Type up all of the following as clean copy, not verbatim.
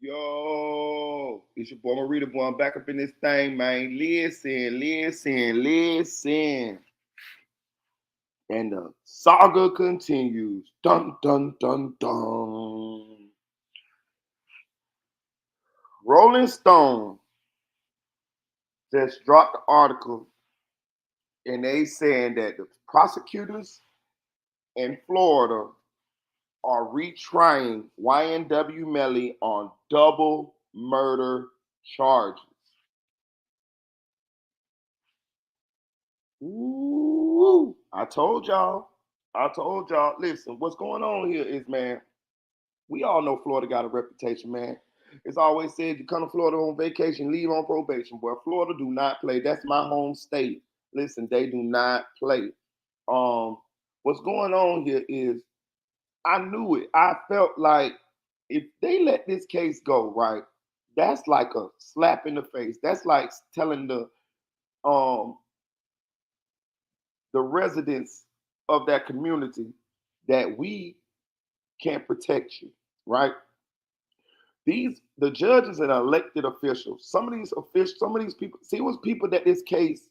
Yo, it's your boy Marita boy. I'm back up in this thing, man. Listen. And the saga continues. Dun dun dun dun. Rolling Stone just dropped the article and they saying that the prosecutors in Florida are retrying YNW Melly on double murder charges. Ooh, I told y'all. Listen, what's going on here is, man, we all know Florida got a reputation, man. It's always said you come to Florida on vacation, leave on probation. Boy, Florida do not play. That's my home state. Listen, they do not play. Um, what's going on here is I knew it. I felt like if they let this case go, right, that's like a slap in the face. That's like telling um the residents of that community that we can't protect you, right? The judges and elected officials. Some of these people. See, it was people that this case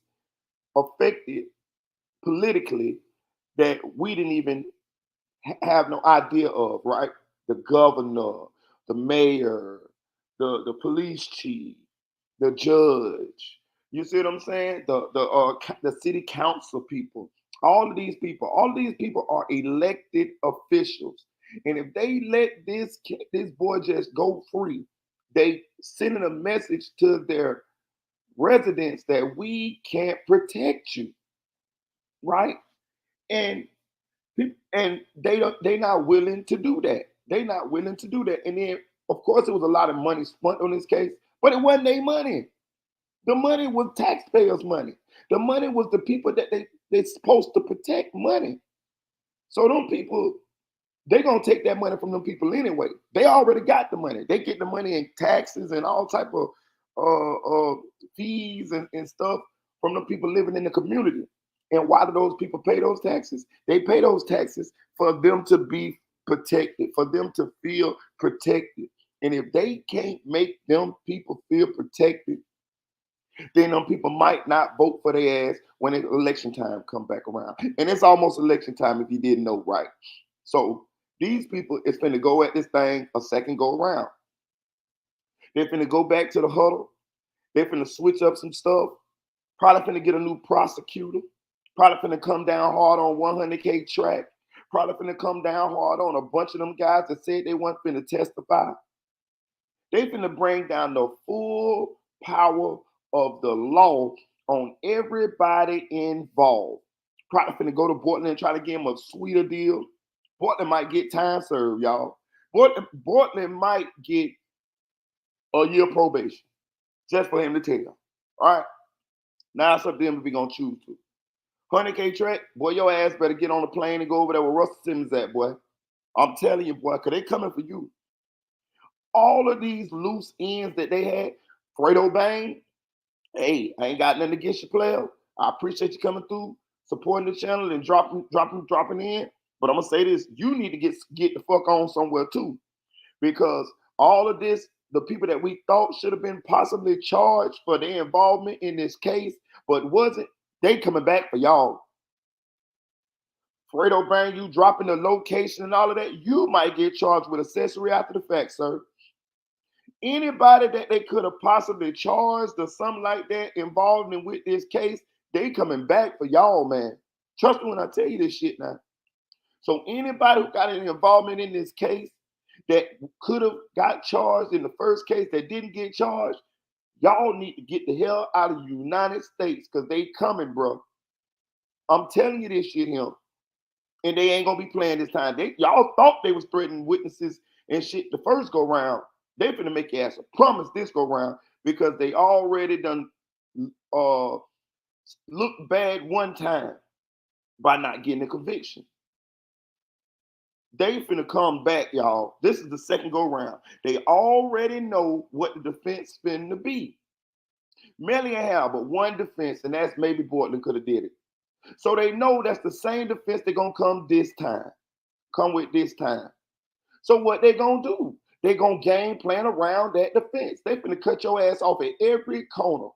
affected politically that we didn't even have no idea of, right? The governor, the mayor, the police chief, the judge. You see what I'm saying? The city council people. All of these people are elected officials, and if they let this boy just go free, they sending a message to their residents that we can't protect you, right? And they not willing to do that. They not willing to do that. And then of course it was a lot of money spent on this case, but it wasn't their money. The money was taxpayers' money. The money was the people that they supposed to protect money. So them people, they gonna take that money from them people anyway. They already got the money. They get the money in taxes and all type of fees and stuff from the people living in the community. And why do those people pay those taxes? They pay those taxes for them to be protected, for them to feel protected. And if they can't make them people feel protected, then them people might not vote for their ass when election time come back around. And it's almost election time if you didn't know, right? So these people is finna go at this thing a second go around. They're finna go back to the huddle. They're finna switch up some stuff. Probably finna get a new prosecutor. Probably finna come down hard on 100K track. Probably finna come down hard on a bunch of them guys that said they weren't finna testify. They finna bring down the full power of the law on everybody involved. Probably finna go to Portland and try to give him a sweeter deal. Portland might get time served, y'all. Portland might get a year probation just for him to tell. All right. Now it's up to him if he gonna choose to. 100K track, boy, your ass better get on the plane and go over there where Russell Simmons at, boy. I'm telling you, boy, because they coming for you. All of these loose ends that they had, Fredo Bang, hey, I ain't got nothing against you, player. I appreciate you coming through, supporting the channel and dropping in. But I'm gonna say this: you need to get the fuck on somewhere too, because all of this, the people that we thought should have been possibly charged for their involvement in this case, but wasn't, they coming back for y'all. Fredo Bang, you dropping the location and all of that, you might get charged with accessory after the fact, sir. Anybody that they could have possibly charged or something like that involved in with this case, they coming back for y'all, man. Trust me when I tell you this shit now. So anybody who got any involvement in this case that could have got charged in the first case that didn't get charged, y'all need to get the hell out of the United States because they coming, bro. I'm telling you this shit here. And they ain't gonna be playing this time. Y'all thought they was threatening witnesses and shit the first go round. They finna make your ass a promise this go round because they already done uh look bad one time by not getting a conviction. They finna come back, y'all. This is the second go round. They already know what the defense finna be. Melly have but one defense, and that's maybe Portland could have did it. So they know that's the same defense they're gonna come this time. Come with this time. So what they gonna do? They gonna game plan around that defense. They finna cut your ass off at every corner.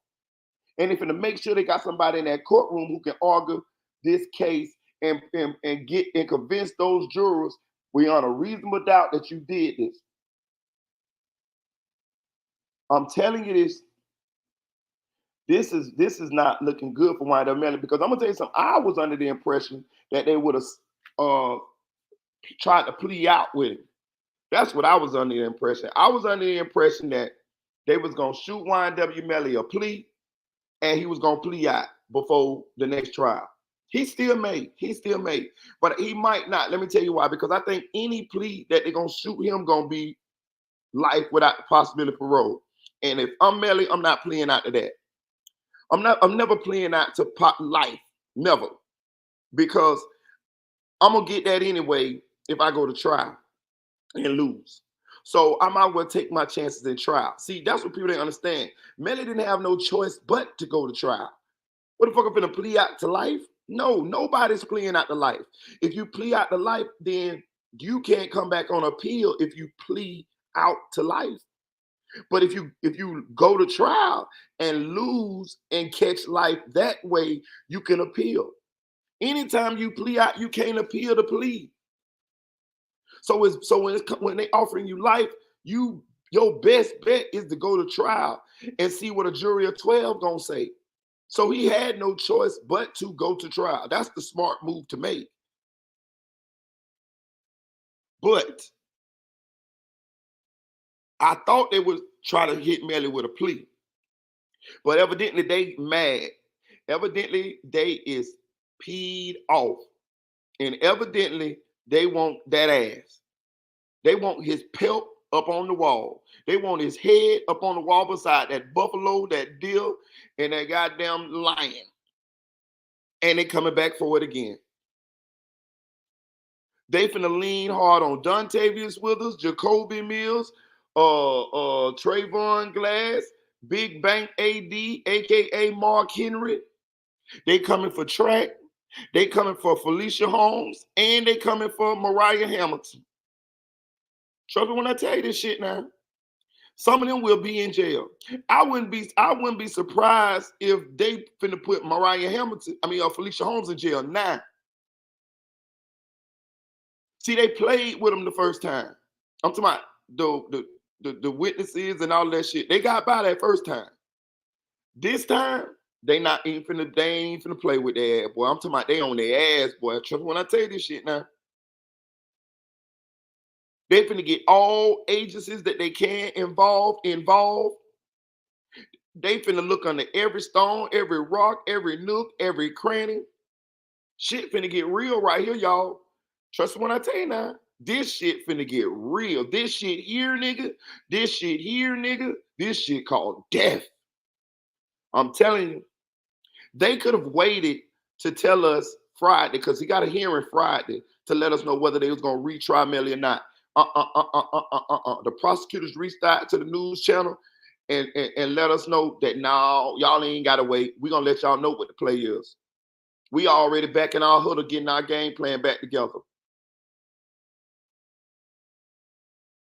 And they finna make sure they got somebody in that courtroom who can argue this case and get and convince those jurors beyond a reasonable doubt that you did this. I'm telling you this. This is not looking good for YNW Melly, because I'm gonna tell you something. I was under the impression that they would have tried to plea out with him. That's what I was under the impression. I was under the impression that they was gonna shoot YNW Melly a plea, and he was gonna plea out before the next trial. He still may, but he might not. Let me tell you why. Because I think any plea that they're gonna shoot him gonna be life without the possibility of parole. And if I'm Melly, I'm not pleading out to that. I'm never pleading out to life. Never. Because I'm gonna get that anyway if I go to trial and lose. So I might well take my chances in trial. See, that's what people didn't understand. Melly didn't have no choice but to go to trial. What the fuck, I'm gonna plea out to life? No, nobody's pleading out to life. If you plea out to life, then you can't come back on appeal if you plea out to life. But if you go to trial and lose and catch life that way, you can appeal. Anytime you plea out, you can't appeal the plea. So when they offering you life, your best bet is to go to trial and see what a jury of 12 gonna say. So he had no choice but to go to trial. That's the smart move to make. But I thought they would try to hit Melly with a plea. But evidently they mad. Evidently they is peed off. And evidently they want that ass. They want his pelt up on the wall. They want his head up on the wall beside that buffalo, that deer, and that goddamn lion. And they coming back for it again. They finna lean hard on Dontavius Withers, Jacoby Mills, Trayvon Glass, Big Bank AD, aka Mark Henry. They coming for Track. They coming for Felicia Holmes, and they coming for Mariah Hamilton. Trust me when I tell you this shit now. Some of them will be in jail. I wouldn't be surprised if they finna put Mariah Hamilton, Felicia Holmes in jail now. See, they played with them the first time. I'm talking about the witnesses and all that shit. They got by that first time. This time, they ain't finna play with their ass, boy. I'm talking about they on their ass, boy. Trust me when I tell you this shit now. They finna get all agencies that they can involved. They finna look under every stone, every rock, every nook, every cranny. Shit finna get real right here, y'all. Trust me when I tell you now. This shit finna get real. This shit here, nigga. This shit here, nigga. This shit called death. I'm telling you. They could have waited to tell us Friday, because he got a hearing Friday, to let us know whether they was gonna retry Melly or not. The prosecutors reached out to the news channel and let us know that no, y'all ain't gotta wait. We're gonna let y'all know what the play is. We already back in our huddle getting our game plan back together.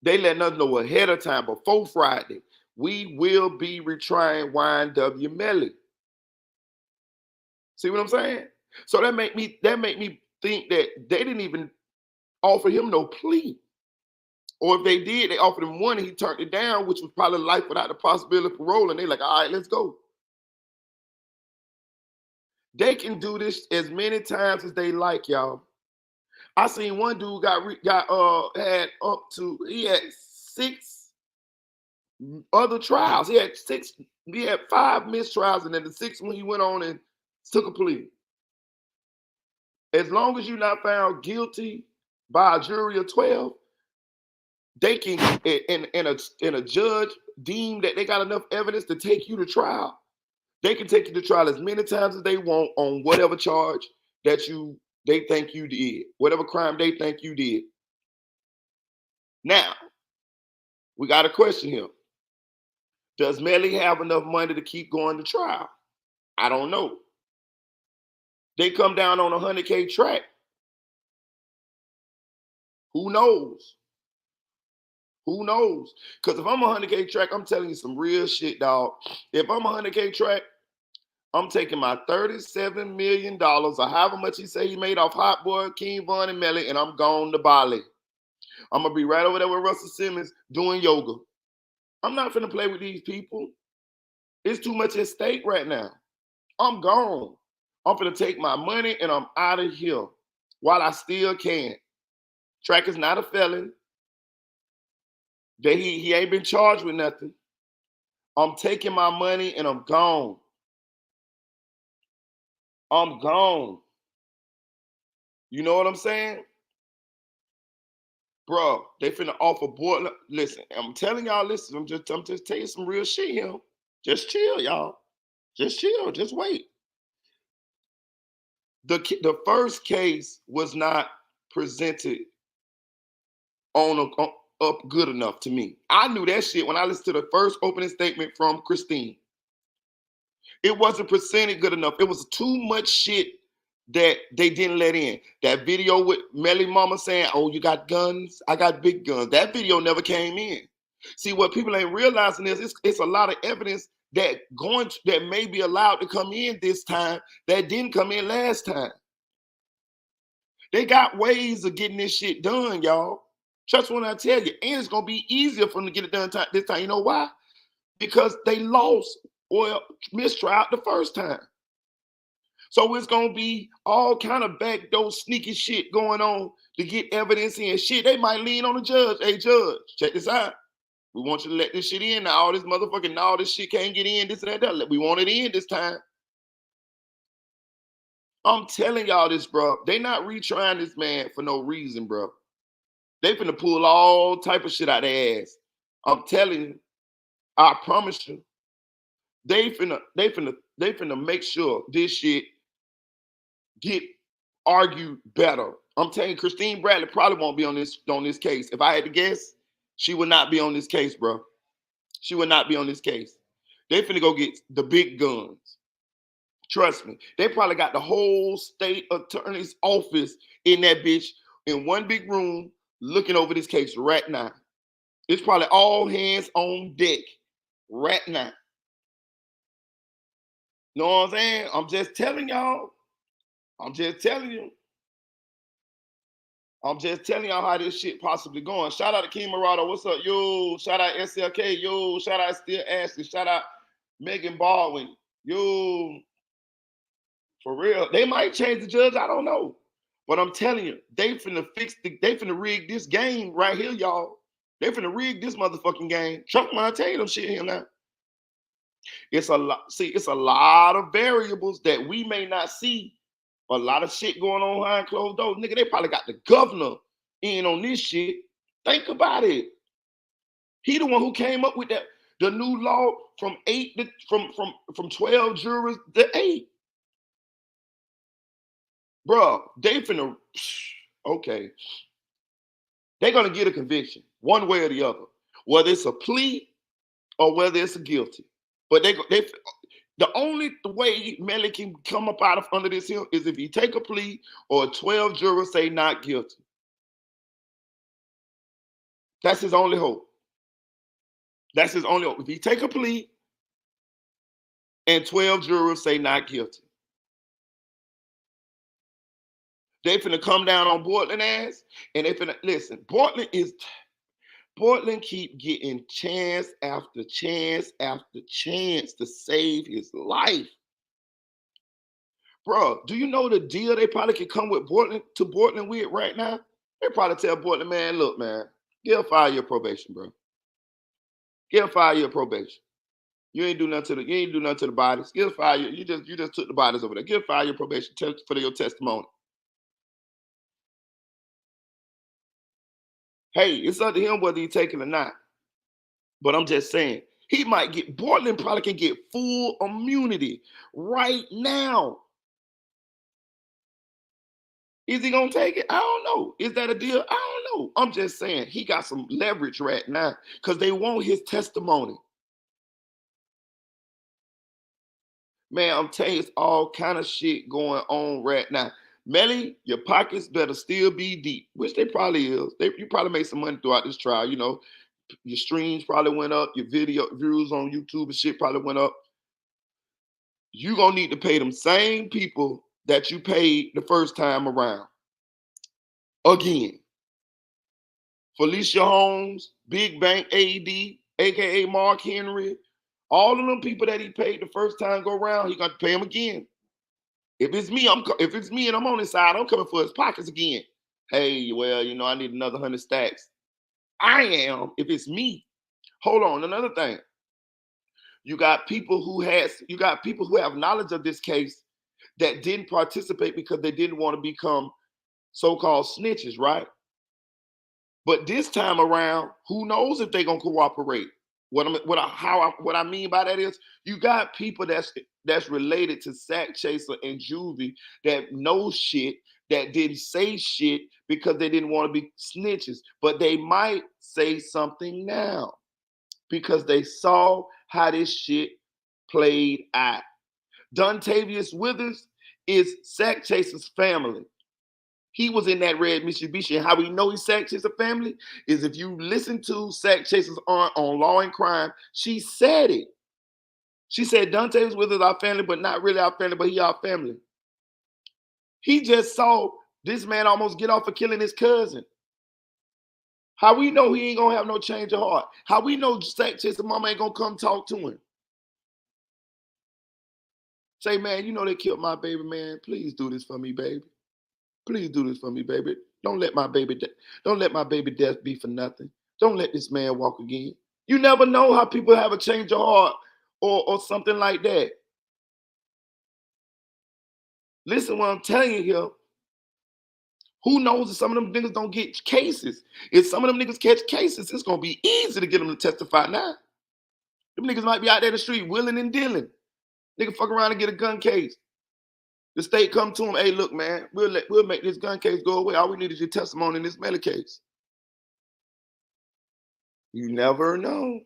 They letting us know ahead of time, before Friday, we will be retrying YNW Melly. See what I'm saying? So that make me think that they didn't even offer him no plea. Or if they did, they offered him one and he turned it down, which was probably life without the possibility of parole. And they like, all right, let's go. They can do this as many times as they like, y'all. I seen one dude had 6 other trials. He had 5 mistrials, and then the 6th one he went on and took a plea. As long as you're not found guilty by a jury of 12, they can, and a judge deem that they got enough evidence to take you to trial. They can take you to trial as many times as they want on whatever charge that they think you did, whatever crime they think you did. Now, we got a question here. Does Melly have enough money to keep going to trial? I don't know. They come down on a 100K track. Who knows? Who knows? Because if I'm a 100K track, I'm telling you some real shit, dog. If I'm a 100K track, I'm taking my $37 million or however much he say he made off Hot Boy, King Von, and Melly, and I'm gone to Bali. I'm going to be right over there with Russell Simmons doing yoga. I'm not finna play with these people. It's too much at stake right now. I'm gone. I'm finna take my money and I'm out of here while I still can. Track is not a felon. He ain't been charged with nothing. I'm taking my money and I'm gone. I'm gone. You know what I'm saying? Bro, they finna offer board. Listen, I'm telling y'all, listen, I'm just telling you some real shit here. Just chill, y'all. Just chill. Just wait. The first case was not presented up good enough to me. I knew that shit when I listened to the first opening statement from Christine. It wasn't presented good enough. It was too much shit that they didn't let in. That video with Melly Mama saying, "Oh, you got guns? I got big guns." That video never came in. See, what people ain't realizing is it's a lot of evidence that may be allowed to come in this time that didn't come in last time. They got ways of getting this shit done, y'all. Trust when I tell you, and it's gonna be easier for them to get it done this time. You know why? Because they lost or mistried the first time. So it's gonna be all kind of backdoor sneaky shit going on to get evidence in. Shit, they might lean on the judge. Hey, judge, check this out. We want you to let this shit in. Now all this motherfucking, all this shit can't get in. This and that. We want it in this time. I'm telling y'all this, bro. They not retrying this man for no reason, bro. They finna pull all type of shit out their ass. I'm telling you. I promise you. They finna make sure this shit get argued better. I'm telling you, Christine Bradley probably won't be on this case. If I had to guess, she would not be on this case, bro. She would not be on this case. They finna go get the big guns. Trust me. They probably got the whole state attorney's office in that bitch in one big room looking over this case right now. It's probably all hands on deck right now. Know what I'm saying? I'm just telling y'all. I'm just telling you. I'm just telling y'all how this shit possibly going. Shout out to King Murado. What's up? Yo, shout out SLK. Yo, shout out Still Ashley. Shout out Megan Baldwin. Yo, for real. They might change the judge. I don't know. But I'm telling you, they finna they finna rig this game right here, y'all. They finna rig this motherfucking game. Trump might tell you them shit here now. It's a lot. See, it's a lot of variables that we may not see. A lot of shit going on behind closed doors. Nigga, they probably got the governor in on this shit. Think about it. He the one who came up with that, the new law from 12 jurors to 8. Bro, they finna, okay. They're gonna get a conviction, one way or the other. Whether it's a plea or whether it's a guilty. But the only way Melly can come up out of under this hill is if he take a plea or 12 jurors say not guilty. That's his only hope. That's his only hope. If he take a plea and 12 jurors say not guilty. They finna come down on Portland ass and they finna, listen, Portland keep getting chance after chance after chance to save his life. Bro, do you know the deal they probably could come with Portland with right now? They probably tell Portland, man, look, man, give a 5-year probation, bro. Give a 5-year probation. You ain't do nothing to the bodies. Give a 5 year. You just took the bodies over there. Give a 5-year probation for your testimony. Hey, it's up to him whether he take it or not. But I'm just saying, Portland probably can get full immunity right now. Is he gonna take it? I don't know. Is that a deal? I don't know. I'm just saying he got some leverage right now because they want his testimony. Man, I'm telling you, it's all kind of shit going on right now. Melly, your pockets better still be deep, which they probably is. You probably made some money throughout this trial, you know. Your streams probably went up. Your video views on YouTube and shit probably went up. You gonna need to pay them same people that you paid the first time around again. Felicia Holmes, Big Bank AD, aka Mark Henry, all of them people that he paid the first time go around, he got to pay him again. If it's me, and I'm on his side, I'm coming for his pockets again. Hey, well, I need another 100 stacks. I am. If it's me, hold on. Another thing, you got people who have knowledge of this case that didn't participate because they didn't want to become so-called snitches, right? But this time around, who knows if they're gonna cooperate? What I mean by that is, you got people that's related to Sack Chaser and Juvie that know shit, that didn't say shit because they didn't want to be snitches, but they might say something now because they saw how this shit played out. Dontavius Withers is Sack Chaser's family. He was in that red Mitsubishi, and how we know he's Sack Chaser family is if you listen to Sack Chaser's aunt on Law and Crime, she said it. She said, Dontavius Withers our family, but not really our family, but he our family. He just saw this man almost get off for killing his cousin. How we know he ain't gonna have no change of heart? How we know Sack Chaser mama ain't gonna come talk to him? Say, man, they killed my baby, man. Please do this for me, baby. Please do this for me, baby. Don't let my baby death be for nothing. Don't let this man walk again. You never know how people have a change of heart or something like that. Listen what I'm telling you here. Who knows if some of them niggas don't get cases? If some of them niggas catch cases, it's gonna be easy to get them to testify now. Them niggas might be out there in the street willing and dealing. Nigga fuck around and get a gun case. The state come to him, hey, look, man, we'll make this gun case go away. All we need is your testimony in this Melly case. You never know.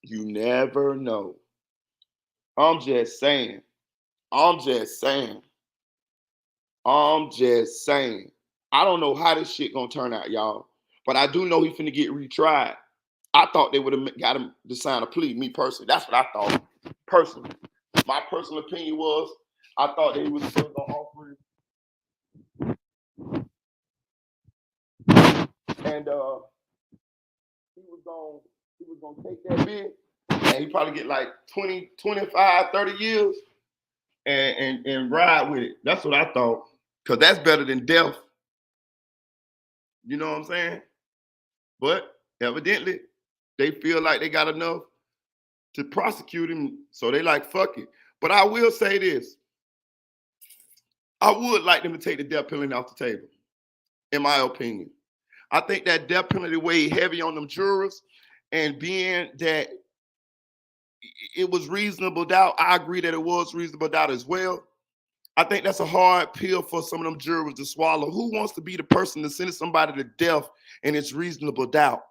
You never know. I'm just saying. I don't know how this shit gonna turn out, y'all. But I do know he finna get retried. I thought they would have got him to sign a plea, me personally. That's what I thought. Personally. My personal opinion was, I thought they was still gonna offer it. And he was gonna take that bid, and he probably get like 20, 25, 30 years and ride with it. That's what I thought. Cause that's better than death. You know what I'm saying? But evidently, they feel like they got enough to prosecute him, so they like, fuck it. But I will say this. I would like them to take the death penalty off the table, in my opinion. I think that death penalty weighed heavy on them jurors, and being that it was reasonable doubt, I agree that it was reasonable doubt as well. I think that's a hard pill for some of them jurors to swallow. Who wants to be the person to sentence somebody to death and it's reasonable doubt?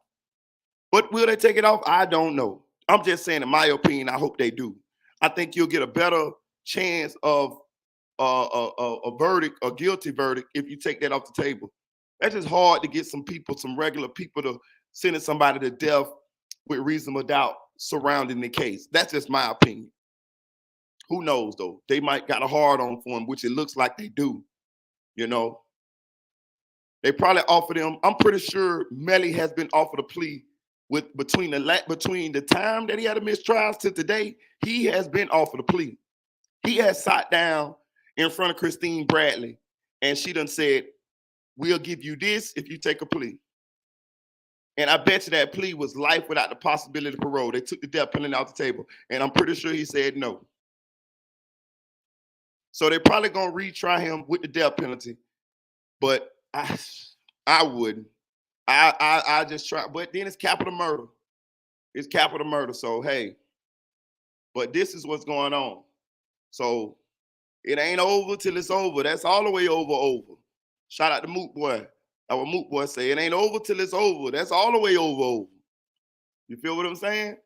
But will they take it off? I don't know. I'm just saying, in my opinion, I hope they do. I think you'll get a better chance of a verdict, a guilty verdict, if you take that off the table. That's just hard to get some regular people to sentence somebody to death with reasonable doubt surrounding the case. That's just my opinion. Who knows, though? They might got a hard on for him, which it looks like they do. They probably offered him. I'm pretty sure Melly has been offered a plea between the time that he had a mistrial to today. He has been offered a plea. He has sat down in front of Christine Bradley, and she done said, we'll give you this if you take a plea. And I bet you that plea was life without the possibility of parole. They took the death penalty off the table, and I'm pretty sure he said no. So they're probably gonna retry him with the death penalty, but I wouldn't. I just try, but then it's capital murder. It's capital murder. So hey, but this is what's going on. So it ain't over till it's over. That's all the way over. Shout out to Moot Boy. Our Moot Boy say it ain't over till it's over. That's all the way over. You feel what I'm saying?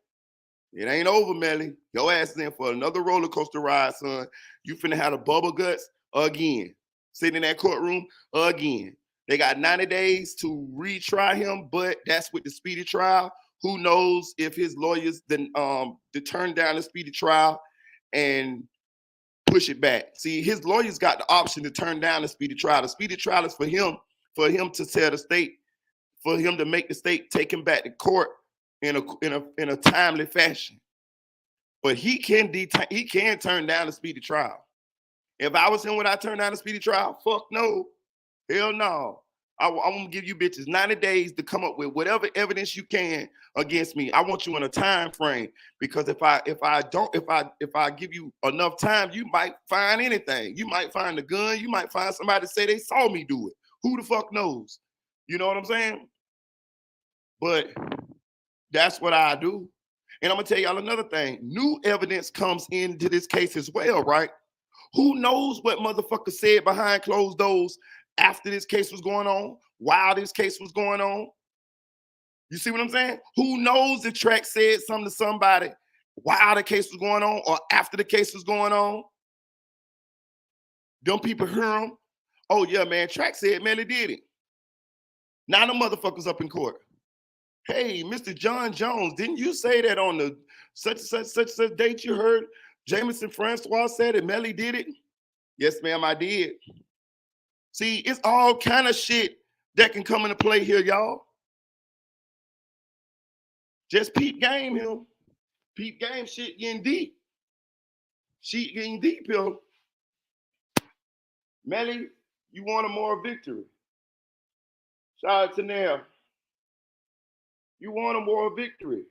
It ain't over, Melly. Your ass is in for another roller coaster ride, son. You finna have the bubble guts again. Sitting in that courtroom again. They got 90 days to retry him, but that's with the speedy trial. Who knows if his lawyers then to turn down the speedy trial and push it back. See, his lawyers got the option to turn down the speedy trial. The speedy trial is for him to tell the state, for him to make the state take him back to court in a timely fashion. But he can turn down the speedy trial. If I was him, would I turn down the speedy trial? Fuck no. Hell no. I'm gonna give you bitches 90 days to come up with whatever evidence you can against me. I want you in a time frame, because if I give you enough time, you might find anything. You might find a gun. You might find somebody to say they saw me do it. Who the fuck knows? You know what I'm saying? But that's what I do. And I'm gonna tell y'all another thing. New evidence comes into this case as well, right? Who knows what motherfucker said behind closed doors after this case was going on, while this case was going on? You see what I'm saying? Who knows if Track said something to somebody while the case was going on or after the case was going on? Them people hear him. Oh yeah, man, Track said Melly did it. Now the motherfuckers up in court. Hey, Mr. John Jones, didn't you say that on the such date you heard Jameson Francois said that Melly did it? Yes, ma'am, I did. See, it's all kind of shit that can come into play here, y'all. Just peep game here. Peep game shit getting deep. Shit getting deep here. Melly, you want a more victory. Shout out to Nair. You want a more victory.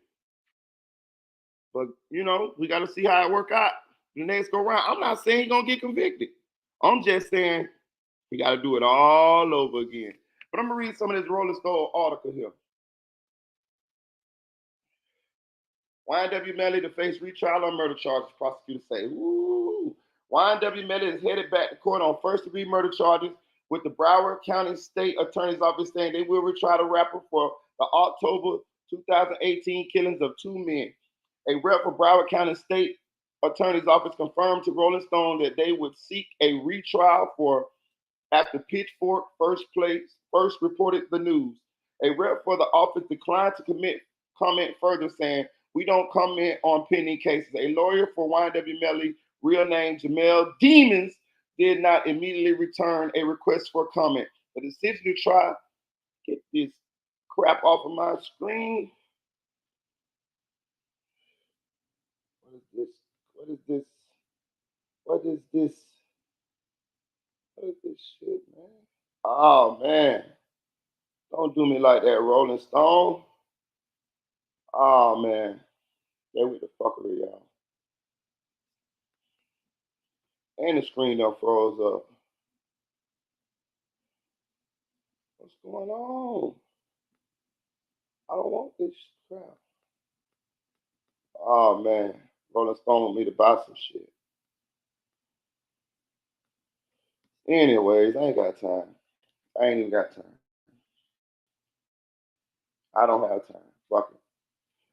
But, you know, we got to see how it work out the next go round. I'm not saying he's going to get convicted. I'm just saying he got to do it all over again. But I'm going to read some of this Rolling Stone article here. YNW Melly to face retrial on murder charges, prosecutors say. Ooh. YNW Melly is headed back to court on first-degree murder charges, with the Broward County State Attorney's Office saying they will retry the rapper for the October 2018 killings of two men. A rep for Broward County State Attorney's Office confirmed to Rolling Stone that they would seek a retrial for after Pitchfork first reported the news. A rep for the office declined to comment further, saying, "We don't comment on pending cases." A lawyer for YNW Melly, real name Jamel Demons, did not immediately return a request for comment. The decision to try get this crap off of my screen. What is this? What is this? What is this? What is this shit, man? Oh man. Don't do me like that, Rolling Stone. Oh man. They with the fuckery, y'all. And the screen done froze up. What's going on? I don't want this crap. Oh man. Rolling Stone want me to buy some shit. Anyways, I ain't got time. I ain't even got time. I don't have time. Fuck it.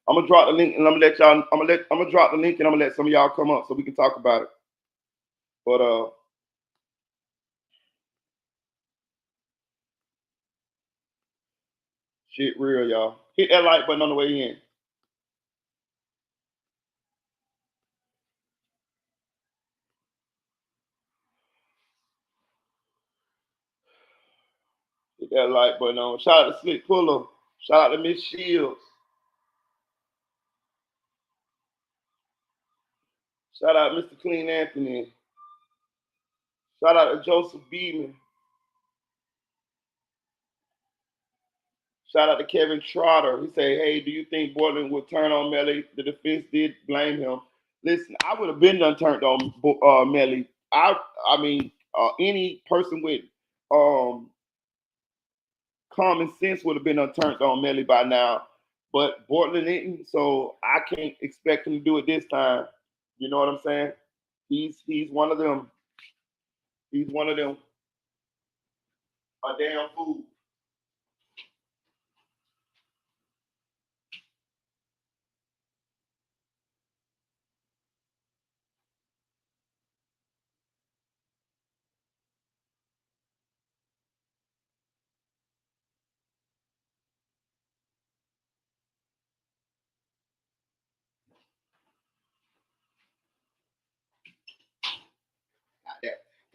I'm gonna drop the link and I'm gonna let y'all. I'm gonna drop the link and I'm gonna let some of y'all come up so we can talk about it. But shit real, y'all. Hit that like button on the way in. Hit that like button on. Shout out to Slick Puller. Shout out to Miss Shields. Shout out Mr. Clean Anthony. Shout out to Joseph Beeman. Shout out to Kevin Trotter. He said, "Hey, do you think Borland would turn on Melly? The defense did blame him." Listen, I would have been done turned on Melly. I mean, any person with common sense would have been turned on Melly by now. But Borland didn't, so I can't expect him to do it this time. You know what I'm saying? He's one of them. He's one of them. A damn fool.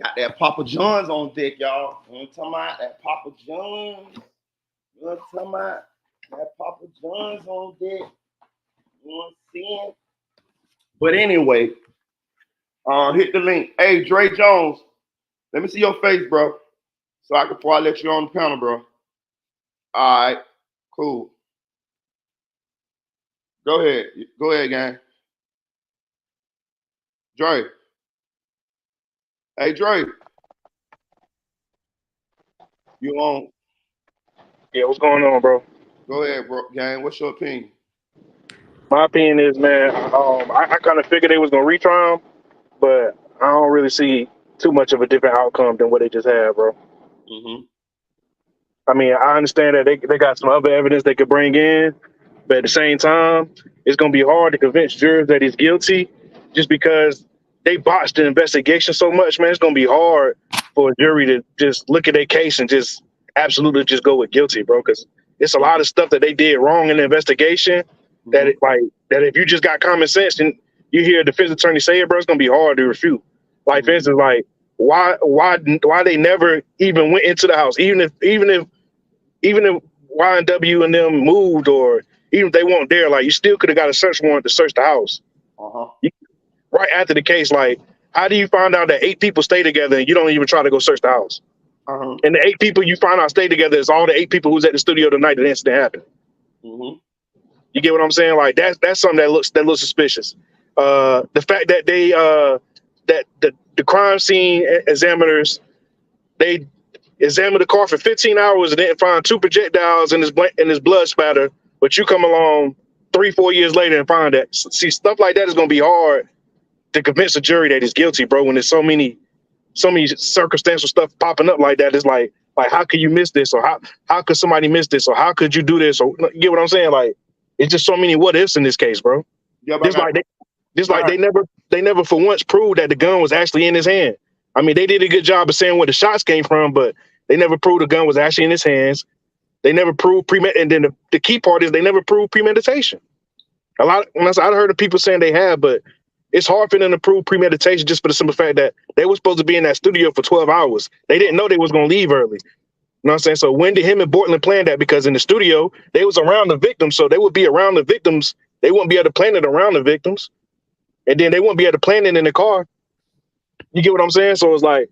Got that Papa John's on deck, y'all. You know what I'm talking about? That Papa John's. You know what I'm talking about? That Papa John's on deck. You know what I'm saying? But anyway, hit the link. Hey, Dre Jones, let me see your face, bro. So I can before I let you on the panel, bro. All right, cool. Go ahead, gang. Dre. Hey, Dre. You on? Yeah, what's going on, bro? Go ahead, bro. Gang, what's your opinion? My opinion is, man, I kind of figured they was gonna retry him, but I don't really see too much of a different outcome than what they just had, bro. Mm-hmm. I mean, I understand that they got some other evidence they could bring in, but at the same time, it's gonna be hard to convince jurors that he's guilty, just because they botched the investigation so much, man. It's gonna be hard for a jury to just look at their case and just absolutely just go with guilty, bro. Because it's a lot of stuff that they did wrong in the investigation that Mm-hmm. that if you just got common sense and you hear a defense attorney say it, bro, it's gonna be hard to refute. Like, for instance, like why they never even went into the house, even if YNW and them moved, or even if they weren't there, like, you still could have got a search warrant to search the house. Uh-huh. Right after the case, like, how do you find out that 8 people stay together and you don't even try to go search the house? Uh-huh. And the 8 people you find out stay together is all the 8 people who's at the studio the night that the incident happened. Mm-hmm. You get what I'm saying? Like, that's something that looks suspicious. The fact that they that the crime scene examiners, they examined the car for 15 hours and didn't find 2 projectiles in his blood spatter, but you come along 3-4 years later and find that. See, stuff like that is going to be hard to convince a jury that he's guilty, bro. When there's so many circumstantial stuff popping up like that, it's like how could you miss this, or how could somebody miss this, or how could you do this, or you get what I'm saying? Like, it's just so many what ifs in this case, bro. Yeah, They never for once proved that the gun was actually in his hand. I mean, they did a good job of saying where the shots came from, but they never proved the gun was actually in his hands. They never proved and then the key part is they never proved premeditation. I heard of people saying they have, but it's hard for them to prove premeditation just for the simple fact that they were supposed to be in that studio for 12 hours. They didn't know they was going to leave early. You know what I'm saying? So when did him and Bortland plan that? Because in the studio, they was around the victims, so they would be around the victims. They wouldn't be able to plan it around the victims. And then they wouldn't be able to plan it in the car. You get what I'm saying? So it's like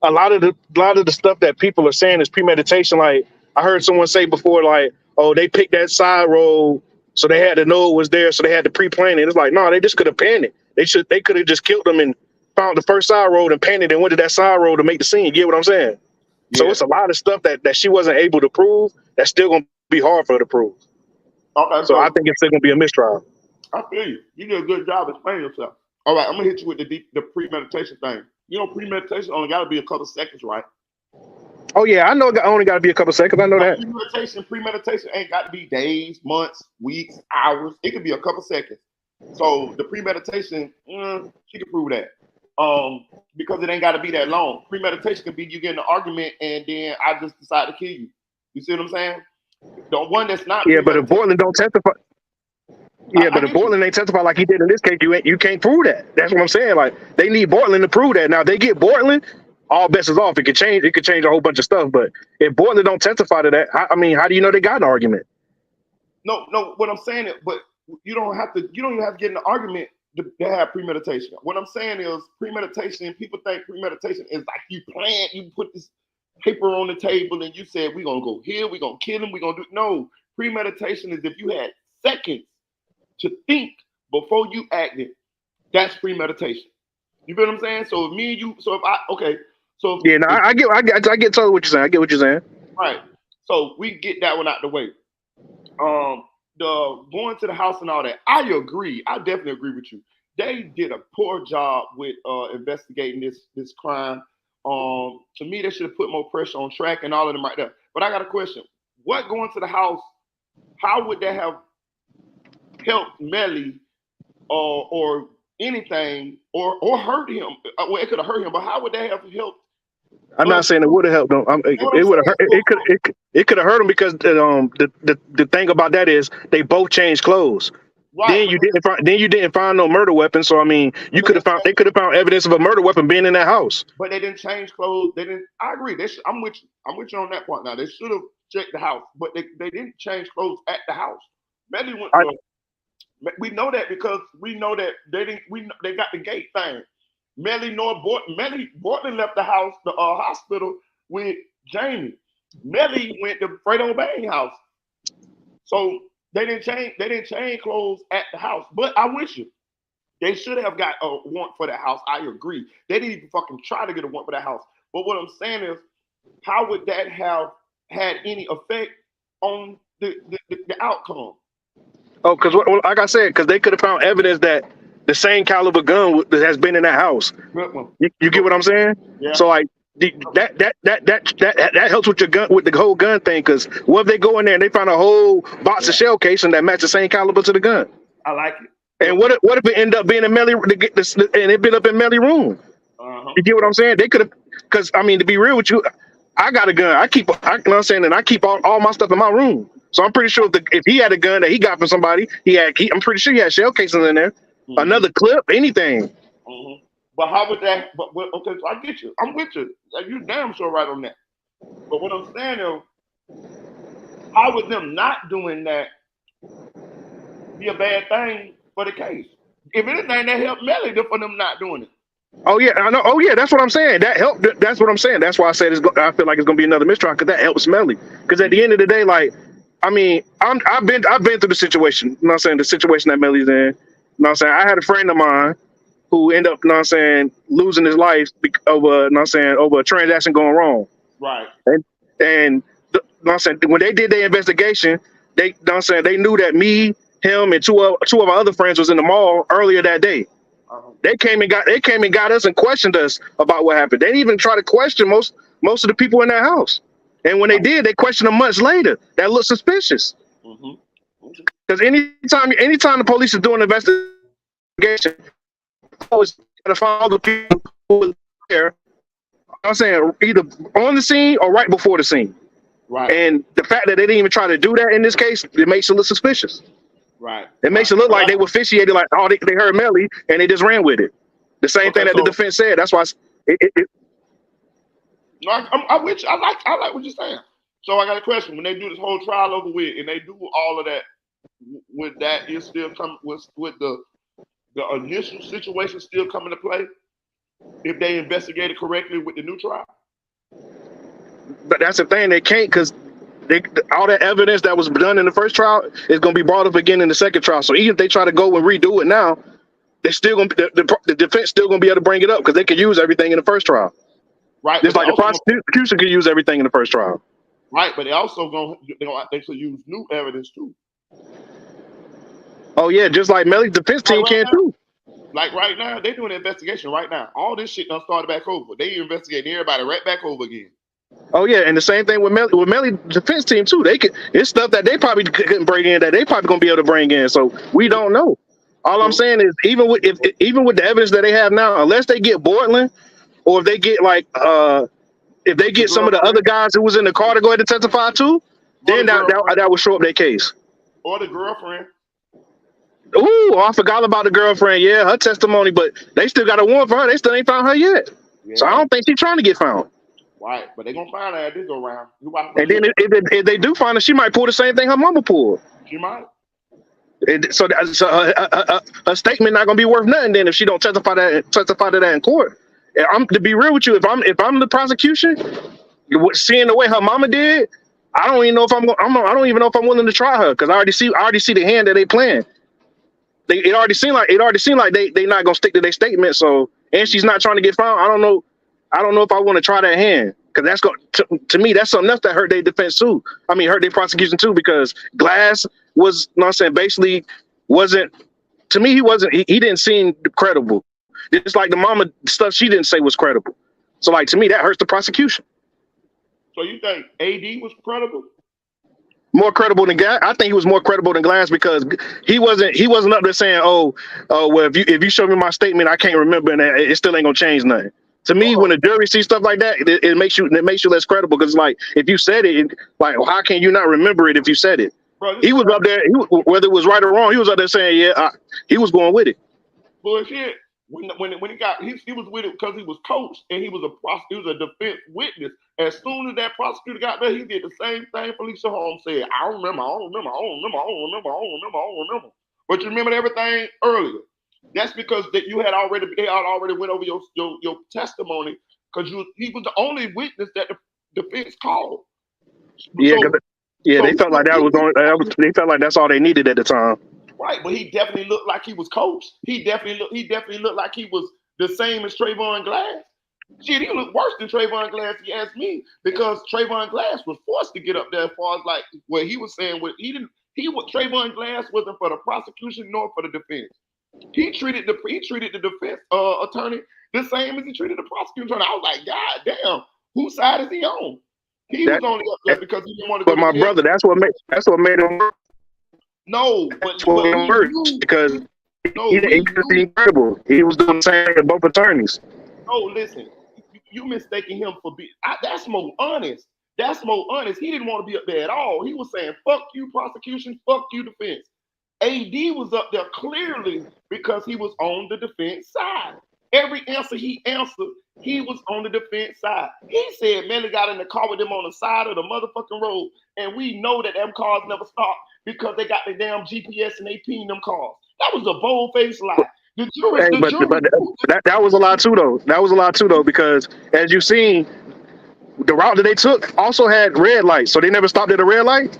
a lot of the stuff that people are saying is premeditation. Like, I heard someone say before, like, oh, they picked that side road, so they had to know it was there, so they had to pre-plan it. It's like, no, they just could have panned it. They could have just killed them and found the first side road and panned it and went to that side road to make the scene. You get what I'm saying? Yeah. So it's a lot of stuff that she wasn't able to prove that's still gonna be hard for her to prove. Okay, so I think it's still gonna be a mistrial. I feel you. You did a good job explaining yourself. All right, I'm gonna hit you with the premeditation thing. You know, premeditation only got to be a couple seconds, right? Oh yeah, I know it only got to be a couple seconds. I know that. Premeditation ain't got to be days, months, weeks, hours. It could be a couple seconds. So the premeditation, she can prove that. Because it ain't got to be that long. Premeditation could be you get in an argument and then I just decide to kill you. You see what I'm saying? The one that's not. Yeah, but if Bortland don't testify. Yeah, but if Bortland ain't testify like he did in this case, you can't prove that. That's what I'm saying. Like, they need Bortland to prove that. Now, if they get Bortland, all bets is off. It could change a whole bunch of stuff. But if Bortland don't testify to that, I mean, how do you know they got an argument? No. What I'm saying is, but you don't even have to get in an argument to have premeditation. What I'm saying is premeditation. People think premeditation is like you plan, you put this paper on the table and you said we're gonna go here, we're gonna kill him, we're gonna do. No, premeditation is if you had seconds to think before you acted. That's premeditation. You feel what I'm saying? So if me and you, yeah, no, I get totally what you're saying. I get what you're saying. Right. So we get that one out the way. The going to the house and all that. I agree. I definitely agree with you. They did a poor job with investigating this crime. To me, they should have put more pressure on Track and all of them right there. But I got a question. What going to the house? How would that have helped Melly or anything or hurt him? Well, it could have hurt him, but how would that have helped? I'm not saying it would have helped them. It would have hurt. It could have hurt him because the thing about that is they both changed clothes. Right, Then you didn't find no murder weapon. So I mean, but they, they could have found evidence of a murder weapon being in that house. but they didn't change clothes. They didn't. I agree. I'm with you on that point. Now they should have checked the house, but they didn't change clothes at the house. Melly went to. We know that because we know that they didn't. They got the gate thing. Melly Bortman left the house, the hospital with Jamie. Melly went to Fredo Bang house. So they didn't change clothes at the house. But I wish you. They should have got a warrant for that house. I agree. They didn't even fucking try to get a warrant for that house. But what I'm saying is, how would that have had any effect on the outcome? Oh, because like I said, because they could have found evidence that the same caliber gun has been in that house. You get what I'm saying? Yeah. So like that helps with your gun, with the whole gun thing. Because what if they go in there and they find a whole box of shell casing that match the same caliber to the gun? I like it. And what if it ended up being a Melly and it been up in Melly room? You get what I'm saying? They could have, because I mean, to be real with you, I got a gun. You know what I'm saying, and I keep all my stuff in my room. So I'm pretty sure if he had a gun that he got from somebody, I'm pretty sure he had shell casings in there, another clip, anything. But how would that? Okay, so I get you. I'm with you. You damn sure right on that. But what I'm saying is, how would them not doing that be a bad thing for the case? If anything, that helped Melly for them not doing it. Oh yeah, I know. Oh yeah, that's what I'm saying. That helped. That's what I'm saying. That's why I said I feel like it's gonna be another mistrial because that helps Melly. Because at the end of the day, like, I mean, I've been through the situation. You know what I'm saying? The situation that Melly's in. You know what I'm saying? I had a friend of mine who ended up, you know what I'm saying, losing his life over, you know what I'm saying, over a transaction going wrong. Right. And you know what I'm saying, when they did their investigation, they, you know what I'm saying, they knew that me, him, and two of our other friends was in the mall earlier that day. They came and got us and questioned us about what happened. They didn't even try to question most of the people in that house. And when they did, they questioned them months later. That looked suspicious. Because anytime the police is doing an investigation, always gotta find all the people who were there. I'm saying either on the scene or right before the scene. Right. And the fact that they didn't even try to do that in this case, it makes it look suspicious. Right. It makes it look like they were officiated, like, oh, they heard Melly and they just ran with it. The same thing that the defense said. That's why No, I'm with you. I like what you're saying. So I got a question. When they do this whole trial over with and they do all of that, would that is still come with the initial situation still come into play if they investigated correctly with the new trial? But that's the thing, they can't, because all that evidence that was done in the first trial is going to be brought up again in the second trial. So even if they try to go and redo it now, they're still going to the defense still going to be able to bring it up because they can use everything in the first trial. Right. Just like the prosecution could use everything in the first trial. Right, but they also they should use new evidence too. Oh yeah, just like Melly's defense team can too. Like right now, they're doing an investigation right now. All this shit done started back over. They investigating everybody right back over again. Oh yeah, and the same thing with Melly's defense team too. It's stuff that they probably couldn't bring in that they probably gonna be able to bring in. So we don't know. All I'm saying is even with the evidence that they have now, unless they get Bortland, or if they get like if they get some of the other guys who was in the car to go ahead and testify too, then that would show up their case. Or the girlfriend. Ooh, I forgot about the girlfriend. Yeah, her testimony, but they still got a warrant for her. They still ain't found her yet. Yeah. So I don't think she's trying to get found. Right, but they're gonna find her at this go round. And then if they do find her, she might pull the same thing her mama pulled. She might. So her statement not gonna be worth nothing then if she don't testify to that in court. To be real with you, if I'm the prosecution, seeing the way her mama did, I don't even know if I don't even know if I'm willing to try her because I already see the hand that they playing. It already seemed like they not gonna stick to their statement. So, and she's not trying to get found. I don't know if I want to try that hand because that's going to me. That's something else that hurt their defense too. I mean, hurt their prosecution too because Glass was, you know what I'm saying, basically wasn't, to me, he didn't seem credible. It's like the mama stuff she didn't say was credible. So like to me, that hurts the prosecution. So you think AD was credible? More credible than Glass? I think he was more credible than Glass because he wasn't up there saying, well, if you show me my statement, I can't remember, and it still ain't gonna change nothing. To me, when a jury sees stuff like that, it makes you less credible because like if you said it, like how can you not remember it if you said it? Bro, He was up there, whether it was right or wrong, he was up there saying, yeah, he was going with it. bullshit. When he was with it because he was coached and he was a defense witness. As soon as that prosecutor got there, he did the same thing Felicia Holmes said. I don't remember. But you remembered everything earlier. That's because they had already went over your testimony because he was the only witness that the defense called. Yeah, they felt like they felt like that's all they needed at the time. Right, but he definitely looked like he was coached. He definitely looked like he was the same as Trayvon Glass. Shit, he looked worse than Trayvon Glass, if you ask me, because Trayvon Glass was forced to get up there as far as like what he was saying. Trayvon Glass wasn't for the prosecution nor for the defense. He treated the defense attorney the same as he treated the prosecution attorney. I was like, God damn, whose side is he on? He was only up there because he didn't want to go to jail. But my brother, that's what made him work. No, that's what made him work because he was incredible. He was doing the same to both attorneys. No, listen, you mistaking him for being. That's more honest. That's more honest. He didn't want to be up there at all. He was saying, "Fuck you, prosecution. Fuck you, defense." AD was up there clearly because he was on the defense side. Every answer he answered, he was on the defense side. He said Melly got in the car with them on the side of the motherfucking road, and we know that them cars never stopped because they got the damn GPS and they pinged them cars. That was a bold-faced lie. The jury, that was a lie too, though. That was a lie too, though, because as you've seen, the route that they took also had red lights, so they never stopped at a red light.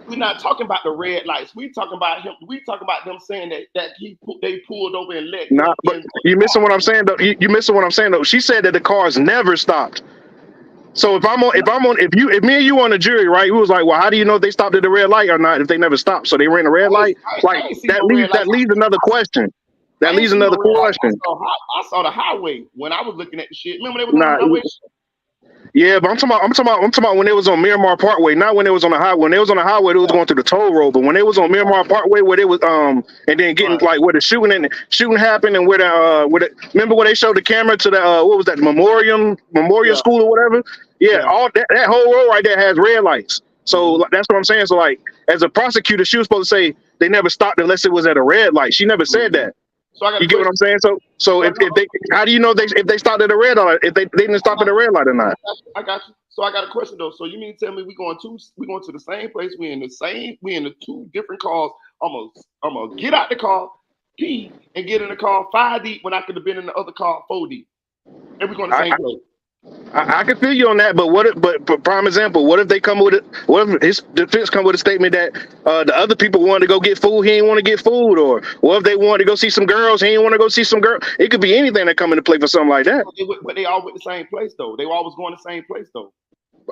We're not talking about the red lights. We talking about him. We talking about them saying that they pulled over and let. Nah, but you missing what I'm saying though. You missing what I'm saying though. She said that the cars never stopped. So if me and you on the jury, right? We was like, well, how do you know if they stopped at the red light or not if they never stopped? So they ran a red light. Like that leaves another question. That leaves another question. I saw the highway when I was looking at the shit. Remember they was on the highway? Yeah, but I'm talking about when it was on Miramar Parkway, not when it was on the highway. When it was on the highway, it was going through the toll road. But when it was on Miramar Parkway, where it was and then getting like where the shooting happened, and remember where they showed the camera to the what was that Memorial School or whatever? Yeah, all that whole road right there has red lights. So that's what I'm saying. So like as a prosecutor, she was supposed to say they never stopped unless it was at a red light. She never said that. So you get what I'm saying? So if they, how do you know if they stopped at a red light, if they didn't stop at a red light or not? I got you. So I got a question though. So you mean to tell me we going to the same place? We in the two different cars. I'm gonna get out the car, pee, and get in the car 5 deep when I could have been in the other car 4 deep. And we going to the same place. I can feel you on that, but prime example, what if his defense come with a statement that the other people wanted to go get food, he didn't want to get food, or what if they wanted to go see some girls, he didn't want to go see some girls? It could be anything that come into play for something like that. But they all went the same place though. They were always going to the same place though.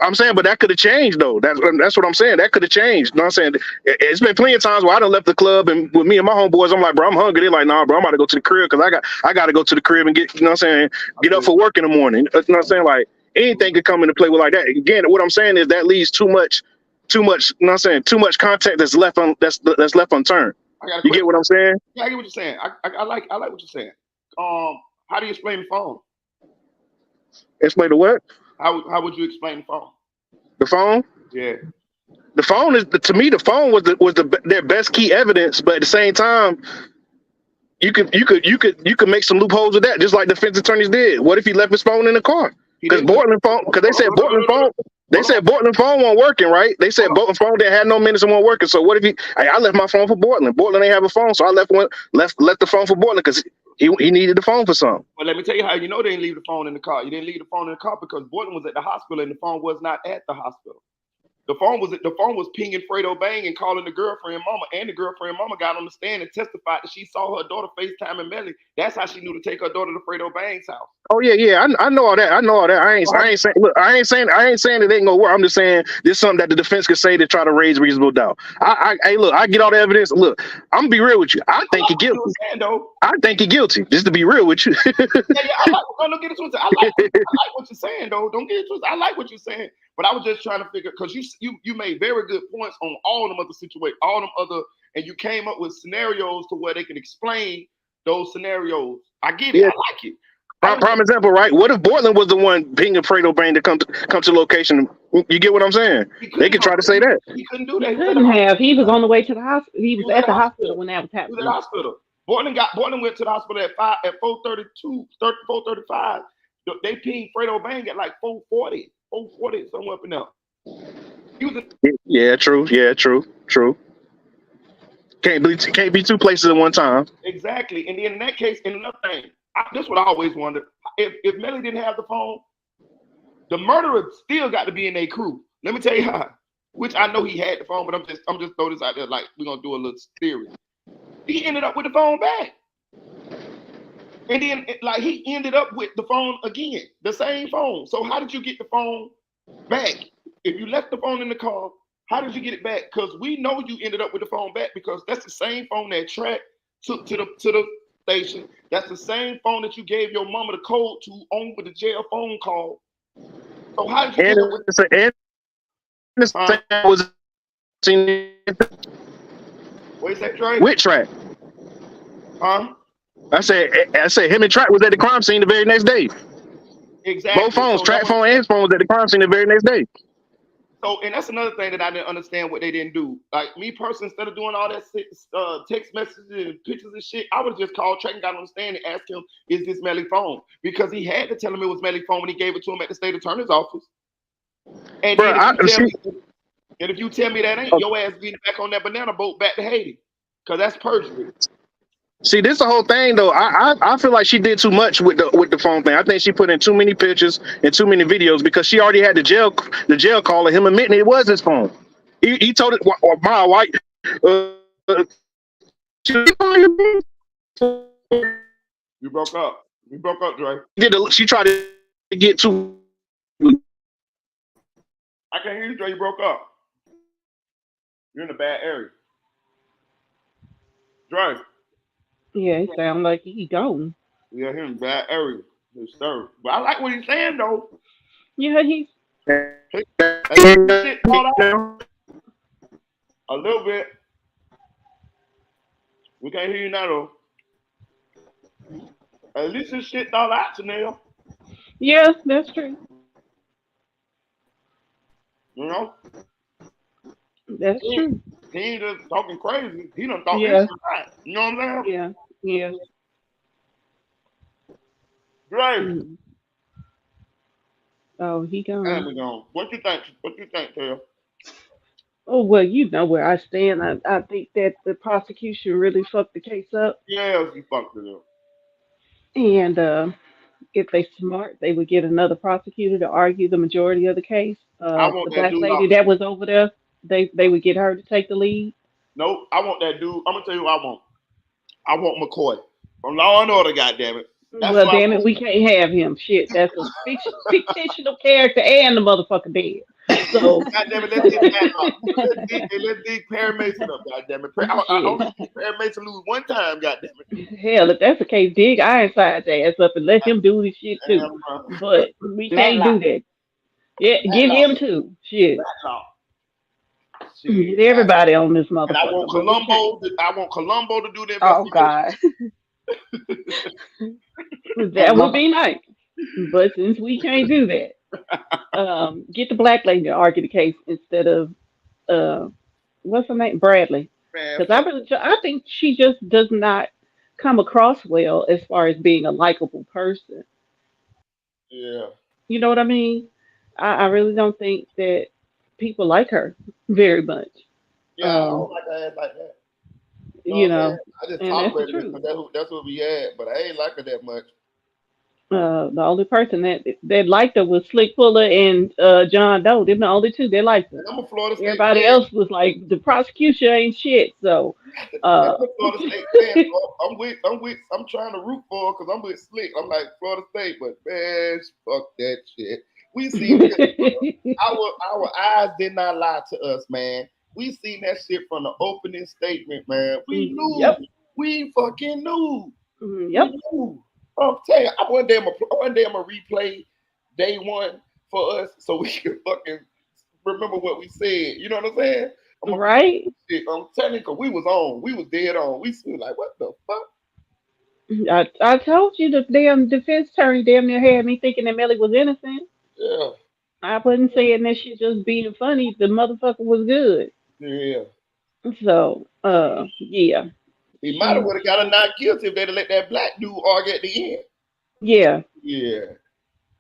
I'm saying, but that could have changed though. That's what I'm saying. That could have changed. You know what I'm saying? It's been plenty of times where I done left the club and with me and my homeboys, I'm like, bro, I'm hungry. They're like, nah, bro, I'm about to go to the crib because I got to go to the crib and get, you know what I'm saying, get up for work in the morning. You know what I'm saying? Like anything could come into play with like that. Again, what I'm saying is that leaves too much, you know what I'm saying, too much contact that's left unturned. You get what I'm saying? Yeah, I get what you're saying. I like what you're saying. How do you explain the phone? Explain the what? How would you explain the phone? The phone? Yeah. The phone is, to me, the phone was their best key evidence, but at the same time, you could make some loopholes with that, just like defense attorneys did. What if he left his phone in the car? Because they said Bortland phone wasn't working, right? They said Bortland phone didn't have no minutes and wasn't working. So what if I left my phone for Bortland. Bortland ain't have a phone, so I left the phone for Bortland because he needed the phone for something. Well, let me tell you how you know they didn't leave the phone in the car. You didn't leave the phone in the car because Bortland was at the hospital and the phone was not at the hospital. The phone was pinging Fredo Bang and calling the girlfriend mama, and the girlfriend mama got on the stand and testified that she saw her daughter FaceTiming Melly. That's how she knew to take her daughter to Fredo Bang's house. Oh yeah, I know all that. I ain't saying it ain't gonna work. I'm just saying there's something that the defense could say to try to raise reasonable doubt. I get all the evidence. Look, I'm gonna be real with you. I think you're guilty. I think you're guilty. Just to be real with you. Don't get it twisted. I like what you're saying though. Don't get it twisted. I like what you're saying. But I was just trying to figure, because you made very good points on all them other situations, and you came up with scenarios to where they can explain those scenarios. I get it. I like it. Prime example, right? What if Portland was the one pinging Fredo Bang to come to location? You get what I'm saying? They could try to say that. He couldn't do that. He couldn't have. He was on the way to the hospital. He was at the hospital when that was He was at happening. the hospital. Portland went to the hospital at 4:32, 4:35. They pinged Fredo Bang at like 4:40, somewhere up in there. He was Yeah, true. Yeah, true. Can't be two places at one time. exactly. And then in that case, and another thing, this is what I always wondered. If Melly didn't have the phone, the murderer still got to be in their crew. Let me tell you how. Which I know he had the phone, but I'm just throwing this out there like we're gonna do a little theory. He ended up with the phone back. And then like he ended up with the phone again, the same phone. So how did you get the phone back? If you left the phone in the car, how did you get it back? Because we know you ended up with the phone back because that's the same phone that Track took to the station. That's the same phone that you gave your mama the code to on with the jail phone call. So how did you get it with was what is that, Trey? with Track? Huh? I said him and Track was at the crime scene the very next day. Exactly. Both phones, So Track phone and his phone was at the crime scene the very next day. So, and that's another thing that I didn't understand what they didn't do. Like me personally, instead of doing all that text messages and pictures and shit, I would have just called Track and got on the stand and asked him, "Is this Melly phone?" Because he had to tell him it was Melly phone when he gave it to him at the state attorney's office. And Bro, if you tell me that ain't, your ass being back on that banana boat back to Haiti, because that's perjury. See, this the whole thing though. I feel like she did too much with the phone thing. I think she put in too many pictures and too many videos because she already had the jail call of him admitting it was his phone. He told it, my wife. You broke up. You broke up, Dre. She tried to get too. I can't hear you, Dre. You broke up. You're in a bad area. Dre. Yeah, it sounds like he gone. Yeah, he's in a bad area. Yes, sir. But I like what he's saying though. Yeah, he's Shit all out. A little bit. We can't hear you now though. At least this shit all out, Chanel. yeah, that's true. You know? That's true. He ain't just talking crazy. He done thought Yeah. this was right. You know what I'm saying? Yeah. Dre. Mm. Oh, he gone. And we gone. What you think? Taylor? Oh well, you know where I stand. I think that the prosecution really fucked the case up, Yeah, you fucked it up. and if they smart, they would get another prosecutor to argue the majority of the case. I want The that black dude lady out. that was over there, they would get her to take the lead. Nope, I want that dude. I'm gonna tell you what I want. I want McCoy from Law and Order. Goddamn it! That's Well, what damn it, we can't have him. Shit, that's a fictional character, and the motherfucker dead. So, goddamn it, let's get that up. Let's dig Perry Mason up. Goddamn it, I only see Perry Mason lose one time. Goddamn it. hell, if that's the case, dig Ironside's ass up and let him do his shit too. But we can't do that. Yeah, give him two. Shit. Get everybody on this motherfucker. And I want Columbo to do the investigation. Oh God. That would be nice. But since we can't do that, get the black lady to argue the case instead of what's her name? Bradley. Because I think she just does not come across well as far as being a likable person. Yeah. You know what I mean? I really don't think that people like her very much. Yeah, I don't like her ass like that. You know, I just and tolerated it because that's what we had, but I ain't like her that much. The only person that liked her was Slick Fuller and John Doe. They're the only two that liked her. And I'm a Florida State Everybody fan. else was like, the prosecution ain't shit. So, I'm a Florida State fan. I'm trying to root for her because I'm with Slick. I'm like Florida State, but man, fuck that shit. We seen it. Our eyes did not lie to us, man. We seen that shit from the opening statement, man. We knew. Yep. We fucking knew. Yep. We knew. I'm telling you, one day I'm gonna replay day one for us so we can fucking remember what we said. You know what I'm saying? Right. I'm telling you, because we was on. We was dead on. We was like, what the fuck? I told you the damn defense attorney damn near had me thinking that Melly was innocent. Yeah, I wasn't saying that she just being funny. The motherfucker was good. yeah. So, yeah, He might have she's would have got a not guilty if they'd have let that black dude argue at the end. yeah, Yeah,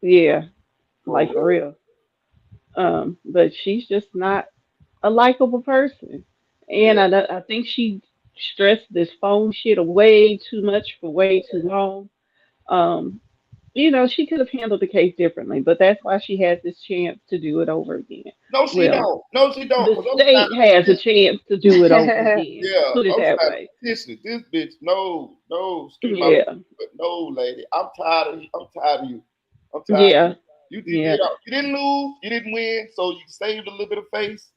yeah, for like for real. real. But she's just not a likable person, and Yeah. I think she stressed this phone shit way too much for way too long. Um, she could have handled the case differently, but that's why she has this chance to do it over again. No, she Well, don't. No, she don't. the Cause I'm state trying has a to chance to do it over again. yeah, Put it I'm that trying to way. petition this bitch. No, no, excuse my Yeah, but no, lady. I'm tired of you. I'm tired of you. I'm tired of you. yeah, You yeah. did you didn't lose, you didn't win, so you saved a little bit of face,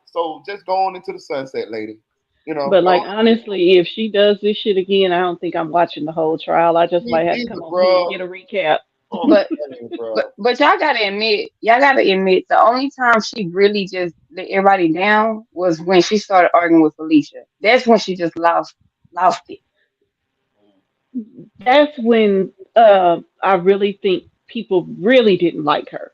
So just go on into the sunset, lady. But Go like on. honestly, if she does this shit again, I don't think I'm watching the whole trial. I just Me might have to neither, come on here and bro. get a recap. I'm But telling you, but bro. but y'all gotta admit the only time she really just let everybody down was when she started arguing with Felicia. That's when she just lost it. That's when I really think people really didn't like her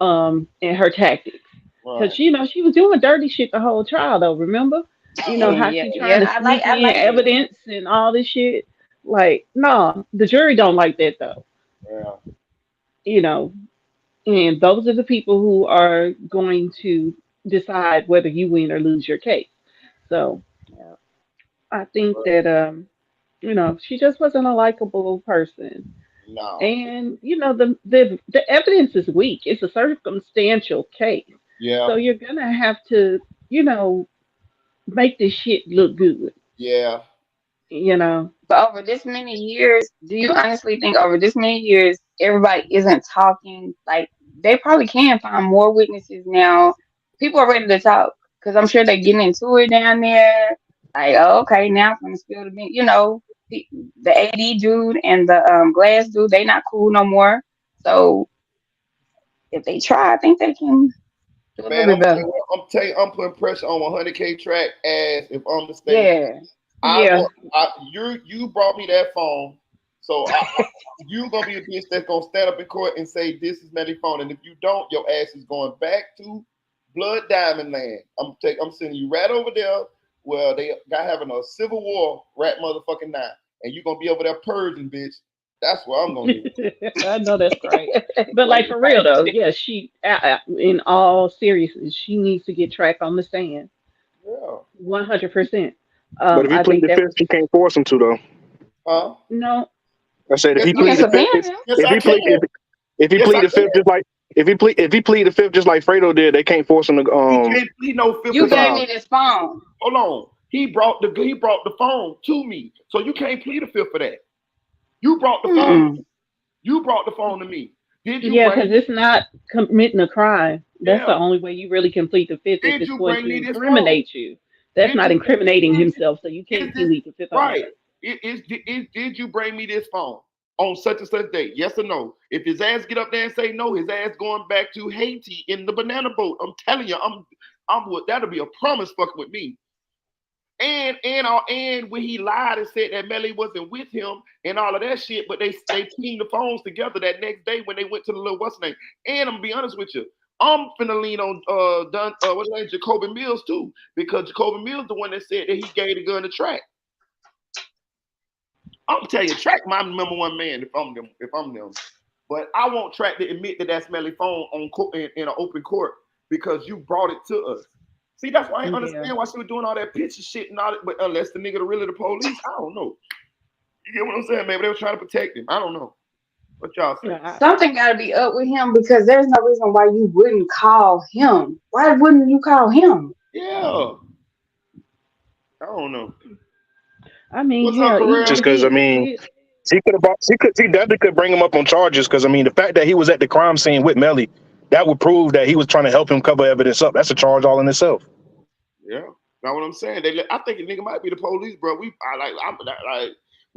and her tactics. Right. Because she was doing dirty shit the whole trial though, remember? How Yeah, she trying yeah. to I sneak I in like that. evidence and all this shit. Like, no, the jury don't like that though. Yeah. You know, and those are the people who are going to decide whether you win or lose your case. So Yeah. I think that she just wasn't a likable person. No. And the evidence is weak. It's a circumstantial case. Yeah. So you're gonna have to, you know, make this shit look good. Yeah. You know. But over this many years, do you honestly think over this many years everybody isn't talking? Like they probably can find more witnesses now. People are ready to talk because I'm sure they're getting into it down there. Like, oh, okay, now I'm gonna spill the beans. The, the AD dude and the glass dude, they not cool no more. So if they try, I think they can do a little Man, bit better. I'm putting pressure on 100K track as if I'm the state. Yeah. I Yeah. want you brought me that phone, so you gonna be a bitch that's gonna stand up in court and say this is Melly phone, and if you don't, your ass is going back to Blood Diamond Land. I'm sending you right over there where they got having a civil war right motherfucking now, and you gonna be over there purging, bitch. That's what I'm gonna do. I know that's right. But like for real though, yeah, in all seriousness, she needs to get track on the stand. Yeah. 100%. But if he I plead think the that fifth, was you can't force him to though. Huh? no. I said if Yes, he You I can plead the can. fifth, subpoena him. Yes, if I he plead can. if he Yes, I plead the fifth can. just like if he plead the fifth just like Fredo did, they can't force him to He can't plead no fifth You because gave nah. me this phone. hold on. He brought the phone to me, so you can't plead the fifth for that. You brought the phone. Mm-mm. You brought the phone to me. Did you Yeah, bring? because it's not committing a crime. That's the Yeah. only way you really complete the fifth if Did it's you going bring to me this phone? incriminate you. That's Did not you? incriminating Is, himself, so you is can't this plead the fifth on right? that. Did you bring me this phone on such and such date? Yes or no? If his ass get up there and say no, his ass going back to Haiti in the banana boat. I'm telling you, that'll be a promise fucking with me. And when he lied and said that Melly wasn't with him and all of that shit, but they teamed the phones together that next day when they went to the little what's name. And I'm gonna be honest with you, I'm finna lean on what's his name, Jacoby Mills too, because Jacoby Mills the one that said that he gave the gun to Track. I'm telling you, Track my number one man if I'm them. If I'm them, but I want Track to admit that that's Melly phone on in an open court because you brought it to us. See, that's why I Yeah. understand why she was doing all that picture shit and all that. But unless the nigga really the police, I don't know. You get what I'm saying? Maybe they were trying to protect him. I don't know. What y'all say? Yeah, Something got to be up with him because there's no reason why you wouldn't call him. Why wouldn't you call him? Yeah, I don't know. I mean, What's up, hell, even Pereira? Just if because I he mean did, he definitely could bring him up on charges because I mean the fact that he was at the crime scene with Melly, that would prove that he was trying to help him cover evidence up. That's a charge all in itself. Yeah, that's what I'm saying. I think the nigga might be the police, bro.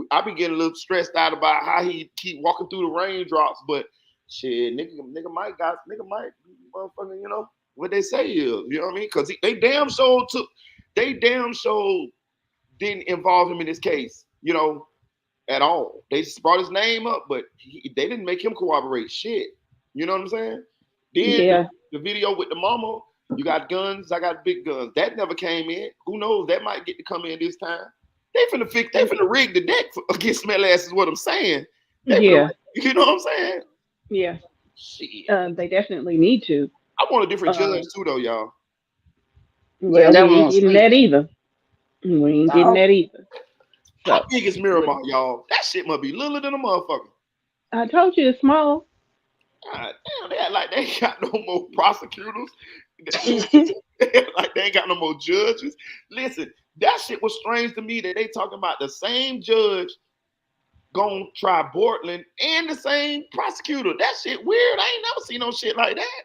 I be getting a little stressed out about how he keep walking through the raindrops, but shit, nigga might, motherfucking, what they say is, you know what I mean? Because they damn sure didn't involve him in this case, at all. They just brought his name up, but they didn't make him corroborate shit. You know what I'm saying? Then the video with the mama, you got guns, I got big guns. That never came in. Who knows? That might get to come in this time. They finna rig the deck against Melly ass is what I'm saying. You know what I'm saying? Yeah. Shit. They definitely need to. I want a different judge too, though, y'all. Well, we ain't getting that either. We ain't getting that either. So, how big is Miramar, y'all? That shit must be littler than a motherfucker. I told you it's small. God damn, they act like they ain't got no more prosecutors. Like they ain't got no more judges. Listen, that shit was strange to me that they talking about the same judge gonna try Bortland and the same prosecutor. That shit weird. I ain't never seen no shit like that.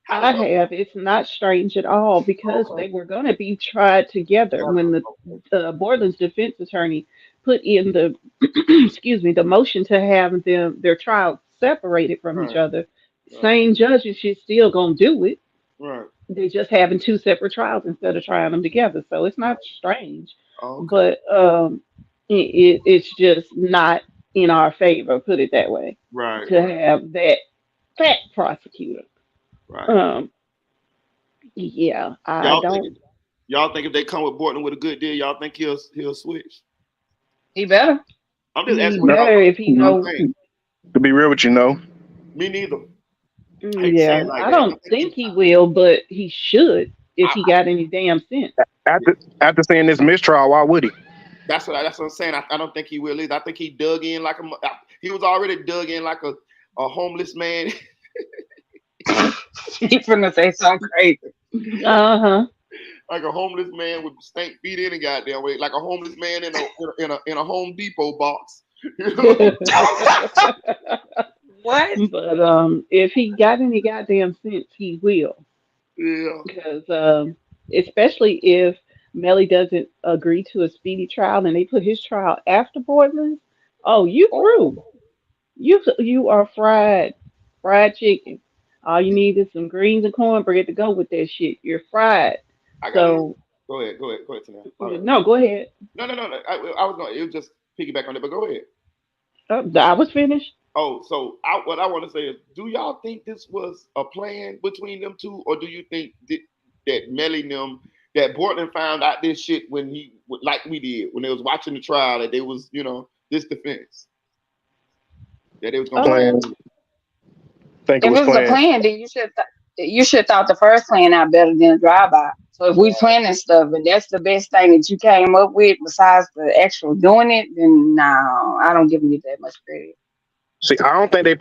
I have. It's not strange at all because they were going to be tried together when the Bortland's defense attorney put in the the motion to have their trial separated from each other. Same judges, she's still going to do it. Right. They're just having two separate trials instead of trying them together. So it's not strange. But it's just not in our favor, put it that way. Right. To have that prosecutor. Right. Yeah, y'all think if they come with Bortland with a good deal, y'all think he'll switch? He better. I'm just asking. He better if he knows. To be real with you, no. Me neither. I don't think he will, but he should if he got any damn sense. After saying this mistrial, why would he? That's what I'm saying. I don't think he will either. I think he dug in like he was already dug in like a homeless man. He finna say something crazy. Like a homeless man with stank feet in a goddamn way, like a homeless man in a Home Depot box. What? But if he got any goddamn sense, he will. Yeah. Because especially if Melly doesn't agree to a speedy trial and they put his trial after Portland's, you through. You are fried chicken. All you need is some greens and cornbread to go with that shit. You're fried. Go ahead, Tanel. Right. No, go ahead. No. I was going. It was just piggyback on it, but go ahead. I was finished. So what I want to say is, do y'all think this was a plan between them two, or do you think that Melly and them, that Bortland found out this shit when like we did when they was watching the trial, that they was this defense that they was gonna plan? If it was a plan, then you should thought the first plan out better than the drive-by. So if we planning stuff and that's the best thing that you came up with besides the actual doing it, then no, I don't give you that much credit. See, I don't think they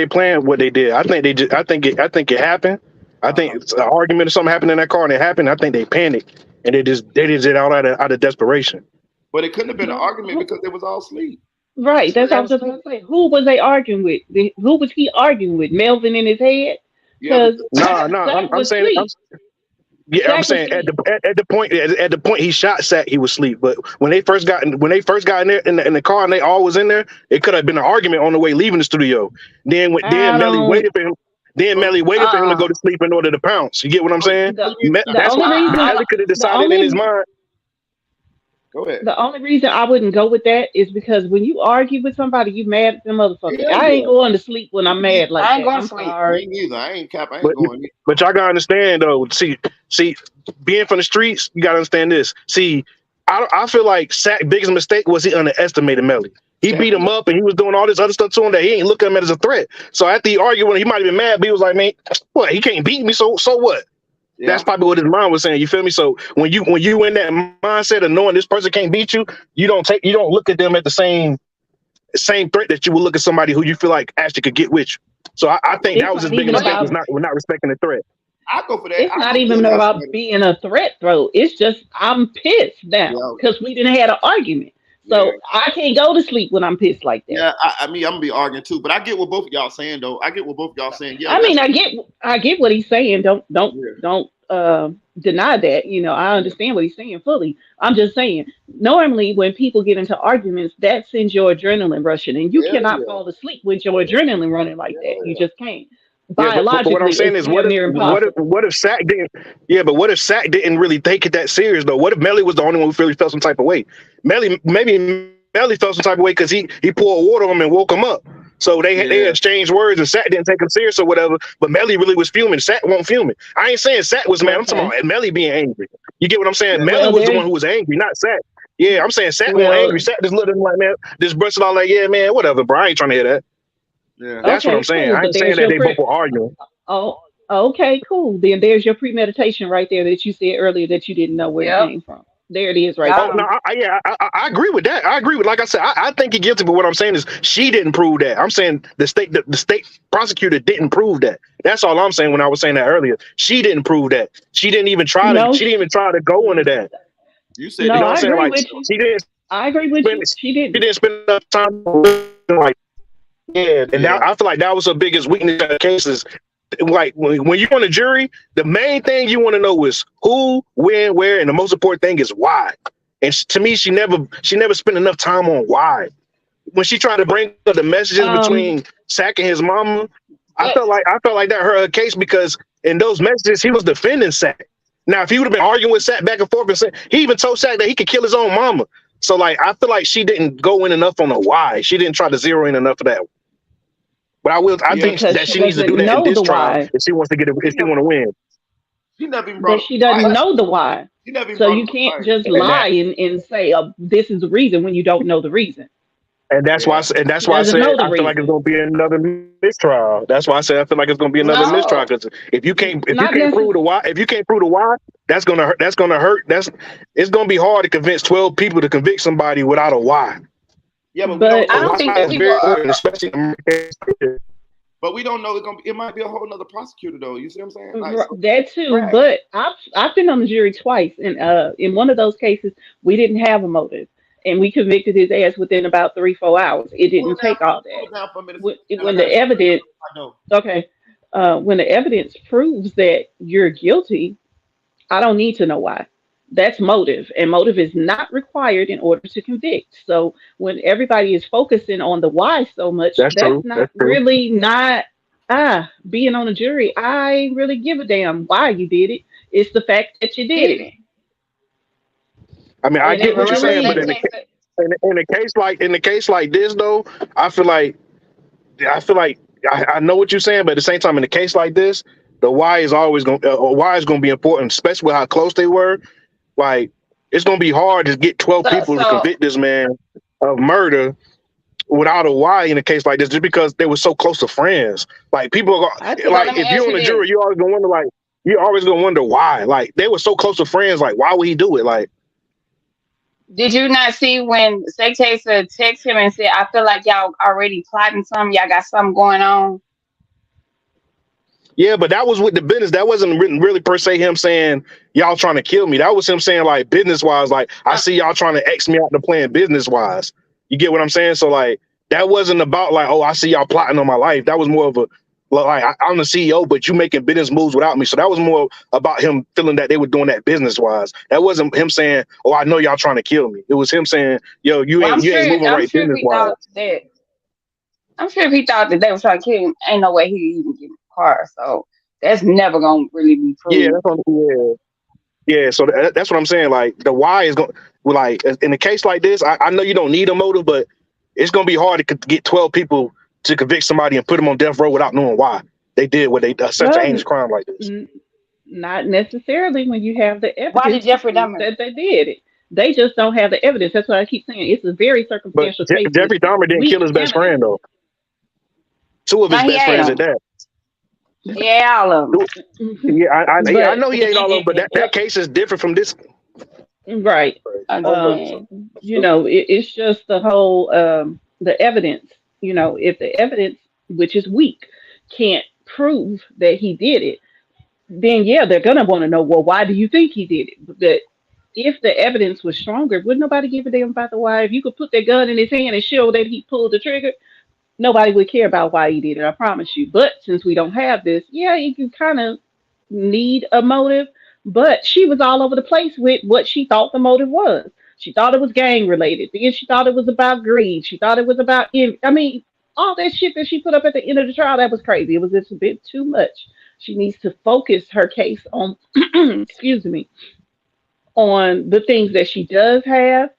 planned what they did. I think it happened. I think it's an argument or something happened in that car and it happened. I think they panicked and they did it out of desperation. But it couldn't have been an argument because they was all asleep. Right, that's what I was just gonna say. Who was they arguing with? Who was he arguing with? Melvin in his head? No. I'm saying at the point he shot Sack, he was asleep. But when they first got in there in the car and they all was in there, it could have been an argument on the way leaving the studio. Then Melly waited for him. Melly waited for him to go to sleep in order to pounce. You get what I'm saying? That's why Melly could have decided in his mind. Go ahead. The only reason I wouldn't go with that is because when you argue with somebody, you mad at the motherfucker. Yeah, I ain't going to sleep when I'm mad like that. I ain't going to sleep. Me neither. I ain't going. But y'all gotta understand though. See, being from the streets, you gotta understand this. See, I feel like Sack's biggest mistake was he underestimated Melly. He beat him up and he was doing all this other stuff to him that he ain't looking at him as a threat. So after he argued, he might have been mad, but he was like, man, what? He can't beat me, so what? Yeah. That's probably what his mind was saying. You feel me? So when you in that mindset of knowing this person can't beat you, you don't look at them at the same threat that you would look at somebody who you feel like actually could get with you. So I think that was his biggest mistake, was not respecting the threat. I go for that. It's not even about being a threat, bro. It's just I'm pissed now because we didn't have an argument. So I can't go to sleep when I'm pissed like that. Yeah, I mean, I'm gonna be arguing too, but I get what both of y'all saying though. I get what both of y'all saying. Yeah, I mean, I get what he's saying. Don't deny that. I understand what he's saying fully. I'm just saying, normally when people get into arguments, that sends your adrenaline rushing, and you cannot fall asleep with your adrenaline running like that. You just can't. Biologically, what I'm saying is, what if Sack didn't? Yeah, but what if Sack didn't really take it that serious though? What if Melly was the only one who really felt some type of way? Maybe Melly felt some type of way because he poured water on him and woke him up. So they exchanged words, and Sat didn't take him serious or whatever. But Melly really was fuming. Sat won't fuming. I ain't saying Sat was mad. I'm talking about Melly being angry. You get what I'm saying? Melly was the one who was angry, not Sat. Yeah, I'm saying Sat was angry. Sat just looked at him like, man, just busted out like, yeah, man, whatever, bro. I ain't trying to hear that. Yeah, that's what I'm saying. Cool, I ain't saying that they both were arguing. Oh, okay, cool. Then there's your premeditation right there that you said earlier that you didn't know where it came from. There it is, right there. No, I agree with that. I agree with, like I said, I think he's guilty. But what I'm saying is, she didn't prove that. I'm saying the state prosecutor didn't prove that. That's all I'm saying. When I was saying that earlier, she didn't prove that. She didn't even try to. She didn't even try to go into that. You said, no, you know what I'm saying? Like, she didn't. I agree with you. She didn't. She didn't spend enough time. Like, and now I feel like that was her biggest weakness in the cases. Like when you're on a jury, the main thing you want to know is who, when, where, and the most important thing is why. And to me, she never spent enough time on why. When she tried to bring up the messages between Sack and his mama, I felt like that hurt her case, because in those messages he was defending Sack. Now, if he would have been arguing with Sack back and forth and said, he even told Sack that he could kill his own mama. So like, I feel like she didn't go in enough on the why. She didn't try to zero in enough of that. But I think that she needs to do that in this trial if she wants to if she want to win. She never even brought. She doesn't know the why. So you can't just lie and say, this is the reason when you don't know the reason. And that's why I said I feel like it's going to be another mistrial. That's why I said I feel like it's going to be another mistrial, because if you can't prove the why, that's going to hurt. It's going to be hard to convince 12 people to convict somebody without a why. Yeah, but I don't think that people are, especially. But we don't know it might be a whole nother prosecutor though. You see what I'm saying? Like, that too. Right. But I've been on the jury twice, and in one of those cases we didn't have a motive, and we convicted his ass within about 3-4 hours. It didn't take all that. When the evidence, when the evidence proves that you're guilty, I don't need to know why. That's motive, and motive is not required in order to convict. So when everybody is focusing on the why so much, that's not really not being on a jury. I ain't really give a damn why you did it. It's the fact that you did it. I mean, I get what you're saying, but in a case like this, though, I feel like I know what you're saying, but at the same time, in a case like this, the why is always going to be important, especially with how close they were. Like, it's going to be hard to get 12 people to convict this man of murder without a why in a case like this, just because they were so close to friends. Like, people are like, if you're on the jury, you're always going to wonder why. Like, they were so close to friends. Like, why would he do it? Like, did you not see when Secretary texted him and said, I feel like y'all already plotting something, y'all got something going on? Yeah, but that was with the business. That wasn't really per se him saying y'all trying to kill me. That was him saying, like, business wise, like, I see y'all trying to X me out the plan business wise. You get what I'm saying? So like, that wasn't about like, oh, I see y'all plotting on my life. That was more of a like, I'm the CEO, but you making business moves without me. So that was more about him feeling that they were doing that business wise. That wasn't him saying, oh, I know y'all trying to kill me. It was him saying, yo, you ain't moving right business wise. I'm sure if he thought that they were trying to kill him, ain't no way he'd even get in the car. So that's never gonna really be proven. Yeah. So that's what I'm saying. Like, the why is going, like, in a case like this, I know you don't need a motive, but it's gonna be hard to get 12 people to convict somebody and put them on death row without knowing why they did what they such an heinous crime like this. Not necessarily when you have the evidence. Why did Jeffrey Dahmer that they did it? They just don't have the evidence. That's what I keep saying. It's a very circumstantial case. Jeffrey Dahmer didn't kill his best friend though. 2 of his best friends at that. Yeah, all of them. Yeah, I know he ate all of them, but that case is different from this. Right. It's just the whole the evidence. If the evidence, which is weak, can't prove that he did it, then they're gonna want to know, well, why do you think he did it? But if the evidence was stronger, would nobody give a damn about the why? If you could put that gun in his hand and show that he pulled the trigger, nobody would care about why he did it, I promise you. But since we don't have this, you can kind of need a motive. But she was all over the place with what she thought the motive was. She thought it was gang related. Then she thought it was about greed. She thought it was about, all that shit that she put up at the end of the trial, that was crazy. It was just a bit too much. She needs to focus her case on, excuse me, on the things that she does have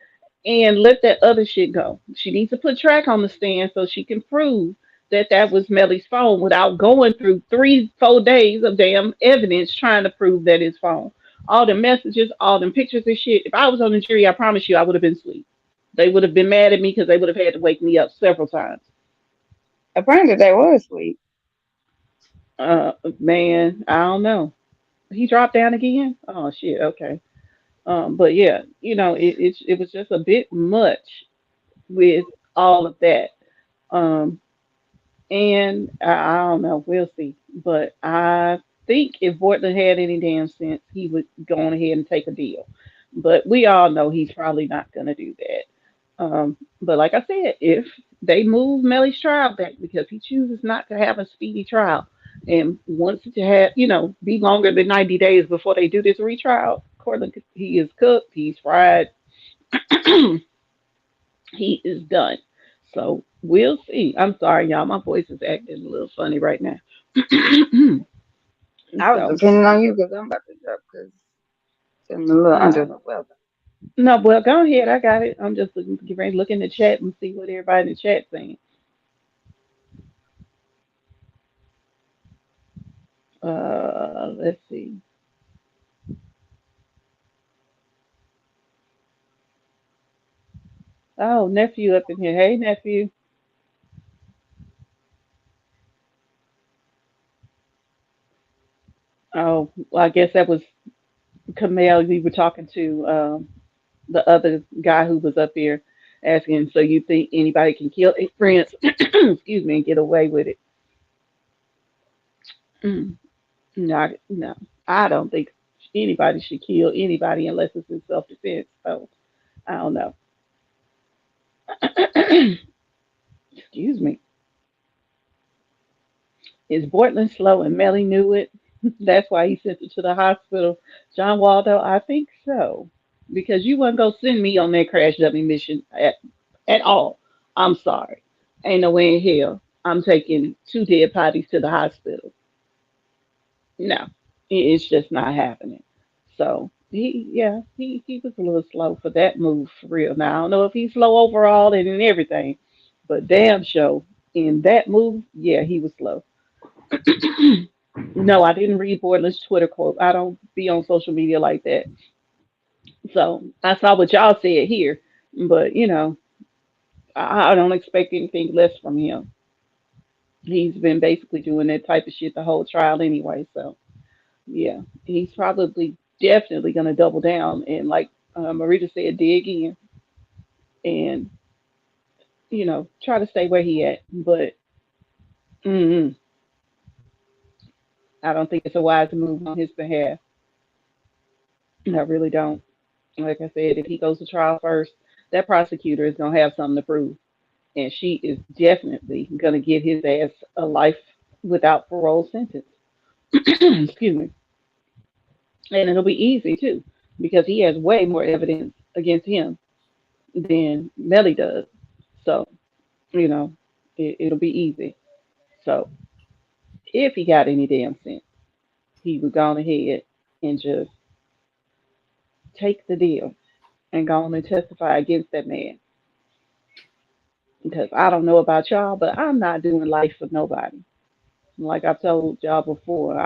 and let that other shit go. She needs to put track on the stand so she can prove that that was Melly's phone without going through 3, 4 days of damn evidence trying to prove that it's phone. All the messages, all them pictures and shit. If I was on the jury, I promise you, I would have been asleep. They would have been mad at me because they would have had to wake me up several times. Apparently they was asleep. Man, I don't know. He dropped down again. Oh shit. Okay. But yeah, it was just a bit much with all of that. Um, and I don't know. We'll see. But I think if Portland had any damn sense, he would go on ahead and take a deal. But we all know he's probably not going to do that. But like I said, if they move Melly's trial back because he chooses not to have a speedy trial and wants it to have, be longer than 90 days before they do this retrial, Cortland, he is cooked, he's fried, he is done. So we'll see. I'm sorry, y'all. My voice is acting a little funny right now. I was So depending on you because I'm about to drop because I'm a little under no, the weather. no. Well, go ahead. I got it. I'm just looking, get ready to look in the chat and see what everybody in the chat saying. Let's see. Oh, nephew up in here. Hey, nephew. Oh, well, I guess that was Kamel. We were talking to the other guy who was up here asking. So you think anybody can kill a prince? Excuse me, and get away with it? Mm, no, no. I don't think anybody should kill anybody unless it's in self-defense. So I don't know. Excuse me. Is Bortland slow and Melly knew it? That's why he sent her to the hospital. John Waldo, I think so. Because you wouldn't go send me on that crash dummy mission at all. I'm sorry. Ain't no way in hell I'm taking two dead bodies to the hospital. No, it's just not happening. So he was a little slow for that move for real. Now I don't know if he's slow overall and in everything, but damn show in that move, yeah, he was slow. No, I didn't read Borland's Twitter quote. I don't be on social media like that. So I saw what y'all said here, but I don't expect anything less from him. He's been basically doing that type of shit the whole trial anyway. So yeah, he's probably definitely gonna double down and like Marita said, dig in and try to stay where he at. But mm, I don't think it's a wise move on his behalf. I really don't. Like I said, if he goes to trial first, that prosecutor is gonna have something to prove, and she is definitely gonna give his ass a life without parole sentence. Excuse me, and it'll be easy too because he has way more evidence against him than Melly does. So you know, it'll be easy. So if he got any damn sense, he would go on ahead and just take the deal and go on and testify against that man. Because I don't know about y'all, but I'm not doing life for nobody. Like I've told y'all before,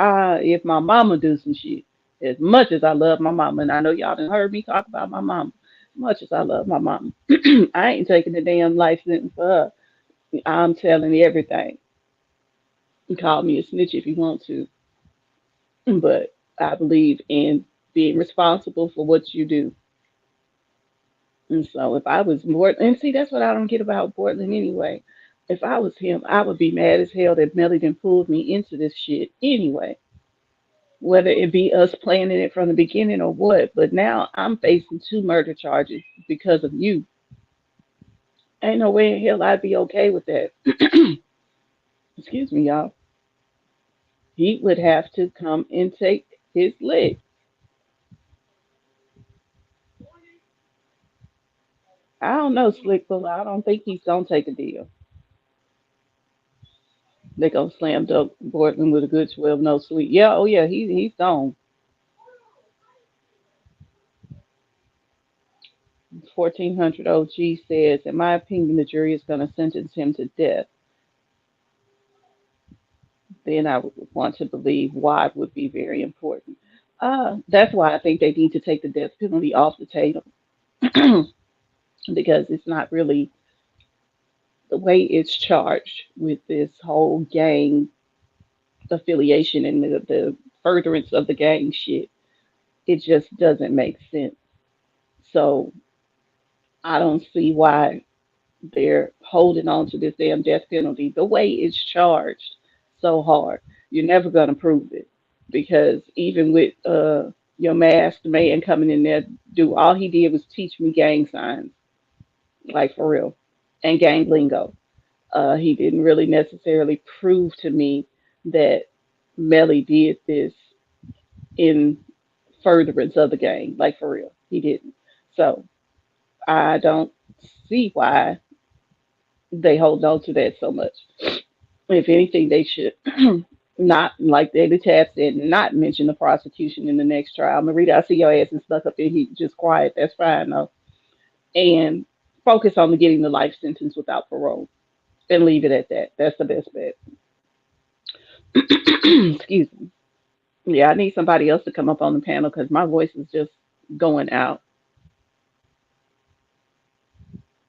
if my mama do some shit, as much as I love my mama, and I know y'all done heard me talk about my mama, as much as I love my mama, I ain't taking the damn life sentence for her. I'm telling you everything. You call me a snitch if you want to, but I believe in being responsible for what you do. And so if I was Portland, and see, that's what I don't get about Portland anyway. If I was him, I would be mad as hell that Melly done pulled me into this shit anyway. Whether it be us planning it from the beginning or what. But now I'm facing two murder charges because of you. Ain't no way in hell I'd be okay with that. Excuse me, y'all. He would have to come and take his leg. I don't know, Slick, but I don't think he's gonna take a deal. They gonna slam dunk Portland with a good 12 no sweet. Yeah, oh yeah, he's gone. 1400 OG says, in my opinion, the jury is going to sentence him to death. Then I would want to believe why would be very important. That's why I think they need to take the death penalty off the table because it's not really the way it's charged with this whole gang affiliation and the furtherance of the gang shit. It just doesn't make sense. So I don't see why they're holding on to this damn death penalty the way it's charged so hard. You're never gonna prove it because even with your masked man coming in there, do all he did was teach me gang signs, like for real, and gang lingo. He didn't really necessarily prove to me that Melly did this in furtherance of the gang, like for real. He didn't. So I don't see why they hold on to that so much. If anything, they should not, like David Tapp said, not mention the prosecution in the next trial. Marita, I see your ass is stuck up there. He just quiet. That's fine though. And focus on getting the life sentence without parole and leave it at that. That's the best bet. Excuse me. Yeah, I need somebody else to come up on the panel because my voice is just going out.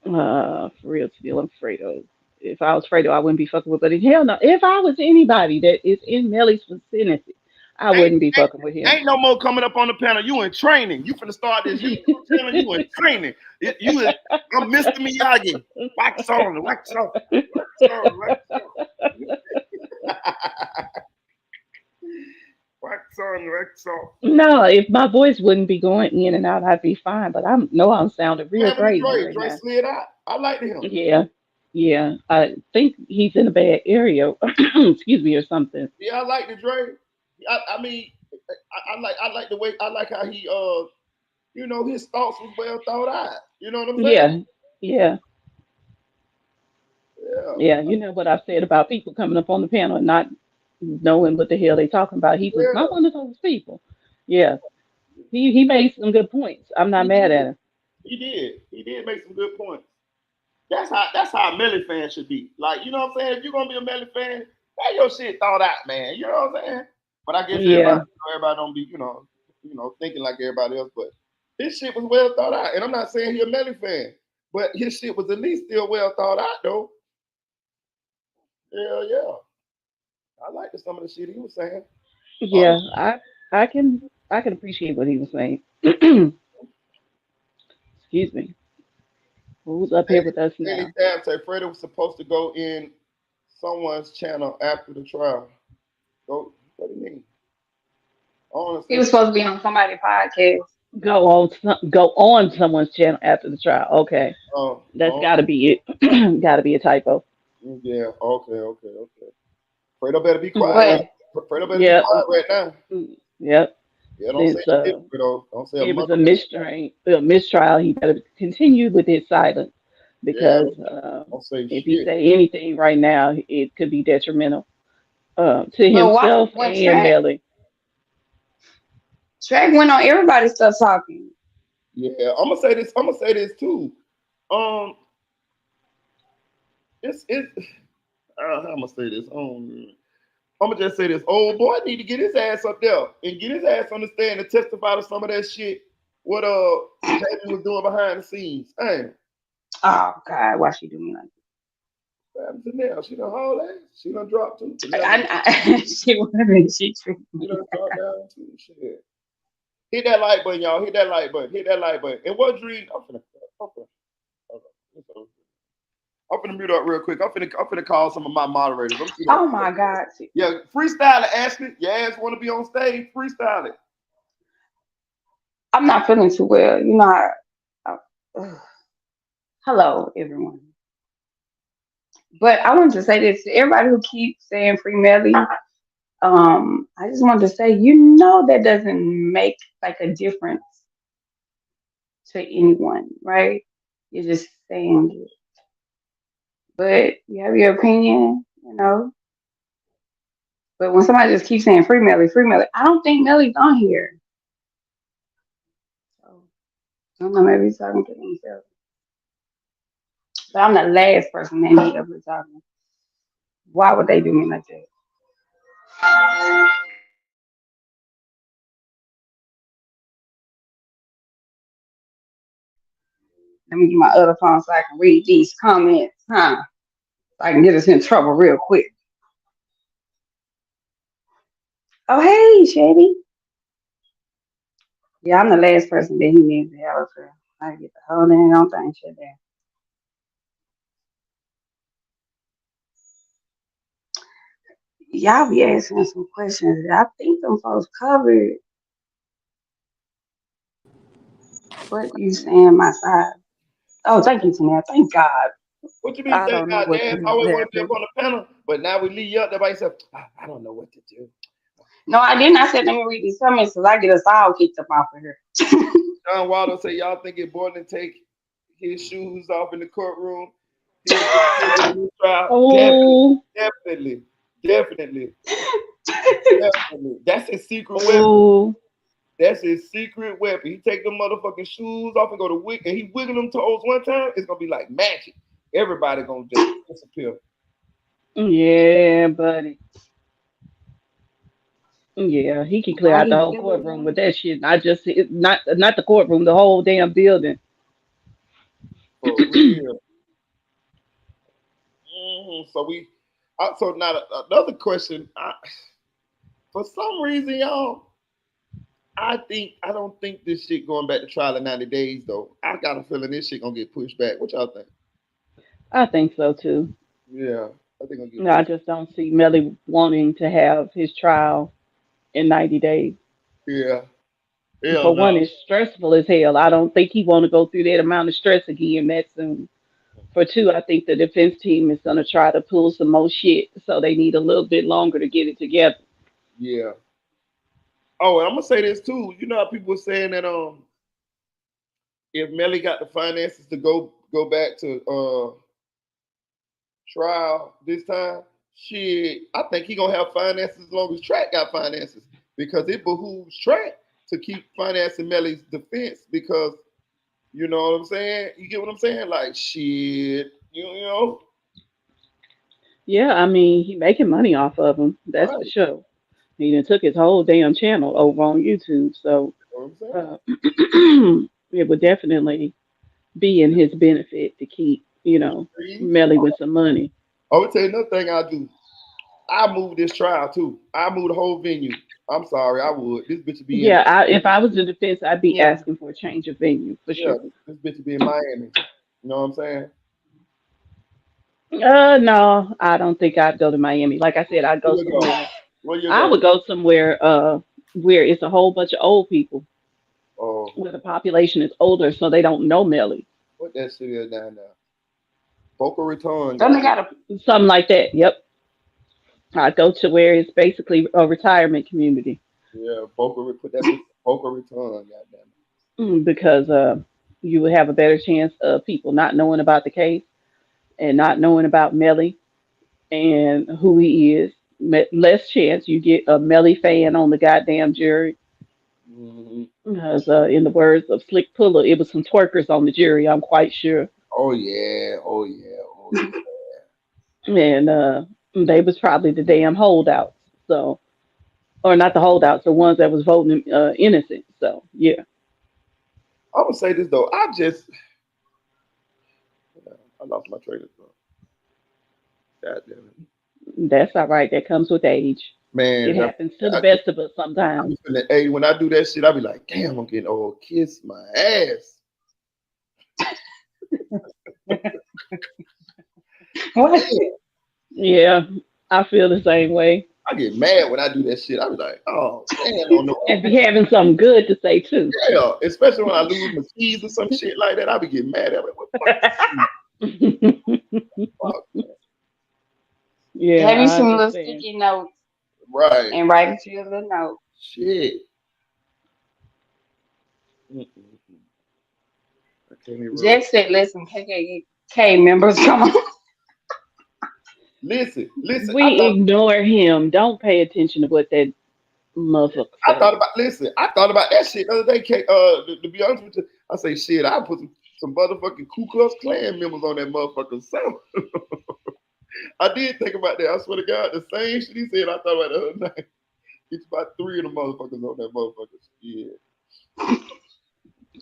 For real, still, I'm Fredo. If I was Fredo, I wouldn't be fucking with. But hell no, if I was anybody that is in Melly's vicinity, I Ain't, wouldn't be ain't, fucking with him. ain't no more coming up on the panel. You in training. You finna start this YouTube channel. You in training. I'm Mr. Miyagi. Wax on, wax off, wax on, wax off. Wax on, wax off. No, if my voice wouldn't be going in and out, I'd be fine. But I'm sounding What real happened to crazy Dre? right Dre now. slid out. I liked him. Yeah, yeah. I think he's in a bad area. Excuse me, or something. Yeah, I like the Dre. I mean, I like the way I like how he his thoughts was well thought out. You know what I'm saying? Yeah, yeah, Yeah, yeah. You know what I've said about people coming up on the panel and not knowing what the hell they talking about. He was not yeah. one of those people. Yeah, he made some good points. I'm not He mad did. at him. He did. He did make some good points. That's how a Melly fan should be. Like, you know what I'm saying? If you're gonna be a Melly fan, have your shit thought out, man. You know what I'm saying? But I guess Yeah, everybody don't be, thinking like everybody else. But his shit was well thought out. And I'm not saying he a Melly fan, but his shit was at least still well thought out though. Yeah, yeah. I liked some of the shit he was saying. yeah. Honestly. I can appreciate what he was saying. Excuse me. Who's up here with us Daily now? Tab say Freddie was supposed to go in someone's channel after the trial. Go, what do you mean? He Honestly, was supposed to be on somebody's podcast. Go on someone's channel after the trial. Okay, that's oh, got to be it. Got to be a typo. yeah, okay. Fredo better be quiet. Right. But Fredo better be Yep. quiet right now. Yep. Yeah, don't say Since shit, Fredo. Don't say a it was mother. a mistrial, he better continue with his silence Yeah, because don't say if he shit. say anything right now, it could be detrimental to why himself when and Melly. Track went on everybody's stuff talking. Yeah, I'm gonna say this. I'm gonna say this too. Um, it's. How I'm gonna say this. I'm gonna just say this. Old boy need to get his ass up there and get his ass on the stand and testify to some of that shit. What Jamie was doing behind the scenes. Hey, Oh God, why she do me like what happened to Nell? She done haul ass. She done dropped too. that? Nell done, She wanted she treated she me. done dropped down too. Shit. Hit that like button, y'all. Hit that like button. Hit that like button. And what dream? I'm finna, hold on. I'm finna mute up real quick. I'm finna call some of my moderators. Let me see that. Oh my God. Yeah, freestyle it, Ashley. Your ass want to be on stage? Freestyle it. I'm not feeling too well. You know ugh. Hello, everyone. But I wanted to say this to everybody who keeps saying free Melly. I just wanted to say, that doesn't make like a difference to anyone, right? You're just saying it. But you have your opinion. But when somebody just keeps saying free Melly, I don't think Melly's on here. So I don't know, maybe he's talking to himself. But I'm the last person they need up here talking. Why would they do me like that? Let me get my other phone so I can read these comments, huh? So I can get us in trouble real quick. Oh, hey, Shady. Yeah, I'm the last person that he needs to have up here. I get the whole dang on thing shut down. Y'all be asking some questions that I think them folks covered. What you saying, my side? Oh, thank you, Tanel. Thank God. What you mean, I thank don't know God? what the Dad hell always want to be up happened. on the panel, but now we leave you up there by yourself. I don't know what to do. No, I didn't. I said let me read these comments because I get us all kicked up off of here. John Waldo say y'all think it boy to take his shoes off in the courtroom. He'll get a new trial. Oh, Definitely, definitely, definitely. That's his secret weapon. oh, That's his secret weapon. He take them motherfucking shoes off and go to wig, and he wiggle them toes one time. It's gonna be like magic. Everybody gonna just disappear. yeah, buddy. Yeah, he can clear Why out the he whole still with courtroom them? with that shit. Not the courtroom, the whole damn building. For real. So so now another question. For some reason, y'all, I don't think this shit going back to trial in 90 days though. I got a feeling this shit gonna get pushed back. What y'all think? I think so too. Yeah, I think gonna get No, I pushed. just don't see Melly wanting to have his trial in 90 days. Yeah, hell For no. one, it's stressful as hell. I don't think he want to go through that amount of stress again that soon. For two, I think the defense team is going to try to pull some more shit, so they need a little bit longer to get it together. Yeah. Oh, and I'm gonna say this too. You know how people were saying that if Melly got the finances to go back to trial this time, shit, I think he gonna have finances as long as Track got finances because it behooves Track to keep financing Melly's defense because you know what I'm saying. You get what I'm saying? Like shit, you know, Yeah, I mean, he making money off of them. That's for right? sure. He done took his whole damn channel over on YouTube, so You know what I'm saying? uh, it would definitely be in his benefit to keep, Melly with some money. I would tell you another thing I do. I move this trial too. I move the whole venue. I'm sorry, I would. This bitch would be in Yeah, if I was the defense, I'd be Yeah. asking for a change of venue for yeah, sure. this bitch would be in Miami. You know what I'm saying? No, I don't think I'd go to Miami. Like I said, I'd Where go you go? somewhere. Where you I go? would go somewhere where it's a whole bunch of old people, Oh, where the population is older, so they don't know Melly. what that shit is down there? Boca Raton, Don't they goddamn. got a Something like that. Yep. I'd go to where it's basically a retirement community. Yeah, put that bitch in Boca Raton, goddamn. Because you would have a better chance of people not knowing about the case and not knowing about Melly and who he is. Less chance you get a Melly fan on the goddamn jury. Mm-hmm. Because in the words of Slick Puller, it was some twerkers on the jury, I'm quite sure. Oh yeah, oh yeah, oh yeah. And they was probably the damn holdouts. So, or not the holdouts, the ones that was voting innocent. So, yeah. I'm gonna say this though. I lost my train of thought. God damn it, That's all right. That comes with age. It man. happens to the I, best of us I sometimes. be feeling, hey, when I do that shit, I be like, damn, I'm getting old. Kiss my ass. what? Damn. Yeah, I feel the same way. I get mad when I do that shit. I be like, oh man, I don't know. And be having something good to say too. Yeah, especially when I lose my keys or some shit like that. I be getting mad at me. What the fuck? Yeah, Have you I some little understand. sticky notes Right. and write it to your little note? Shit. Mm-mm. I can't even remember. Jack said, "Listen, KKK members, come on." Listen. I We thought ignore him. Don't pay attention to what that Motherfucker. I thought about that shit the other day. To be honest with you, I say shit. I put some motherfucking Ku Klux Klan members on that motherfucker. So I did think about that. I swear to God, the same shit he said. I thought about the other night. It's about 3 of the motherfuckers on that motherfucker. Yeah.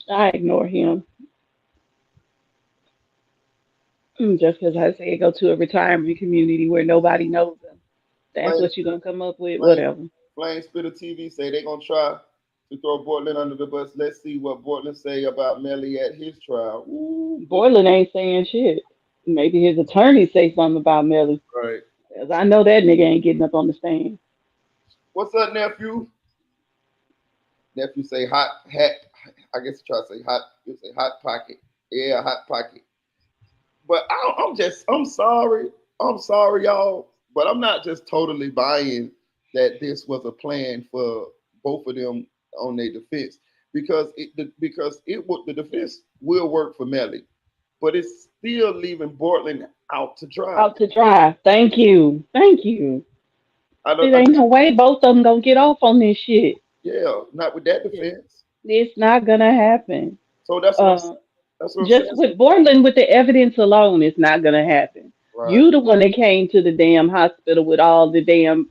I ignore him. Just because I say go to a retirement community where nobody knows them. That's Flame, what you're gonna come up with. Flame, Whatever. Flame Spitter TV say they gonna try to throw Bortland under the bus. Let's see what Bortland say about Melly at his trial. Ooh, Borland ain't saying shit. Maybe his attorney say something about Melly. right. 'Cause I know that nigga ain't getting up on the stand. What's up, nephew? Nephew say hot hat. I guess you try to say hot. You say hot pocket. Yeah, hot pocket. But I'm sorry. I'm sorry, y'all. But I'm not just totally buying that this was a plan for both of them on their defense because the defense will work for Melly, but it's still leaving Bortland out to dry. Out to dry. Thank you. Thank you. I don't. There ain't no way both of them gonna get off on this shit. Yeah, not with that defense. It's not gonna happen. So that's what Uh, I'm just saying. with Borland, with the evidence alone, it's not gonna happen. Right. You the one that came to the damn hospital with all the damn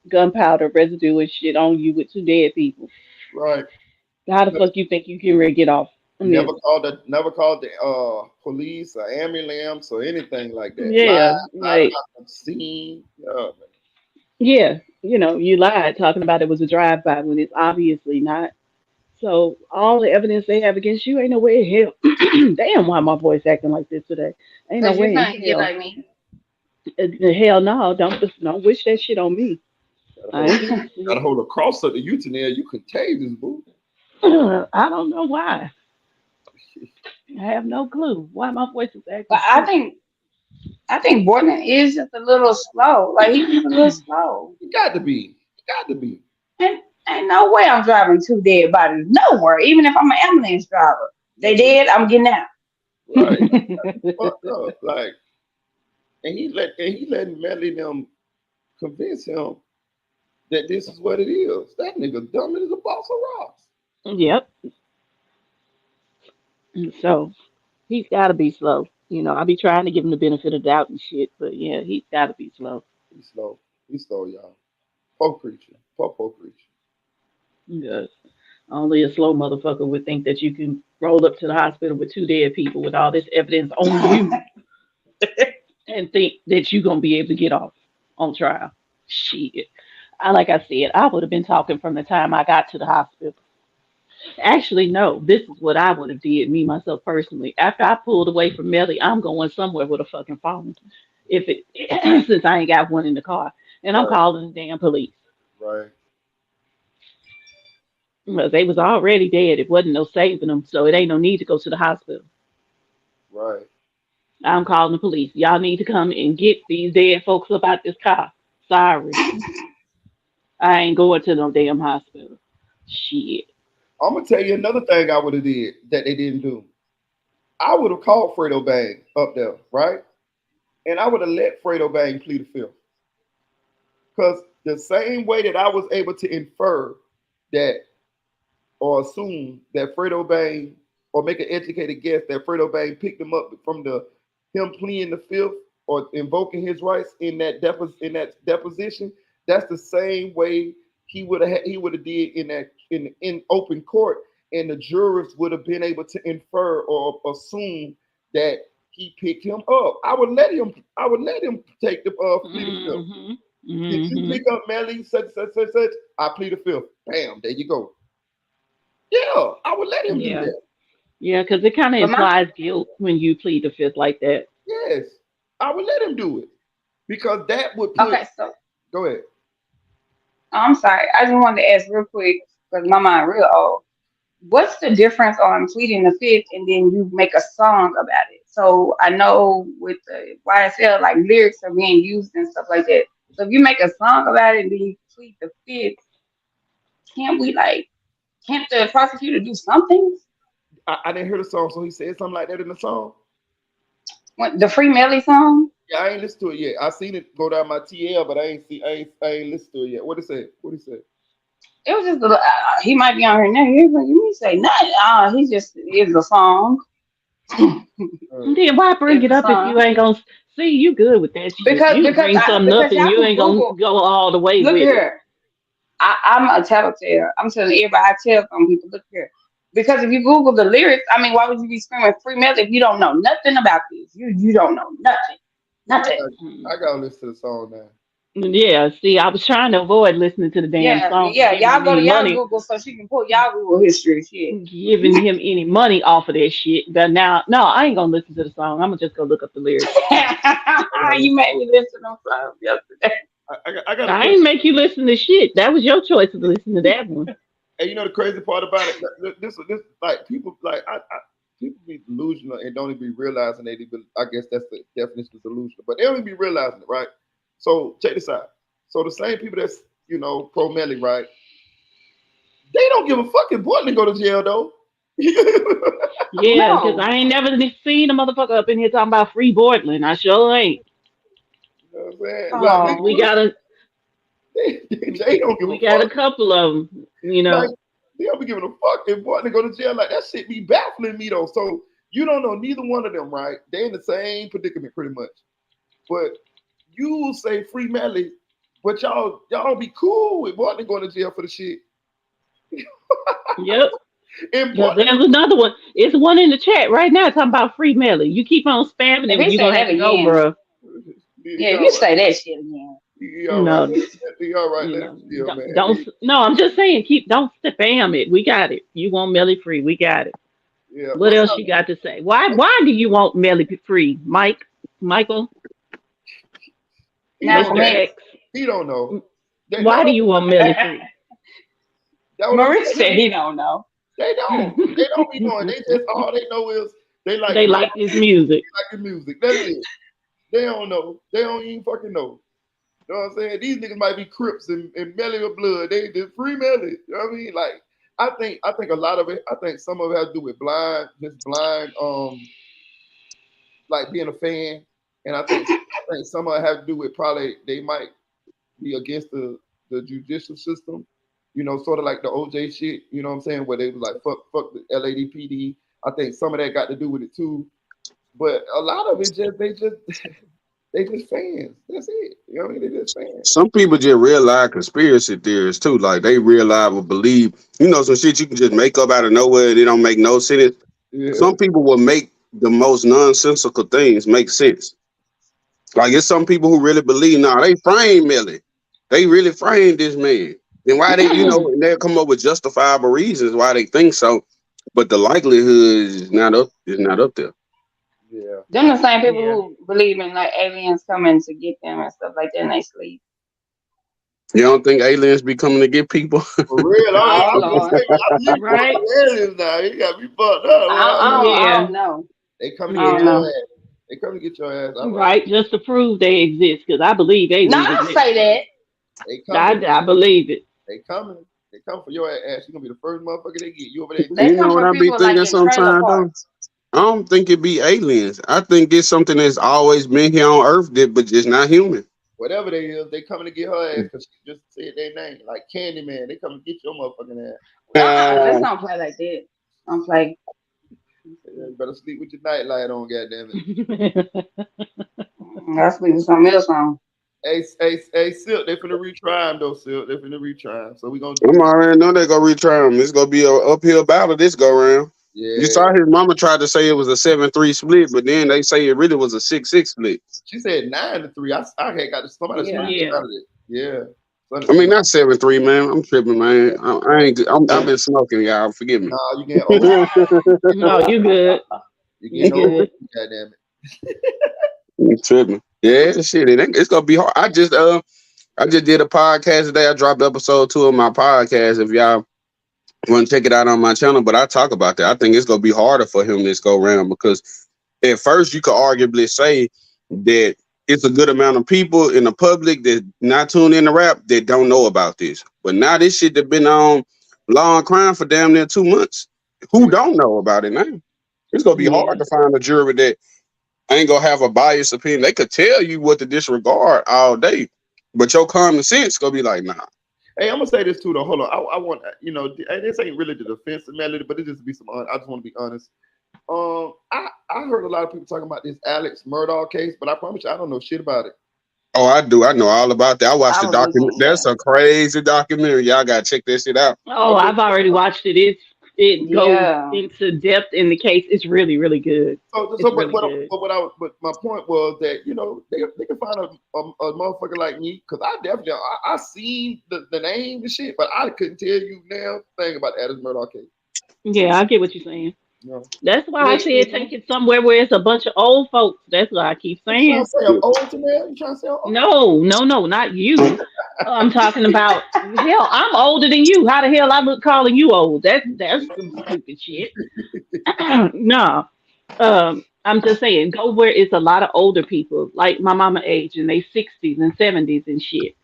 gunpowder residue and shit on you with 2 dead people. Right. How the fuck you think you can really get off on this? Never called the police or ambulance or anything like that. Yeah, Lied like about the scene. Oh, man. yeah, you lied talking about it was a drive-by when it's obviously not. So all the evidence they have against you ain't no way in hell. Damn, why my voice acting like this today? Ain't no Cause you way in trying to get hell. like me. Hell no, don't wish that shit on me. I ain't getting Gotta sick. hold a cross up to you, Tanel. You contagious, boo. I don't know why. I have no clue why my voice is acting But I stupid. think I think Borden is just a little slow. Like he's just a little slow. You got to be. You got to be. And ain't no way I'm driving 2 dead bodies. Nowhere. Even if I'm an ambulance driver. They dead, I'm getting out. Right. Fucked up. Like, and he letting Melly them convince him that this is what it is. That nigga dumb as a box of rocks. Yep. So he's got to be slow. I be trying to give him the benefit of doubt and shit, but yeah, he's got to be slow. He's slow. He's slow, y'all. Poor creature. Poor creature. Yes. Only a slow motherfucker would think that you can roll up to the hospital with 2 dead people with all this evidence on you and think that you're gonna be able to get off on trial. Shit. Like I said, I would have been talking from the time I got to the hospital. Actually, no, this is what I would have did, me myself personally. After I pulled away from Melly, I'm going somewhere with a fucking phone. If it since I ain't got one in the car. And I'm Right. calling the damn police. Right. Because they was already dead. It wasn't no saving them, so it ain't no need to go to the hospital. Right. I'm calling the police. Y'all need to come and get these dead folks up out this car. Sorry. I ain't going to no damn hospital. Shit. I'm gonna tell you another thing I would have did that they didn't do. I would have called Fredo Bang up there, right? And I would have let Fredo Bang plead the fifth. Because the same way that I was able to infer that or assume that Fredo Bang or make an educated guess that Fredo Bang picked him up from him pleading the fifth or invoking his rights in that deposition, that's the same way he would have did in open court, and the jurors would have been able to infer or assume that he picked him up. I would let him take the plead the fifth. Mm-hmm. Did you Mm-hmm. pick up Melly such? I plead the fifth. Bam, there you go. Yeah, I would let him do Yeah. that. Yeah, because it kind of But my implies guilt when you plead the fifth like that. Yes, I would let him do it because that would put. okay, so Go ahead. I'm sorry. I just wanted to ask real quick because my mind real old. What's the difference on pleading the fifth and then you make a song about it? So I know with the YSL, like lyrics are being used and stuff like that. So if you make a song about it and then you plead the fifth, can't we can't the prosecutor do something? I didn't hear the song, so he said something like that in the song. What, the Free Melly song? Yeah, I ain't listened to it yet. I seen it go down my TL, but I ain't listened to it yet. What it say? What he said? It was just he might be on here now. He's like, you say nothing. He just is a song. Then why bring it It's a up if you song. ain't gonna see? You good with that shit. You bring something up and y'all you can ain't gonna Google. go all the way Look with it. here. I'm a tattletale. I'm telling everybody. I tell some people, look here. Because if you Google the lyrics, I mean, why would you be screaming free Melly if you don't know nothing about this? You don't know nothing. Nothing. I gotta listen to the song now. Yeah, see, I was trying to avoid listening to the damn Yeah, song and yeah. giving Y'all him go any to y'all money, Google so she can pull y'all Google history. Shit. giving him any money off of that shit. But now, no, I ain't gonna listen to the song. I'm gonna just go look up the lyrics. You made me listen to some yesterday. I got a I question. ain't make you listen to shit. That was your choice to listen to that one. And you know the crazy part about it, this like people like people be delusional and don't even be realizing they even. I guess that's the definition of delusional, but they don't even be realizing it, right? So check this out. So the same people that's pro Melly, right? They don't give a fuck if Portland go to jail though. Yeah, because No. I ain't never seen a motherfucker up in here talking about free Bortland. I sure ain't. You know what I'm saying? Like Because we Oh. got a they don't give a we got a fuck. couple of them. Like they don't be giving a fuck if Portland go to jail. Like that shit be baffling me though. So you don't know neither one of them, right? They in the same predicament pretty much. But you say free Melly, but y'all be cool with Portland going to jail for the shit. Yep. And Because Portland, there's another one. It's one in the chat right now talking about free Melly. You keep on spamming If it, he you're say gonna have that to go, again, bro. yeah, if y'all you right. say that shit again. Y'all right. No, Y'all right. Let him chill, man. don't. No, I'm just saying, don't spam it. We got it. You want Melly free? We got it. Yeah. What What's else up? you got to say? Why do you want Melly free, Michael, He don't Mr. know. Maurice, X? He don't know. Why do you want Melly free? That what I'm Maurice said saying. he don't know. They don't. They don't be knowing. They just all they know is they like They like this music. the music. That's it. They don't know. They don't even fucking know. You know what I'm saying? These niggas might be Crips and Melly with blood. They free Melly. You know what I mean? Like I think a lot of it. I think some of it has to do with just blind, like being a fan. And I think some of it has to do with probably they might be against the judicial system. Sort of like the OJ shit. You know what I'm saying? Where they was like fuck the LADPD. I think some of that got to do with it too. But a lot of it they just fans. That's it. You know what I mean? They just fans. Some people just realize conspiracy theories too. Like they realize or believe, some shit you can just make up out of nowhere. They don't make no sense. Yeah. Some people will make the most nonsensical things make sense. Like it's some people who really believe, nah, they framed Melly. They really framed this man. And why they, and they'll come up with justifiable reasons why they think so. But the likelihood is not up there. Yeah. Them the same people Yeah. who believe in like aliens coming to get them and stuff like that in they sleep. You don't think aliens be coming to get people? For real. Oh I'm Lord. sleeping with Right. the aliens now. You got me fucked up. I Yeah. don't know. They come to I get don't Yeah. your know. ass. They come to get your ass. All right. Right. Just to prove they exist, because I believe No, aliens don't exist. say that. They coming. I believe it. They coming. They come for your ass. You're gonna be the first motherfucker they get. You over there. They You know come what from I be people like thinking in trailer sometimes though? parks. I don't think it be aliens. I think it's something that's always been here on Earth, but just not human. Whatever they is, they coming to get her ass because she just said their name. Like Candyman. They come to get your motherfucking ass. Let's don't play like that. Don't play. You better sleep with your nightlight on, goddamn it. Let's leave something else on. Hey, Silk, they finna retry him though, Silk. They finna retry him. So we gonna I'm already know they gonna retry him. It's gonna be an uphill battle this go round. You yeah. saw his mama tried to say it was a 7-3 split, but then they say it really was a 6-6 split. She said 9-3. I had got somebody Yeah. screenshot it. Yeah. I mean, not 7-3, man. I'm tripping, man. I ain't. I've been smoking, y'all. Forgive me. Nah, you getting old. No, you good. You You getting old. good. Goddamn I'm tripping. Yeah, shit. It's gonna be hard. I just did a podcast today. I dropped episode 2 of my podcast. If y'all want to check it out on my channel, but I talk about that. I think it's gonna be harder for him this go round because at first you could arguably say that it's a good amount of people in the public that not tuned in to rap that don't know about this. But now this shit that been on law and crime for damn near 2 months. Who don't know about it now? It's gonna be Yeah. hard to find a jury that ain't gonna have a biased opinion. They could tell you what to disregard all day, but your common sense gonna be like, nah. Hey, I'm gonna say this too though. Hold on. I want this ain't really the defense of Melody, but it just be some. I just want to be honest. I heard a lot of people talking about this Alex Murdaugh case, but I promise you, I don't know shit about it. Oh, I do. I know all about that. I watched I the was looking document. at That's that. a crazy documentary. Y'all gotta check that shit out. Oh, Okay, I've already watched it. It goes Yeah. into depth in the case. It's really, really good. It's really good. but my point was that they can find a motherfucker like me because I definitely I seen the name and shit, but I couldn't tell you now thing about the Alex Murdaugh case. Yeah, I get what you're saying. You That's why I Me said too. take it somewhere where it's a bunch of old folks. That's what I keep What you trying saying. to say? I'm old to man? You trying to say I'm old? No, not you. I'm talking about hell. I'm older than you. How the hell I look calling you old? That's some stupid shit. No, I'm just saying go where it's a lot of older people like my mama age and they 60s and 70s and shit.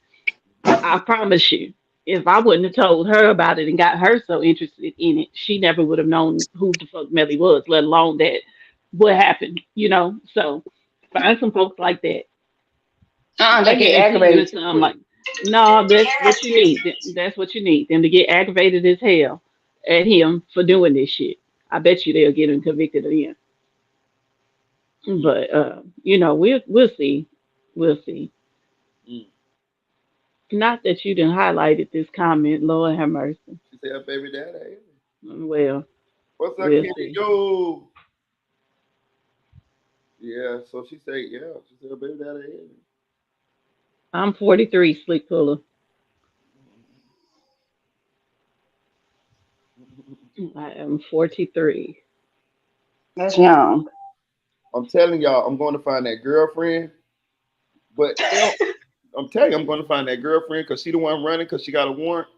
I promise you, if I wouldn't have told her about it and got her so interested in it, she never would have known who the fuck Melly was, let alone that what happened, So find some folks like that. I They get guarantee you aggravated it's too something quick. like, no, that's what you need. That's what you need. Them to get aggravated as hell at him for doing this shit. I bet you they'll get him convicted again. But we'll see. We'll see. Mm. Not that you didn't highlighted this comment, Lord have mercy. She said, "Baby daddy." Well, What's up, we'll Kenny? see. Yo. Yeah. So she said, yeah. She said, "Baby daddy." I'm 43, sleep puller. I am 43. That's young. I'm telling y'all, I'm going to find that girlfriend, but I'm telling you, I'm going to find that girlfriend because she the one running because she got a warrant,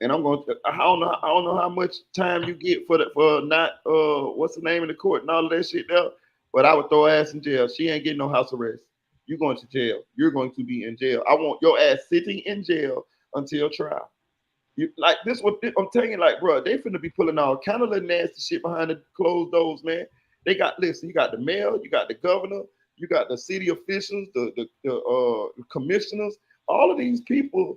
and I'm going. I don't know how much time you get for not what's the name in the court and all of that shit there, but I would throw her ass in jail. She ain't getting no house arrest. You're going to jail. You're going to be in jail. I want your ass sitting in jail until trial. You like this? What I'm telling you, like, bro, they finna be pulling all kind of little nasty shit behind the closed doors, man. They got listen. You got the mayor, you got the governor, you got the city officials, the commissioners. All of these people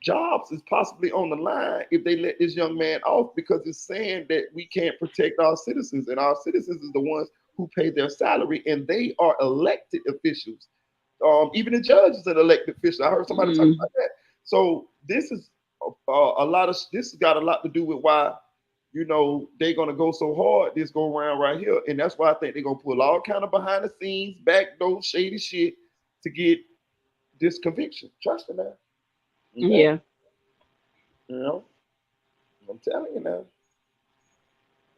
jobs is possibly on the line if they let this young man off because it's saying that we can't protect our citizens, and our citizens is the ones who pay their salary, and they are elected officials. Even the judge is an elected official. I heard somebody talk Mm, about that. So this is a lot of this has got a lot to do with why they're gonna go so hard this go around right here, and that's why I think they're gonna pull all kind of behind the scenes, backdoor shady shit to get this conviction. Trust me now. Okay, yeah. you know, I'm telling you now.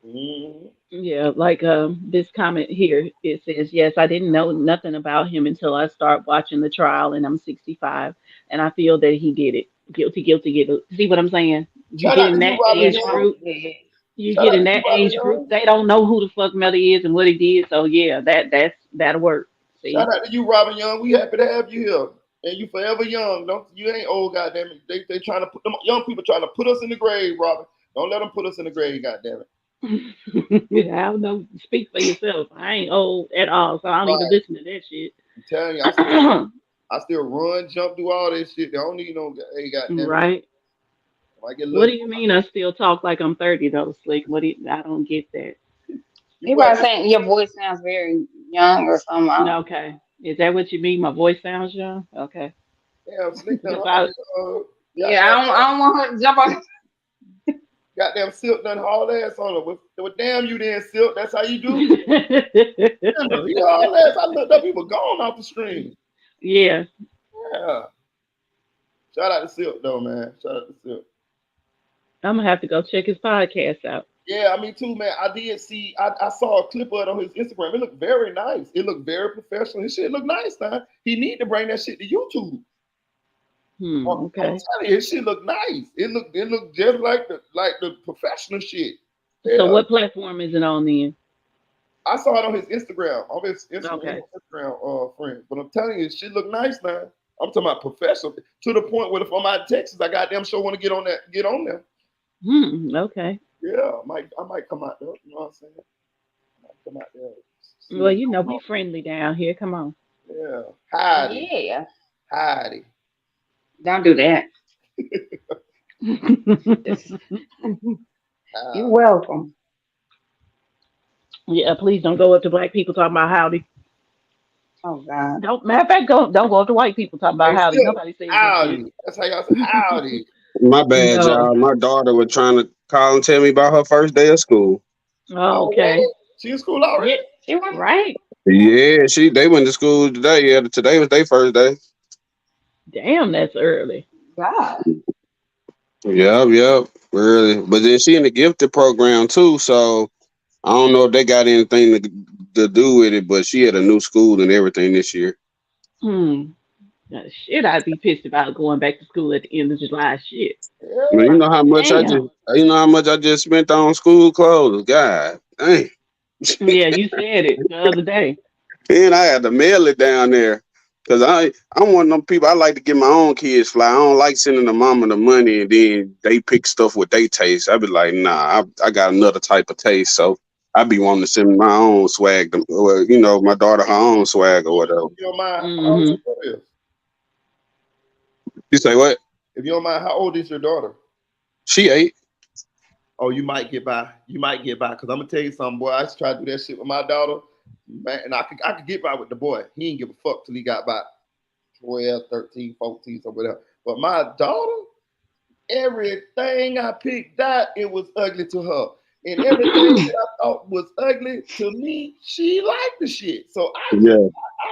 Mhm. Yeah, like this comment here, it says, yes, I didn't know nothing about him until I start watching the trial, and I'm 65, and I feel that he did it. Guilty, guilty, guilty. See what I'm saying? You Shout get out in to you, that Robin age Young. group, Yeah. you Shout get out in to you, that Robin age group, Young. they don't know who the fuck Melly is and what he did. So yeah, that'll work. Shout See? out to you, Robin Young. We happy to have you here. And you forever young. Don't you ain't old, goddamn it. They trying to put them young people trying to put us in the grave, Robin. Don't let them put us in the grave, goddamn it. I don't know. Speak for yourself. I ain't old at all, so I don't even Right. listen to that shit. I'm telling you, I still run, jump, do all this shit. They don't need no hey goddamn it. Right. I get a What little do you mean I still talk like I'm 30 though, Slick? I don't get that. you He what? probably saying your voice sounds very young or something. I don't know. Okay. Is that what you mean? My voice sounds young? Okay. Damn, slick done Because I Yeah, I don't want her to jump on. goddamn silk done haul ass on her. Well, damn you then, silk. That's how you do. Damn, he haul ass. I looked up, he was gone off the screen. Yeah. Yeah. Shout out to Silk though, man. Shout out to Silk. I'm gonna have to go check his podcast out. Yeah, I mean too, man. I did see. I saw a clip of it on his Instagram. It looked very nice. It looked very professional. His shit looked nice, man. He need to bring that shit to YouTube. I'm Okay. telling you, his shit looked nice. It looked just like the professional shit. So Yeah, what platform is it on then? I saw it on his Instagram. On his Okay. Instagram friend. But I'm telling you, his shit look nice, man. I'm talking about professional to the point where if I'm out in Texas, I goddamn sure want to get on there. Okay. Yeah, I might come out there. You know what I'm saying? I might come out there. See Well, what's going we on. friendly down here. Come on. Yeah. Heidi. Yeah, Heidi. don't do that. You're Ah, welcome. Yeah, please don't go up to black people talking about howdy. Oh God. Don't matter of fact, don't go up to white people talking about hey, howdy. Silk, Nobody says that shit. howdy. That's how y'all say howdy. My bad, No. y'all. My daughter was trying to call and tell me about her first day of school. Oh, Already? okay. She in school already? Yeah. She was. Right. Yeah, they went to school today. Yeah, today was their first day. Damn, that's early. God. Yep, yep. Really. But then she in the gifted program too, so I don't know if they got anything to do with it, but she had a new school and everything this year. Hmm. Shit, I'd be pissed about going back to school at the end of July. Shit. Man, Yeah. Damn. you know how much I just spent on school clothes. God dang. Yeah, you said it the other day. And I had to mail it down there. Cause I'm one of them people. I like to get my own kids fly. I don't like sending the mama the money and then they pick stuff with they taste. I be like, nah, I got another type of taste. So I be wanting to send my own swag, or my daughter her own swag or whatever. If you don't mind, how old Mm-hmm. your daughter is? You say what? If you don't mind, how old is your daughter? She ate. Oh, you might get by. You might get by. Cause I'm gonna tell you something, boy. I used to try to do that shit with my daughter. Man, and I could get by with the boy. He didn't give a fuck till he got by 12, 13, 14, or whatever. But my daughter, everything I picked out, it was ugly to her. And everything that I thought was ugly to me, she liked the shit. So Yeah.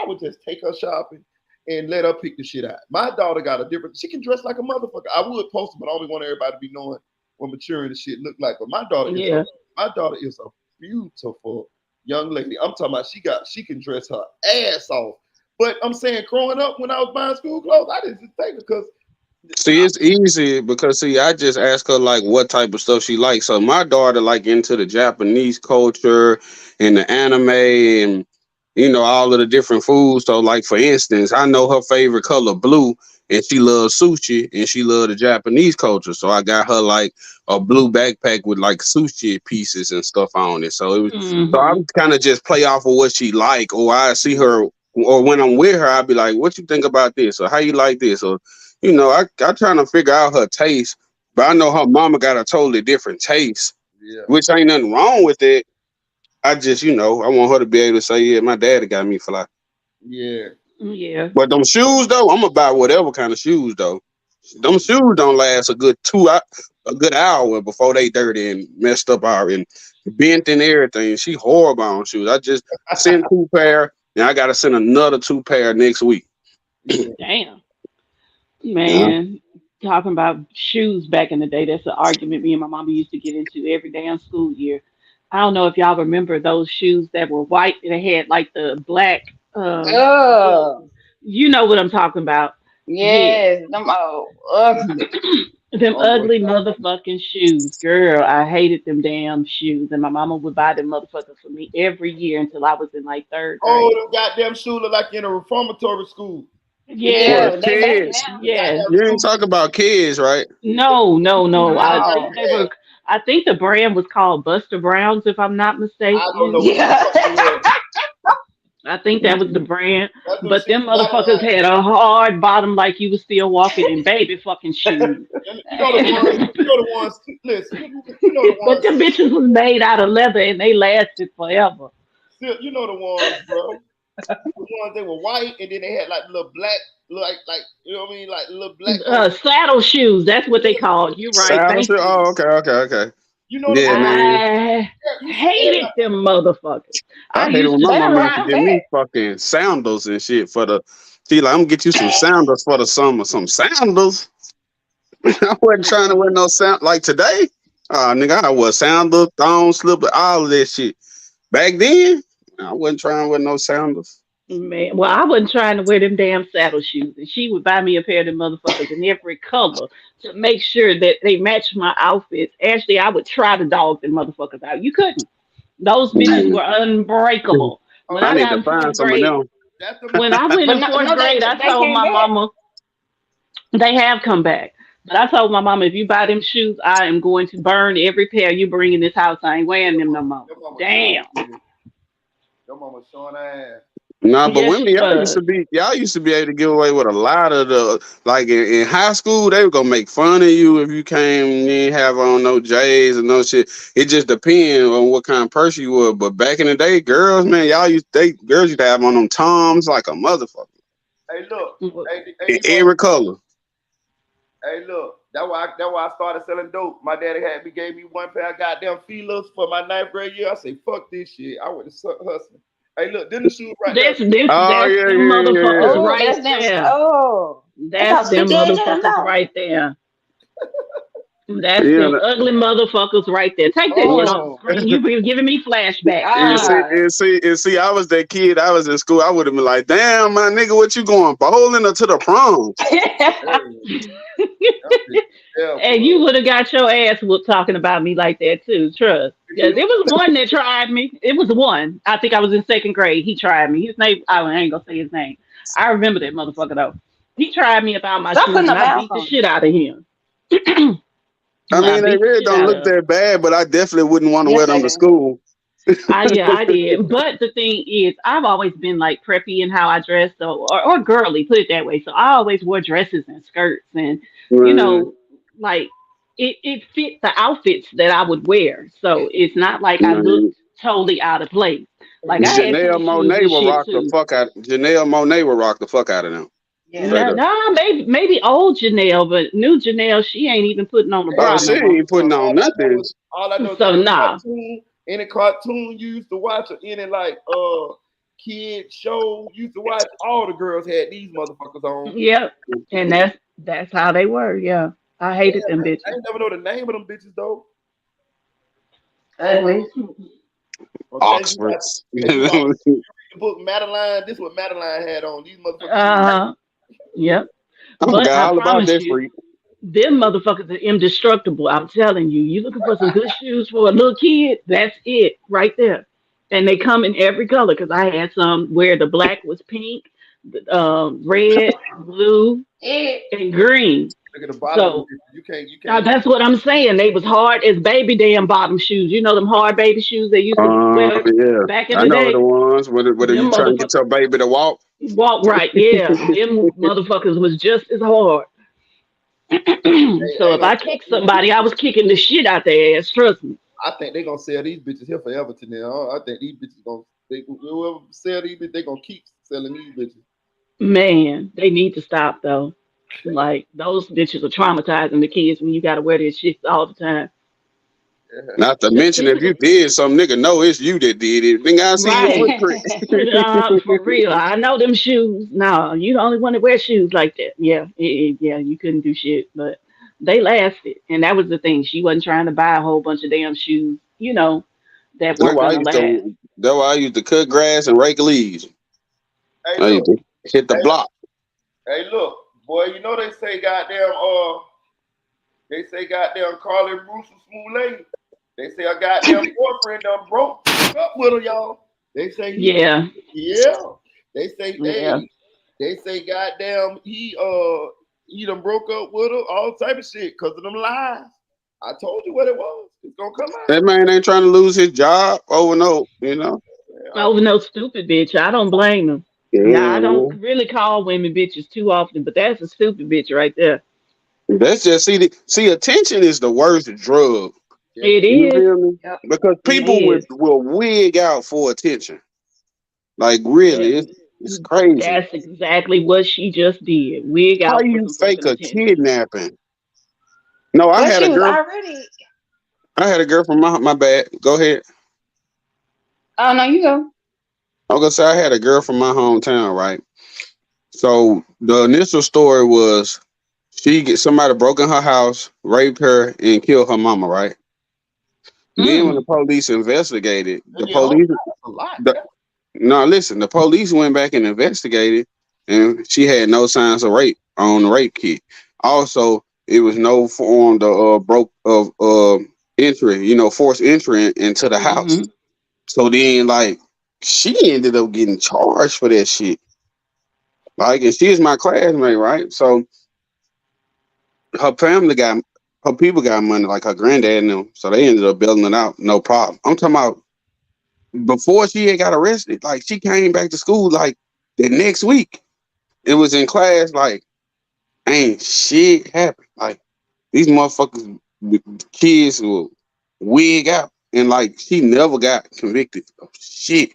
I would just take her shopping and let her pick the shit out. My daughter got a different, she can dress like a motherfucker. I would post it, but I only want everybody to be knowing what maturing the shit look like. But Yeah. my daughter is a beautiful young lady. I'm talking about she can dress her ass off. But I'm saying growing up when I was buying school clothes, I didn't just take it because See, it's easy because I just ask her like what type of stuff she likes. So my daughter like into the Japanese culture and the anime and all of the different foods. So like for instance, I know her favorite color blue and she loves sushi and she loves the Japanese culture. So I got her like a blue backpack with like sushi pieces and stuff on it. So Mm-hmm. I'm kind of just play off of what she like, or I see her, or when I'm with her, I'll be like, "What you think about this?" or "How you like this?" or I trying to figure out her taste, but I know her mama got a totally different taste, yeah, which ain't nothing wrong with it. I just, I want her to be able to say, yeah, my daddy got me fly. yeah, Yeah. But them shoes though, I'm gonna buy whatever kind of shoes though. Them shoes don't last a good hour before they dirty and messed up and bent and everything. She horrible on shoes. I just sent 2 pair, and I gotta send another 2 pair next week. yeah. Damn. Yeah. Man, talking about shoes back in the day, that's an argument me and my mama used to get into every damn school year. I don't know if y'all remember those shoes that were white and they had like the black the Oh. you know what I'm talking about. Yeah. Yes. Them. Oh. Ugh. Them Oh, no, ugly motherfucking shoes. Girl, I hated them damn shoes. And my mama would buy them motherfuckers for me every year until I was in like third oh, grade. them goddamn shoes look like in a reformatory school. And you For Yes, wear the Yeah. They back kids, now. the yes. goddamn you ain't shoes. talk about kids, right? No, no, no. I No. think they were. I think the brand was called Buster Browns, if I'm not I don't know mistaken. what the Yeah. fuck it was. I think that was the brand. That's them But shit them was out of motherfuckers line. had a hard bottom, like you was still walking in baby fucking shoes. You know the ones. You know the ones. Listen, you know the But ones. them bitches was made out of leather and they lasted forever. You know the ones, bro. The ones they were white and then they had like little black, like you know what I mean, like little black on. Saddle shoes. That's what they Yeah, called. You're right. Saddle Thank shit. you. Oh, okay. you know the Yeah, ones. man. I You used to wear hated like them motherfuckers. I I hate it used when to my They mama used to around give back. me fucking sandals and shit for the. She like, I'm gonna get you some sandals for the summer. Some sandals. I wasn't trying to wear no sound like today. Nigga, I wear sandals, thong slipper, all of that shit. Back then, I wasn't trying to wear no sandals. Man, well, I wasn't trying to wear them damn saddle shoes, and she would buy me a pair of them motherfuckers in every color to make sure that they matched my outfits. Actually, I would try to dog them motherfuckers out. You couldn't. Those bitches Mm. were unbreakable. oh When I I that need got to in find fourth some of grade, them. that's the when I went But in no, fourth no, grade, I they told came my back. mama they have come back. But I told my mama, if you buy them shoes, I am going to burn every pair you bring in this house. I ain't wearing them no more. your mama showing Damn. your mama showing her ass. Nah, but Yes, women, she was. y'all used to be able to get away with a lot of the, like in high school, they were gonna make fun of you if you came and you didn't have on no J's and no shit. It just depends on what kind of person you were. But back in the day, girls, man, girls used to have on them Toms like a motherfucker. Hey, look. In every color. Hey, look. That's why I started selling dope. My daddy gave me one pair of goddamn feelers for my 9th grade year. I say, fuck this shit. I went to hustling. Hey, look, then the shoes right there. That's them motherfuckers Oh, right that's them. there. Oh, That's them motherfuckers right there. That's them ugly motherfuckers right there. Take that shit off the screen. You be giving me flashbacks. And see, I was that kid. I was in school. I would have been like, damn, my nigga, what you going bowling or to the prom? And you would have got your ass whooped talking about me like that too. Trust. Yes, it was one that tried me. It was one. I think I was in 2nd grade. He tried me. His name, I ain't gonna say his name. I remember that motherfucker though. He tried me about my shoes and I beat the shit out of him. I mean, they really don't look that bad, but I definitely wouldn't want to wear them to school. Yeah, I did. But the thing is, I've always been like preppy in how I dress, or girly, put it that way. So I always wore dresses and skirts, and you know, like it fit the outfits that I would wear. So it's not like I looked totally out of place. Like Janelle Monáe will rock the fuck out. Janelle Monáe will rock the fuck out of them. Yeah. No, maybe old Janelle, but new Janelle, she ain't even putting on the bra. She ain't putting on nothing. All I know so nah. Any cartoon you used to watch or any like kid show you used to watch, all the girls had these motherfuckers on. Yep. And that's how they were, yeah. I hated them bitches. I ain't never know the name of them bitches though. Ugly. Oxfords. Book Madeline, this is what Madeline had on. These motherfuckers. Yep. But I promise you, them motherfuckers are indestructible. I'm telling you. You looking for some good shoes for a little kid? That's it right there. And they come in every color because I had some where the black was pink, red, blue, and green. Look at the bottom. So you can't. That's what I'm saying. They was hard as baby damn bottom shoes. You know them hard baby shoes they used to wear back in the day. I know the ones where you trying to get your baby to walk. Walk right, yeah. Them motherfuckers was just as hard. So if I kick somebody, I was kicking the shit out their ass. Trust me. I think they're gonna sell these bitches here forever to now. I think these bitches whoever sell these bitches, they gonna keep selling these bitches. Man, they need to stop though. Like those bitches are traumatizing the kids when you gotta wear this shit all the time. Not to mention if you did some nigga know it's you that did it. Then I see your footprint. For real. I know them shoes. No, you the only one that wears shoes like that. Yeah, you couldn't do shit, but they lasted. And that was the thing. She wasn't trying to buy a whole bunch of damn shoes, that weren't gonna last. That's why I used to cut grass and rake leaves. Hey, look. Hit the block. Hey, look, boy, they say goddamn Carlee Bruce Smooth. They say a goddamn boyfriend done broke up with her, y'all. They say yeah. They say goddamn he done broke up with her, all type of shit because of them lies. I told you what it was. It's gonna come out. That man ain't trying to lose his job over no, Over no stupid bitch. I don't blame him. Yeah, I don't really call women bitches too often, but that's a stupid bitch right there. That's just see attention is the worst drug. It is. Yep. Because people will wig out for attention. Like really, it's crazy. That's exactly what she just did. Wig out. How you fake a kidnapping? No, I had a girl. I had a girl from my bad. Go ahead. Oh no, you go. I was gonna say I had a girl from my hometown, right? So the initial story was somebody broke in her house, raped her, and killed her mama, right? Then when the police investigated, the police went back and investigated, and she had no signs of rape on the rape kit. Also, it was no form of entry, forced entry into the house. So then, she ended up getting charged for that shit. And she is my classmate, right? So her people got money, like her granddad and them. So they ended up building it out, no problem. I'm talking about before she had got arrested, like she came back to school like the next week. It was in class, like ain't shit happened. Like these motherfuckers, kids will wig out, and like she never got convicted of shit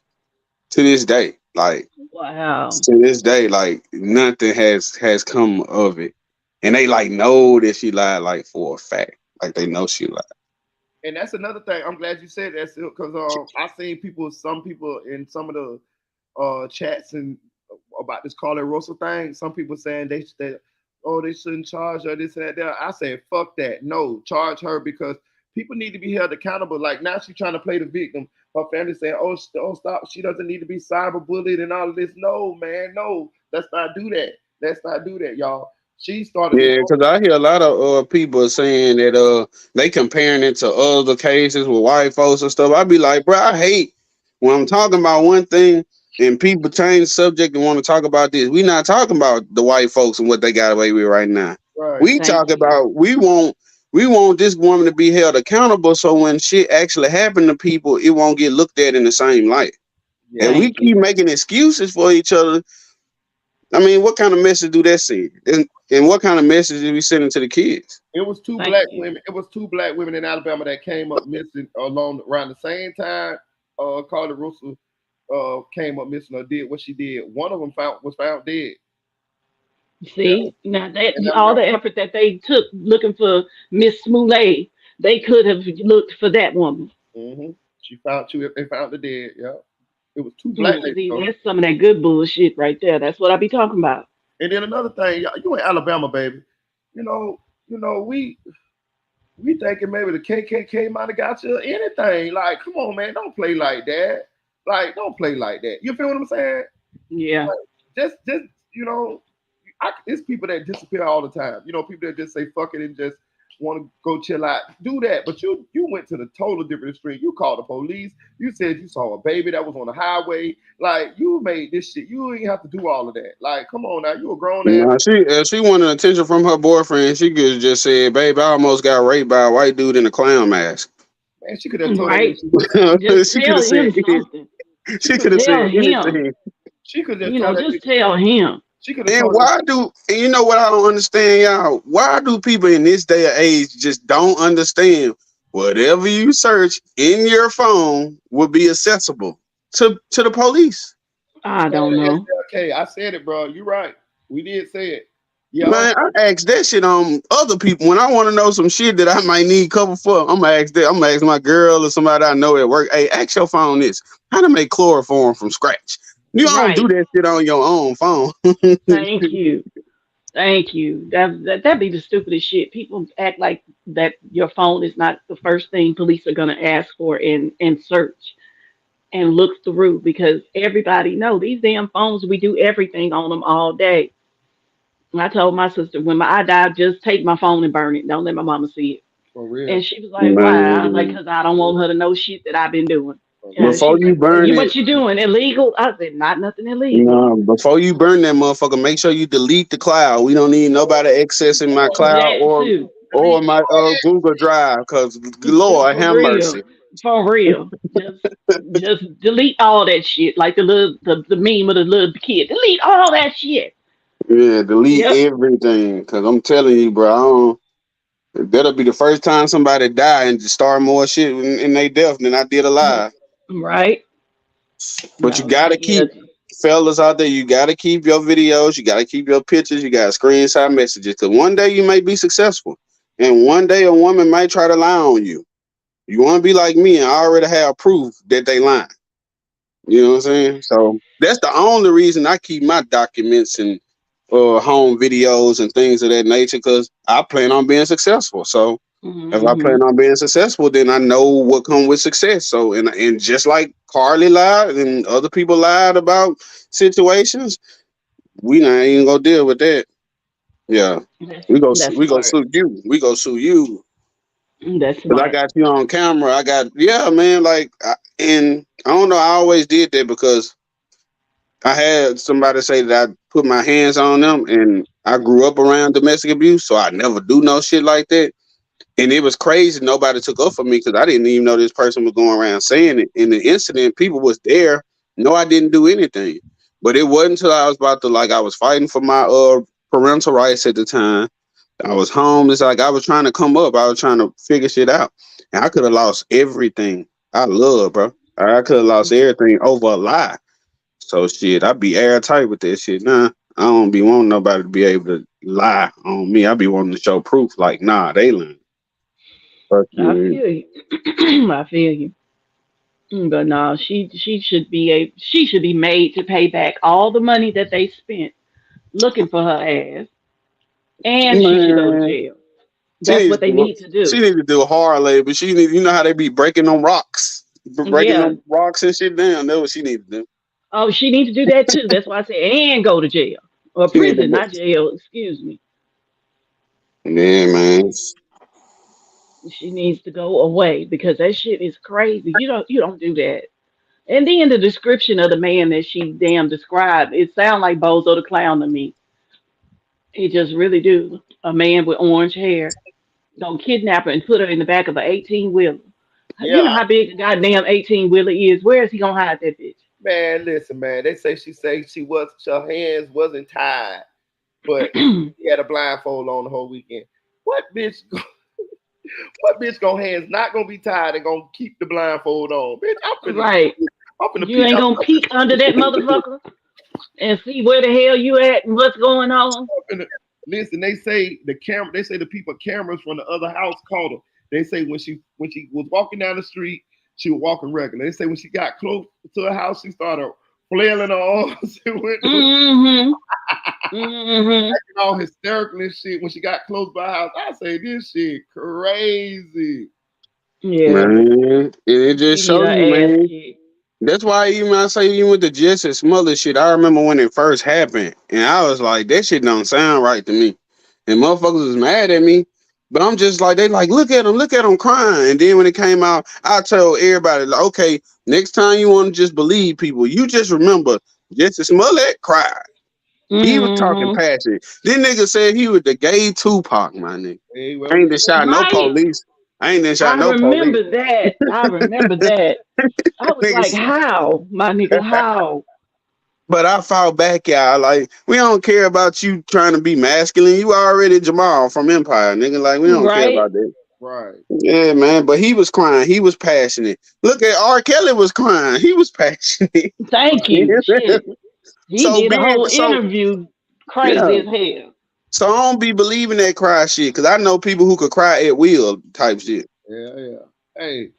to this day. Like Wow. to this day, like nothing has come of it, and they like know that she lied, like for a fact, like they know she lied. And that's another thing. I'm glad you said that because I seen some people in some of the chats and about this Carlee Russell thing. Some people saying they shouldn't charge her this and that. I said fuck that. No, charge her because people need to be held accountable. Like now she's trying to play the victim. Her family saying, "Oh, stop! She doesn't need to be cyberbullied and all of this." No, man, no. Let's not do that. Let's not do that, y'all. She started. Yeah, because I hear a lot of people saying that they comparing it to other cases with white folks and stuff. I be like, bro, I hate when I'm talking about one thing and people change the subject and want to talk about this. We not talking about the white folks and what they got away with right now. Right. We talk about we want this woman to be held accountable so when shit actually happen to people, it won't get looked at in the same light. Yeah. And we keep making excuses for each other. I mean, what kind of message do that send? And what kind of message did we sending to the kids? It was two black women. It was two black women in Alabama that came up missing around the same time. Carlee Russell came up missing or did what she did. One of them was found dead. See, now that all the effort that they took looking for Miss Smollett, they could have looked for that woman. Mm-hmm. They found the dead. Yeah. It was two black ladies. That's some of that good bullshit right there. That's what I be talking about. And then another thing, you in Alabama, baby. You know, we thinking maybe the KKK might have got you or anything. Like, come on, man, don't play like that. Like, don't play like that. You feel what I'm saying? Yeah. Like, just it's people that disappear all the time. You know, people that just say fuck it and just want to go chill out. Do that. But you went to the total different extreme. You called the police. You said you saw a baby that was on the highway. Like, you made this shit. You ain't have to do all of that. Like, come on now. You a grown ass. She wanted attention from her boyfriend. She could just say, babe, I almost got raped by a white dude in a clown mask. Man, she could have told him. Just she could have said something. She could have said anything. She could have just tell him. And why and you know what I don't understand, y'all? Why do people in this day or age just don't understand whatever you search in your phone will be accessible to the police? I don't know. Okay, I said it, bro. You're right. We did say it. Yeah, man, I ask that shit on other people when I want to know some shit that I might need cover for. I'm gonna ask my girl or somebody I know at work. Hey, ask your phone this: how to make chloroform from scratch. You don't do that shit on your own phone. Thank you. That be the stupidest shit. People act like that your phone is not the first thing police are gonna ask for and search and look through because everybody know these damn phones. We do everything on them all day. I told my sister when I die, just take my phone and burn it. Don't let my mama see it. For real. And she was like, "Why?" I was like, "Cause I don't want her to know shit that I've been doing." Before you burn it, what you doing? Illegal? I said, not nothing illegal. No, before you burn that motherfucker, make sure you delete the cloud. We don't need nobody accessing my cloud or my Google Drive, cause Lord have mercy. For real, just delete all that shit, like the meme of the little kid. Delete all that shit. Yeah, delete everything, cause I'm telling you, bro. That'll be the first time somebody die and start more shit in their death than I did alive. Right. But you gotta keep fellas out there. You gotta keep your videos. You gotta keep your pictures. You gotta screenshot messages. Cause one day you may be successful, and one day a woman might try to lie on you. You want to be like me and I already have proof that they lying. You know what I'm saying? So that's the only reason I keep my documents and home videos and things of that nature, because I plan on being successful. So if I plan on being successful, then I know what comes with success. So and just like Carlee lied and other people lied about situations, we not even gonna deal with that. Yeah, we go sue you. We go sue you. That's because I got you on camera. Man. Like, and I don't know. I always did that because I had somebody say that I put my hands on them, and I grew up around domestic abuse, so I never do no shit like that. And it was crazy. Nobody took up for me because I didn't even know this person was going around saying it. In the incident, people was there. No, I didn't do anything. But it wasn't until I was about to I was fighting for my parental rights at the time. I was home. It's like I was trying to come up. I was trying to figure shit out. And I could have lost everything I love, bro. I could have lost everything over a lie. So shit, I be airtight with that shit. Nah, I don't be wanting nobody to be able to lie on me. I be wanting to show proof. Like, nah, they lying. Fuck I you. feel you. I feel you. But no, she should be made to pay back all the money that they spent looking for her ass, and she should go to Man, jail. she That's needs what to they do need to do. she need to do a hard labor. She need, you know how they be breaking them rocks, breaking Yeah. them rocks and shit down. That's what she need to do. Oh, she needs to do that too. That's why I said and go to jail or She need to prison, do. not jail. Excuse me. Yeah, man. She needs to go away because that shit is crazy. You don't do that. And then the description of the man that she damn described, it sounds like Bozo the Clown to me. He just really do. A man with orange hair. Don't kidnap her and put her in the back of an 18-wheeler. You know Yeah, how big a goddamn 18-wheeler is. Where is he gonna hide that bitch? man. Listen, man. They say her hands wasn't tied, but he had a blindfold on the whole weekend. What bitch? What bitch gonna hands not gonna be tied and gonna keep the blindfold on? Bitch, Right. I'm finna You peek ain't out. gonna peek under that motherfucker and see where the hell you at and what's going on. Listen, they say the people cameras from the other house called her. They say when she was walking down the street, she was walking regular. They say when she got close to her house, she started flailing her arms and went Mm-hmm. Mm-hmm. acting all hysterical and shit when she got close by her house. I say this shit crazy. Yeah. Man, it She just need show her you, ass man. kicked. That's why even I say even with the Jesse Smother shit, I remember when it first happened, and I was like, that shit don't sound right to me. And motherfuckers was mad at me, but I'm just like, they like, look at him crying. And then when it came out, I told everybody, like, okay, next time you want to just believe people, you just remember Jesse Smollett cried. He was talking Mm-hmm. passionate. This nigga said he was the gay Tupac, my nigga. Hey, I well, ain't just shot no Right. police. I ain't then shot I no police. remember that. I remember that. I was like, Niggas. how, my nigga, how? But I fought back, y'all. Like, we don't care about you trying to be masculine. You already Jamal from Empire, nigga. Like, we don't care Right? about that. right. Yeah, man. But he was crying. He was passionate. Look at R. Kelly was crying. He was passionate. Thank you. Shit. He so did a being whole so interview yeah. crazy as hell. So I don't be believing that cry shit because I know people who could cry at will type shit. Yeah. Hey,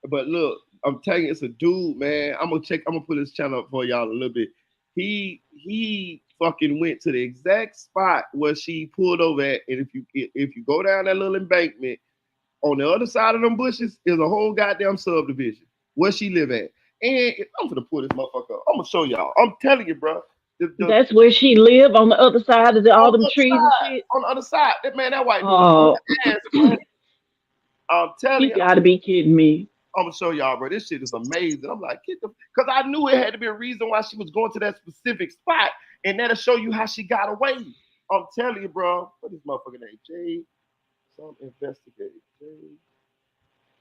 but look, I'm telling you, it's a dude, man. I'm gonna put his channel up for y'all a little bit. He fucking went to the exact spot where she pulled over at, and if you go down that little embankment, on the other side of them bushes is a whole goddamn subdivision where she live at. And I'm gonna pull this motherfucker up. I'm gonna show y'all. I'm telling you, bro. That's where she live on the other side of all On them the other trees and side, shit. on the other side, that white dude, Oh, ass, bro. I'm telling you you, gotta be kidding me. I'm gonna show y'all, bro. This shit is amazing. I'm like, because I knew it had to be a reason why she was going to that specific spot, and that'll show you how she got away. I'm telling you, bro. What is motherfucker name? Jay. Some investigate. Jay.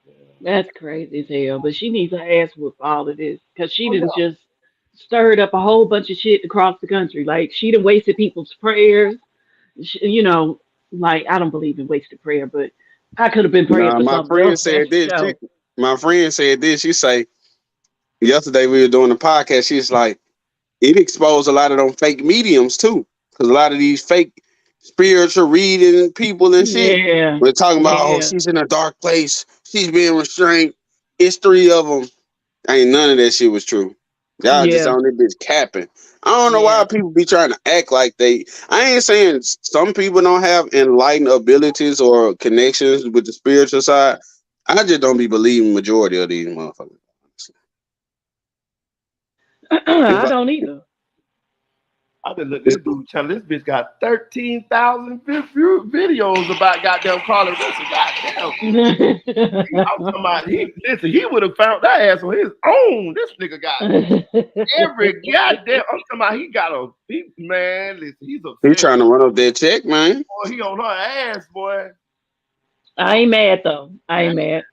Yeah. That's crazy as hell. But she needs her ass whooped for all of this. Because she Oh didn't yeah. just stirred up a whole bunch of shit across the country. Like, she done wasted people's prayers. You know, like, I don't believe in wasted prayer, but I could have been praying Nah, for my something friend else. That's said for this. sure. My friend said this. She say yesterday we were doing the podcast. She's like, it exposed a lot of them fake mediums too, because a lot of these fake spiritual reading people and shit. Yeah. We're talking about, oh, Yeah. she's in a dark place. She's being restrained. It's three of them. Ain't none of that shit was true. Y'all just Yeah. on this bitch capping. I don't know why Yeah. people be trying to act like they. I ain't saying some people don't have enlightened abilities or connections with the spiritual side. I just don't be believing majority of these motherfuckers. It's I like, don't either. I just looked it's, this dude channel. This bitch got 13,000 videos about goddamn Carlee. Goddamn. I'm talking about he would have found that ass on his own. This nigga got every goddamn. I'm talking about man. Listen, he's he obsessed. trying to run up that check, man. Boy, he on her ass, boy. I ain't mad though. I ain't mad.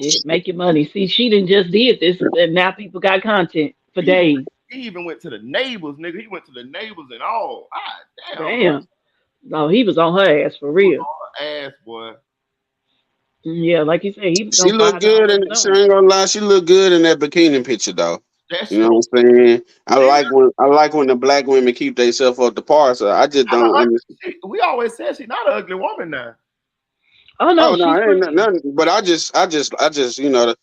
Shit, make your money. See, she didn't just did this, and now people got content for He, days. he even went to the neighbors, nigga. He went to the neighbors and all. Ah, damn, bro. Damn. No, he was on her ass for He was real. on her ass, boy. Yeah, like you said, he was She gonna look find all good, of and them. she ain't gonna lie, she look good in that bikini picture, though. That's You know true. what I'm saying? She I like when the black women keep themselves up the par. So I just not a don't ugly. understand. We always said she's not an ugly woman now. Oh no, Oh no, she's it ain't pretty. nothing. But I just, you know,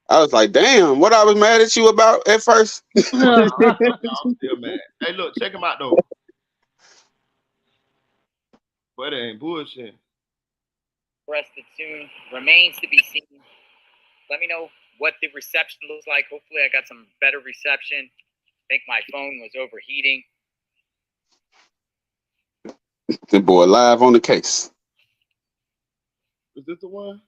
I was like, damn, what I was mad at you about at first. No, I'm still mad. Hey, look, check him out though. But it ain't bullshit. Arrested soon. Remains to be seen. Let me know what the reception looks like. Hopefully, I got some better reception. I think my phone was overheating. The boy live on the case. Is this the one?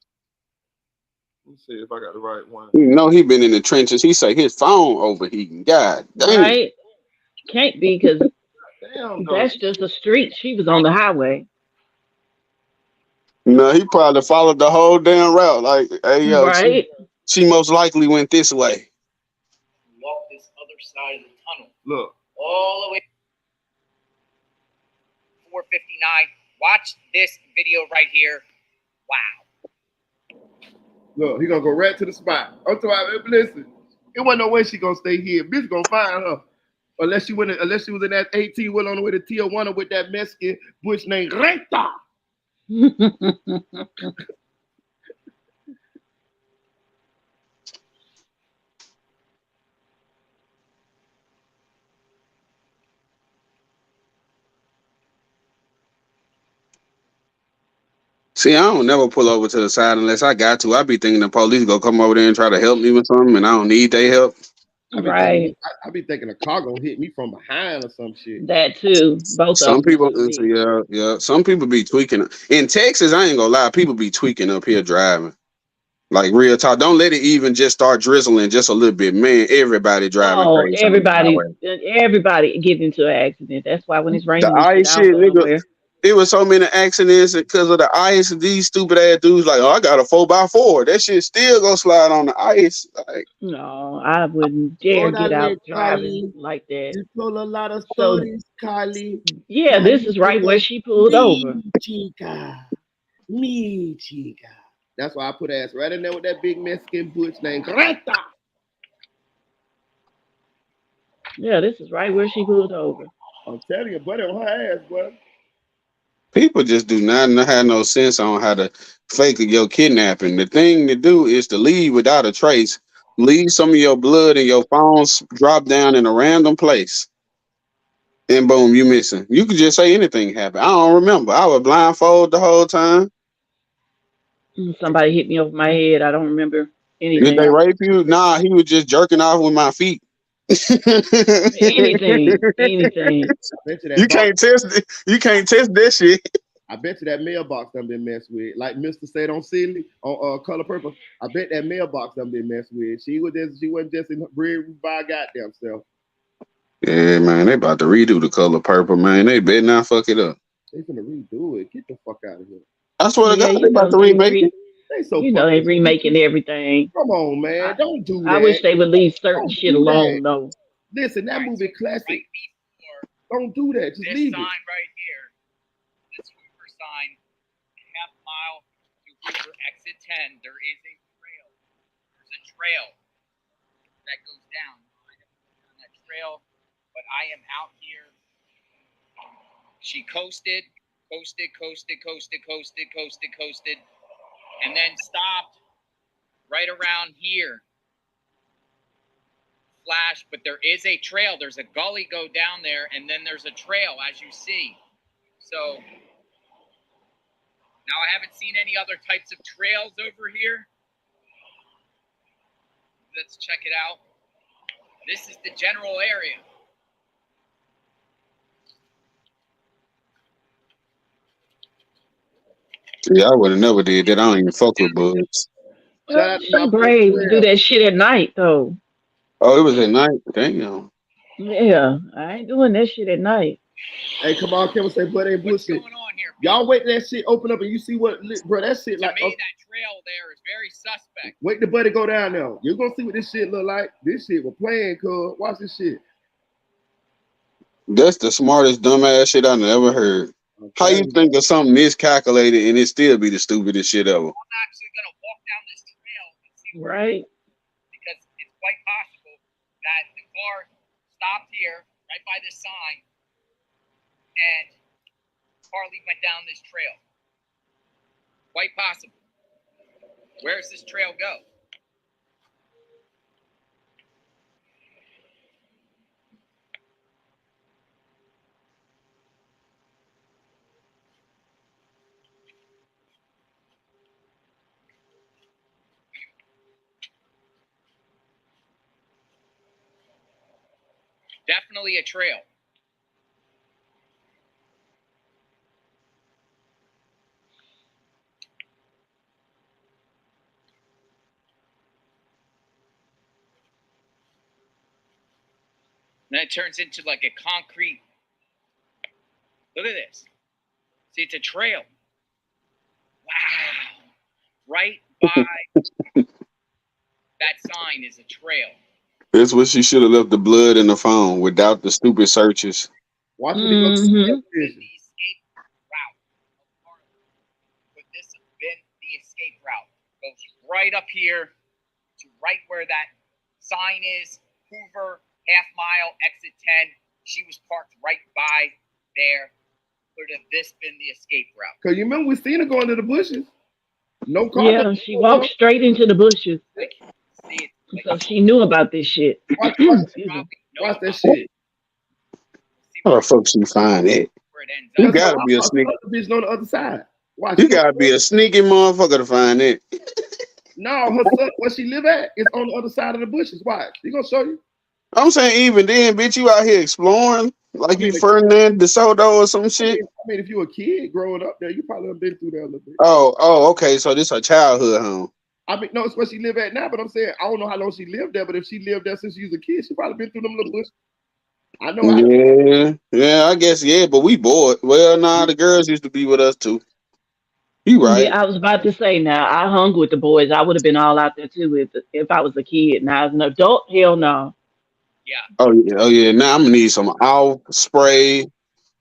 Let's see if I got the right one. You know he been in the trenches. He say his phone overheating. God damn. Right? Can't be because Damn, though. that's just a street. She was on the highway. No, he probably followed the whole damn route. Like, hey yo, Right? she most likely went this way. Walk this other side of the tunnel. Look. All the way 459. Watch this video right here. Wow. Look, he gonna go right to the spot. I'm talking about, listen, it wasn't no way she gonna stay here. Bitch gonna find her. Unless she was in that 18 wheel on the way to Tijuana with that Mexican butch named Reta. See, I don't never pull over to the side unless I got to. I be thinking the police gonna come over there and try to help me with something, and I don't need their help. Right. I be thinking a car gonna hit me from behind or some shit. That too. Both Some of them. people, yeah. Some people be tweaking. In Texas, I ain't gonna lie, people be tweaking up here driving. Like real talk. Don't let it even just start drizzling just a little bit. Man, everybody driving Oh, crazy on the everybody get into an accident. That's why when it's the raining and shit, ice I don't shit, go nigga. nowhere. It was so many accidents because of the ice. These stupid ass dudes like, oh, I got a 4x4. That shit still gonna slide on the ice. Like, No, I wouldn't dare get out driving like that. You told a lot of So stories, Carlee. yeah, this is right where she pulled over. Chica. Me, chica. That's why I put ass right in there with that big Mexican butch named Reta. Yeah, this is right where she pulled over. I'm telling you, buddy, on her ass, boy. people just do not have no sense on how to fake your kidnapping. The thing to do is to leave without a trace. Leave some of your blood and your phones drop down in a random place. And boom, you missing. You could just say anything happened. I don't remember. I was blindfolded the whole time. Somebody hit me over my head. I don't remember Did they anything. rape you? Nah, he was just jerking off with my feet. Anything. You can't test it. You can't test that shit. I bet you that mailbox done been messed with. Like Mr. said on Silly, on Color Purple. I bet that mailbox done been messed with. She wasn't just in breed by goddamn self. Yeah, man, they about to redo the Color Purple, man. They better not fuck it up. They finna redo it. Get the fuck out of here. I swear to God, they about to remake it. They so they remaking everything. Come on, man. Don't do that. I wish they would leave certain shit alone, though. Listen, that movie classic. Don't do that. Just leave This it. sign right here, this Hoover sign, half mile to Hoover exit 10, there is a trail. There's a trail that goes down. I never went on that trail, but I am out here. She coasted, and then stopped right around here. Flash, but there is a trail. There's a gully go down there, and then there's a trail, as you see. So now I haven't seen any other types of trails over here. Let's check it out. This is the general area. Yeah, I would have never did that. I don't even fuck with bugs. Well, she brave to do that shit at night, though. Oh, it was at night? Damn. Yeah, I ain't doing that shit at night. Hey, come on, Kevin, say, but ain't bullshit. What's going on here? here. Y'all wait till that shit open up and you see what, bro, that shit To like. me, that trail there is very suspect. Wait the buddy go down there. You're gonna see what this shit look like. This shit was playing, cuz. Watch this shit. That's the smartest dumbass shit I've ever heard. How you think of something miscalculated and it still be the stupidest shit ever? I'm actually gonna walk down this trail and see where Right. because it's quite possible that the car stopped here right by this sign and Carlee went down this trail. Quite possible. Where does this trail go? Definitely a trail. Then it turns into like a concrete. Look at this. See, it's a trail. Wow. Right by that sign is a trail. That's what she should have left the blood in the phone without the stupid searches. Watch what he goes. The escape route of Carlee. Could this have been the escape route? Goes right up here to right where that sign is. Hoover, half mile, exit 10. She was parked right by there. Could have this been the escape route? Cause you remember we seen her go into the bushes. No car. Yeah, she walked straight into the bushes. Like, see it. Like, So she knew about this shit. Watch Excuse me. watch that shit. How the fuck she find it? where it ends You up. gotta be a sneaky. Bitch on the other side. Watch. You gotta be a sneaky motherfucker to find it. No, her son, where she live at is on the other side of the bushes. Watch. He gonna show you. I'm saying even then, bitch, you out here exploring like you Ferdinand de Soto or some shit. I mean, if you a kid growing up there, you probably have been through there a little bit. Oh, okay. So this her childhood home. I mean, no, it's where she live at now, but I'm saying I don't know how long she lived there, but if she lived there since she was a kid, she probably been through them little bushes. I know. Yeah, I guess but we bored. Well, nah, the girls used to be with us too. You right? Yeah, I was about to say now. I hung with the boys. I would have been all out there too if I was a kid. Now as an adult, hell no. Yeah. Oh yeah. Now I'm gonna need some owl spray,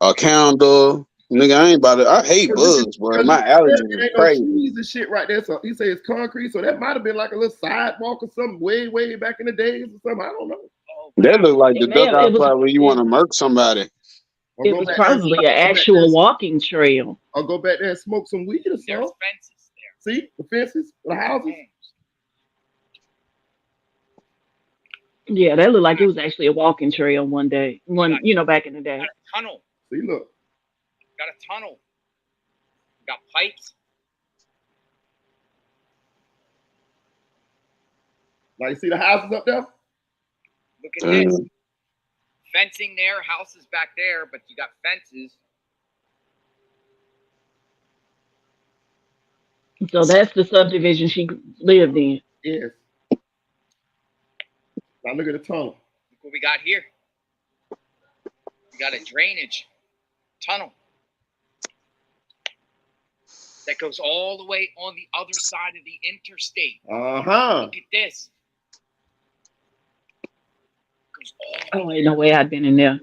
a candle. Nigga, I ain't about to. I hate bugs, bro. My allergies are crazy. No trees and shit right there. So he says it's concrete. So that might have been like a little sidewalk or something way back in the days or something. I don't know. That look like the duck outside where you want to murk somebody. It was probably an actual walking trail. Or go back there and smoke some weed or something. There's fences there. See the fences, the houses. Yeah, that looked like it was actually a walking trail one day. Back in the day. Got a tunnel. See, look. Got a tunnel. Got pipes. Now you see the houses up there? Look at this. Fencing there, houses back there, but you got fences. So that's the subdivision she lived in. Yes. Now look at the tunnel. Look what we got here. We got a drainage tunnel that goes all the way on the other side of the interstate. Look at this. Oh, ain't no way I'd been in there.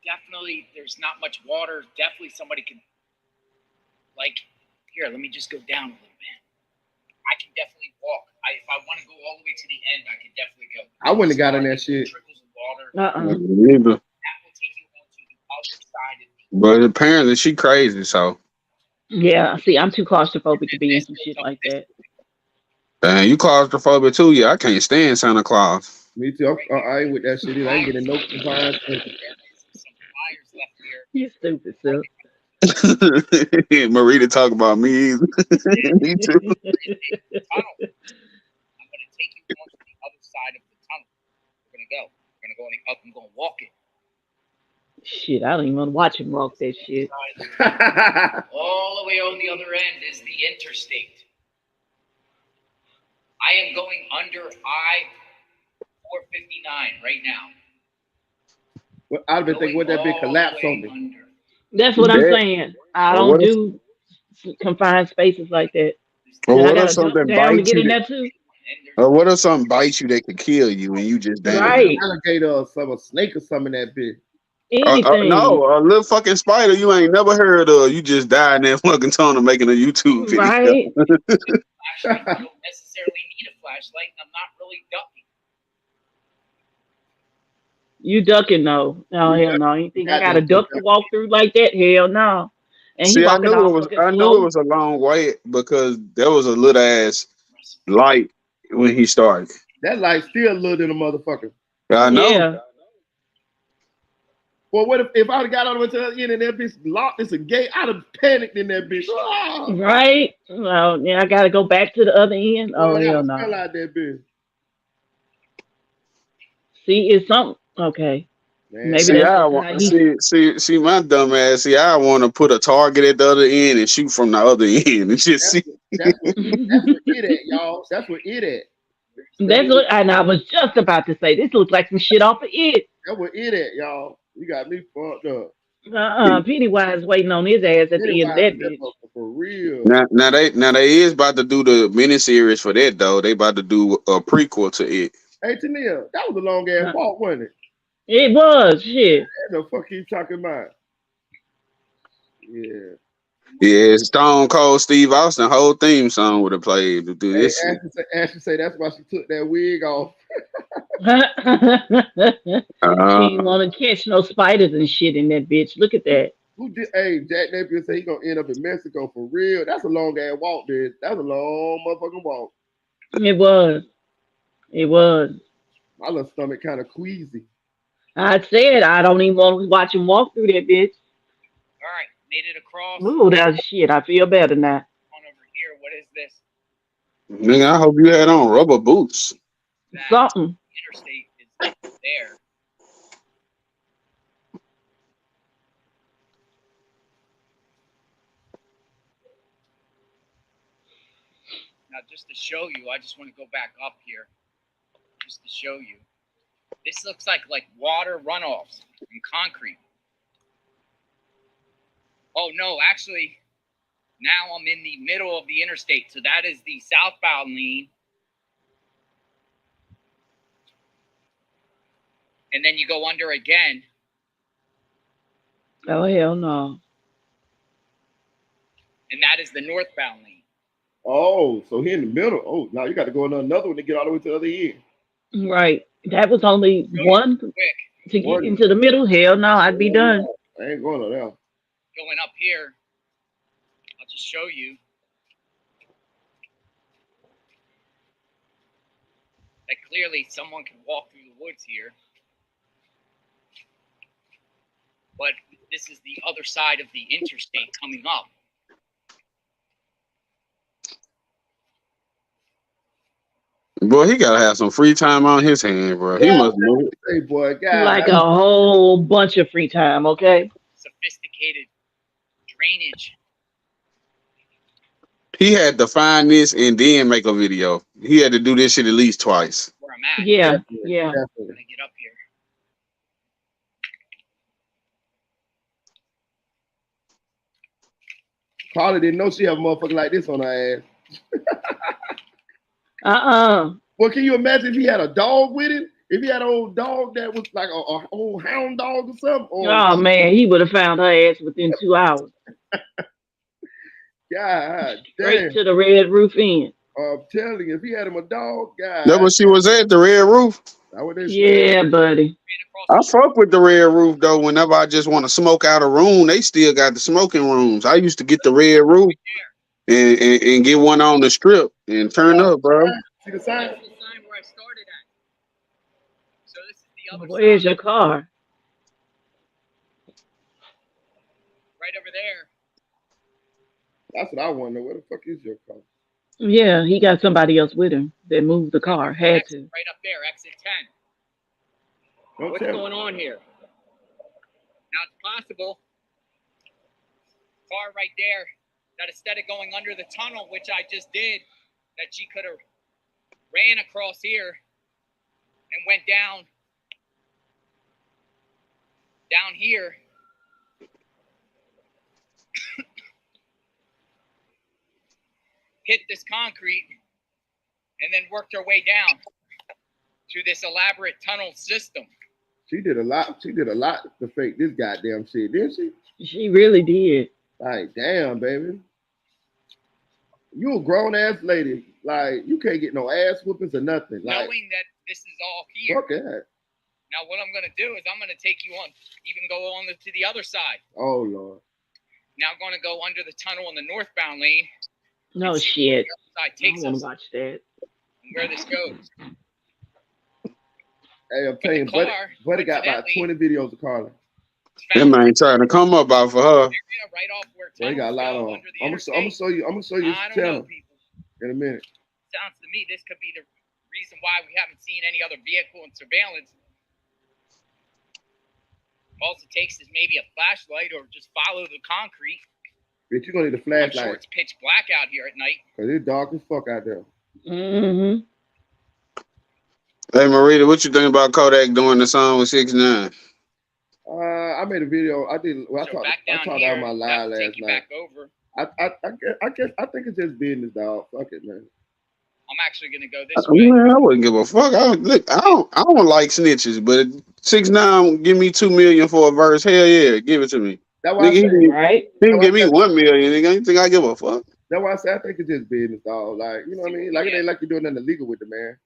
Definitely, there's not much water. Definitely somebody could, here, let me just go down a little bit. I can definitely walk. If I want to go all the way to the end, I can definitely go. I wouldn't have got in that shit. Trickles of water. Neither. That will take you onto the other side of the. But apparently she crazy, so. Yeah, see, I'm too claustrophobic to be in some shit like that. Dang, you claustrophobic too? Yeah, I can't stand Santa Claus. Me too. I ain't with that shit either. I ain't getting no compliance. You stupid, sir. Marita talk about me. Me too. I'm going to take you onto the other side of the tunnel. We're going to go. We're going to go up. I'm going to walk it. Shit, I don't even want to watch him walk that shit. All the way on the other end is the interstate. I am going under I-459 right now. Well, I've been thinking, would that be collapse on me? That's what I'm That saying. I or don't what if do confined spaces like that. or Cause I what if gotta jump something down to bites get you in that there too. or what if something bites you that could kill you and you just down? Right. Alligator or some a snake or something in that bitch. Anything. No, a little fucking spider you ain't never heard of. You just die in that fucking tunnel making a YouTube video. Right. Flashlight. You don't necessarily need a flashlight, and I'm not really ducking. You ducking though. No, hell no. You think I got a duck to walk through like that? Hell no. And he See, walking all fucking I knew it slow. was a long way because there was a little ass light when he started. That light still little than a motherfucker. I know. Yeah. Well, what if I would have got all the way to the end and that bitch locked? It's a gate. I'd have panicked in that bitch. Oh, Right. Well, yeah, I gotta go back to the other end. Oh I hell fell no. out that bitch. See, it's something. Okay. Man, Maybe See, that's I just want how he. see my dumb ass. See, I want to put a target at the other end and shoot from the other end and just see. that's what it at, y'all. That's what it at. That's what and I was just about to say. This looks like some shit off of it. That's what it at, y'all. You got me fucked up. Pennywise waiting on his ass at the end of that bitch. For real. Now they is about to do the miniseries for that though. They about to do a prequel to it. Hey, Tania, that was a long ass walk, wasn't it? It was shit. What the fuck you talking about? Yeah. Yeah, Stone Cold Steve Austin whole theme song would have played to do this shit. Ashley say that's why she took that wig off. She ain't want to catch no spiders and shit in that bitch. Look at that. Who did? Hey, Jack Napier say he gonna end up in Mexico for real. That's a long ass walk, dude. That was a long motherfucking walk. It was. It was. My little stomach kind of queasy. I said I don't even want to watch him walk through that bitch. All right, made it across. Ooh, that shit. I feel better now. On over here. What is this? Nigga, I hope you had on rubber boots. That Something. interstate is there. Now, just to show you, I just want to go back up here, just to show you. This looks like water runoffs and concrete. Oh no, actually, now I'm in the middle of the interstate, so that is the southbound lane. And then you go under again. Oh hell no. And that is the northbound lane. Oh, so he in the middle. Oh, now you got to go on another one to get all the way to the other end. Right. That was only one Quick. to get into the middle. Hell no, I'd be done. I ain't going on there. Going up here, I'll just show you. That clearly someone can walk through the woods here. But this is the other side of the interstate coming up. Boy, he gotta have some free time on his hand, bro. He must know it. Hey, boy, God. Like a whole bunch of free time, okay? Sophisticated drainage. He had to find this and then make a video. He had to do this shit at least twice. Where I'm at. Yeah, Definitely, yeah. definitely. When I get up here. Carlee didn't know she had a motherfucker like this on her ass. Well, can you imagine if he had a dog with him? If he had an old dog that was like a old hound dog or something? Oh man, he would have found her ass within 2 hours. God Straight damn. to the Red Roof Inn. I'm telling you, if he had him a dog, God. That what she was at, the Red Roof? That what they Yeah, buddy. I fuck with the Red Roof though. Whenever I just want to smoke out a room, they still got the smoking rooms. I used to get the Red Roof and get one on the strip and turn up, bro. See the sign? That's the sign where I started at. So this is the other Where's side. your car? Right over there. That's what I want to know. Where the fuck is your car? Yeah, he got somebody else with him that moved the car. Had Exit, to. right up there, exit 10. Don't What's tell me. going on here? Now it's possible, car right there, that instead of going under the tunnel, which I just did, that she could have ran across here and went down here hit this concrete and then worked her way down to this elaborate tunnel system. She did a lot. She did a lot to fake this goddamn shit, didn't she? She really did. Like, damn, baby. You a grown ass lady. Like, you can't get no ass whoopings or nothing. Like, Knowing that this is all here. fuck that. Now, what I'm going to do is I'm going to take you on, even go on to the other side. Oh, Lord. Now I'm going to go under the tunnel in the northbound lane. No shit. Where the other side I takes want us to watch that. and where this goes. Hey, I'm telling you, Buddy got about 20 videos of Carlee. That man trying to come up out for her. Right off where They got a lot on. I'm gonna show you. I'm gonna show you his channel in a minute. Sounds to me this could be the reason why we haven't seen any other vehicle in surveillance. All it takes is maybe a flashlight or just follow the concrete. Bitch, you're gonna need a I'm flashlight. sure it's pitch black out here at night. Cause it's dark as fuck out there. Mm-hmm. Hey, Marita, what you think about Kodak doing the song with 6ix9ine? I made a video. I did. Well, So I talked out my live last night. Back over. I think it's just business, dog. Fuck it, man. I'm actually gonna go this way. Man, I wouldn't give a fuck. I don't like snitches, but 6ix9ine give me $2 million for a verse. Hell yeah, give it to me. That's why Nigga, I say, Right? he can give me $1 million. Nigga, you think I give a fuck? that's why I say I think it's just business, dog. Like, you know what I mean? Like, it ain't like you're doing nothing illegal with the man.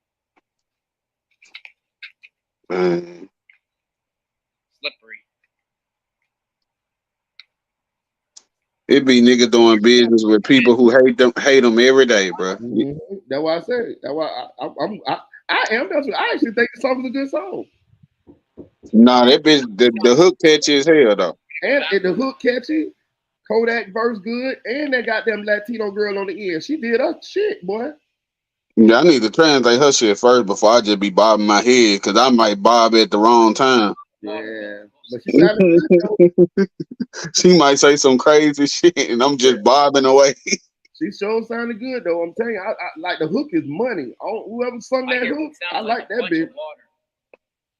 Man. Slippery. It be niggas doing business with people who hate them every day, bro. Mm-hmm. That's why I say. That's why I am. That's what I actually think the song is a good song. Nah, that bitch, the hook catchy as hell though. And the hook catchy, Kodak verse good, and that goddamn Latino girl on the end. She did her shit, boy. Yeah, I need to translate her shit first before I just be bobbing my head, cause I might bob at the wrong time. Yeah, but she sounded good, though. She might say some crazy shit, and I'm just bobbing away. She sure sounded good though. I'm telling you, I like the hook is money. Whoever sung that hook, I like that bitch.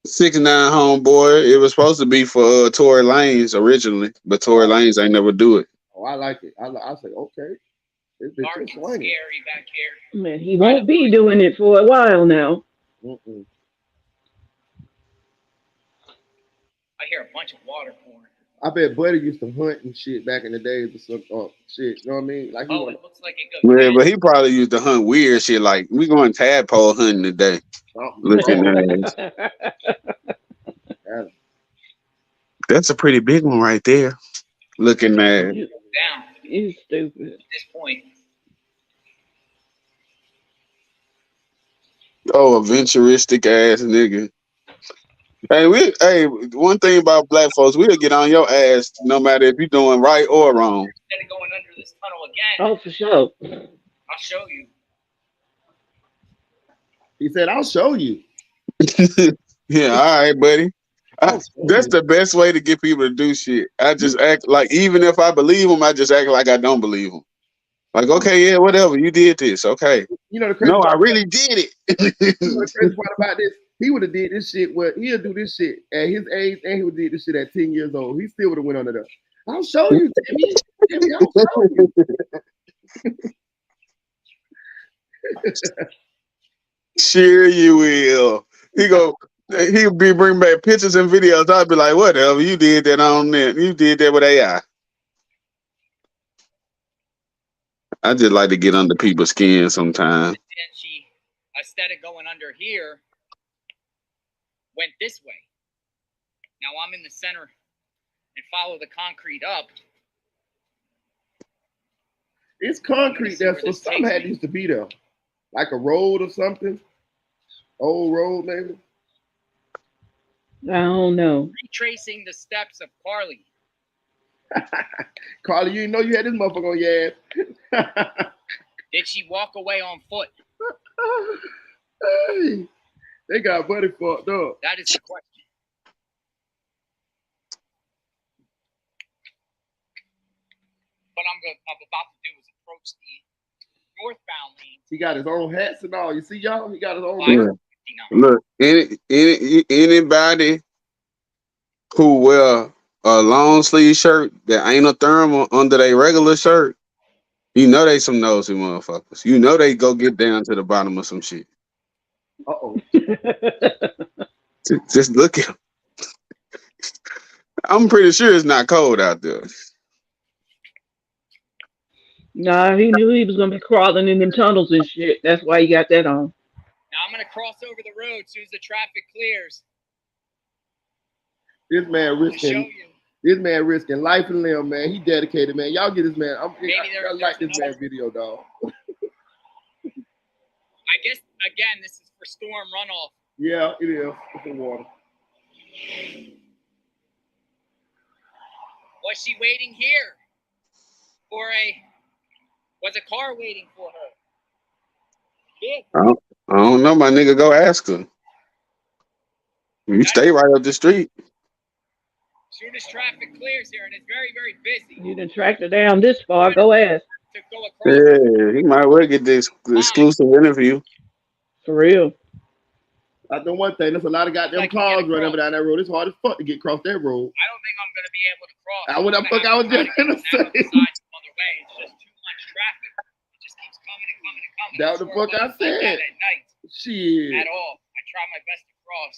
6ix9ine homeboy. It was supposed to be for Tory Lanez originally, but Tory Lanez ain't never do it. Oh, I like it. I say okay. This bitch Dark and is swinging. scary back here. Man, he won't be doing it for a while now. Mm-mm. I hear a bunch of water pouring. I bet Buddy used to hunt and shit back in the days or some shit. You know what I mean? Like, It looks like it goes. Yeah, but he probably used to hunt weird shit. Like we going tadpole hunting today. Looking at that's a pretty big one right there. Looking at Down. You stupid. At this point. oh, aventuristic ass nigga. Hey, one thing about black folks, we'll get on your ass no matter if you're doing right or wrong. Instead of going under this tunnel again. Oh, for sure. I'll show you. He said, "I'll show you." Yeah, all right, buddy. That's the best way to get people to do shit. I just act like, even if I believe them, I just act like I don't believe them. Like, okay, yeah, whatever, you did this, okay. You know the crazy I really did it. You know the crazy part about this? He would have did this shit. Well, he'll do this shit at his age, and he would have did this shit at 10 years old. He still would have went under there. I'll show you, Timmy. Timmy, I'll show you. Sure you will. He'll be bring back pictures and videos. I'll be like, whatever, you did that on there. You did that with AI. I just like to get under people's skin sometimes. And she, instead of going under here, went this way. Now I'm in the center and follow the concrete up. It's concrete there, so something had used to be there. Like a road or something. Old road, maybe. I don't know. Retracing the steps of Carlee. Carlee, you didn't know you had this motherfucker on your ass. Did she walk away on foot? Hey, they got Buddy fucked up. That is the question. What I'm about to do is approach the northbound lane. He got his own hats and all. You see, y'all? He got his own. Yeah. Look, anybody who wear a long sleeve shirt that ain't a thermal under their regular shirt, You know they some nosy motherfuckers. You know they go get down to the bottom of some shit. Uh-oh. Just look at them. I'm pretty sure it's not cold out there. Nah, he knew he was gonna be crawling in them tunnels and shit. That's why he got that on. Now I'm gonna cross over the road as soon as the traffic clears. This man To show risking. you. This man risking life and limb, man. He dedicated, man. Y'all get this man. I like this there's man video, dog. I guess again, this is for storm runoff. Yeah, it is. It's the water. Was she waiting here for was a car waiting for her? Yeah. I don't know, my nigga. Go ask her. You stay right up the street. As soon as traffic clears here, and it's very, very busy. You done tracked her down this far. Go ask. To go across. Yeah, he might well get this exclusive interview. For real. I know one thing. There's a lot of goddamn cars running up down that road. It's hard as fuck to get across that road. I don't think I'm gonna be able to cross. I would have fuck. I was just gonna say. Other way. It's just too much traffic. It just keeps coming and coming and coming. That was the fuck I said. At night. Shit. At all. I try my best to cross.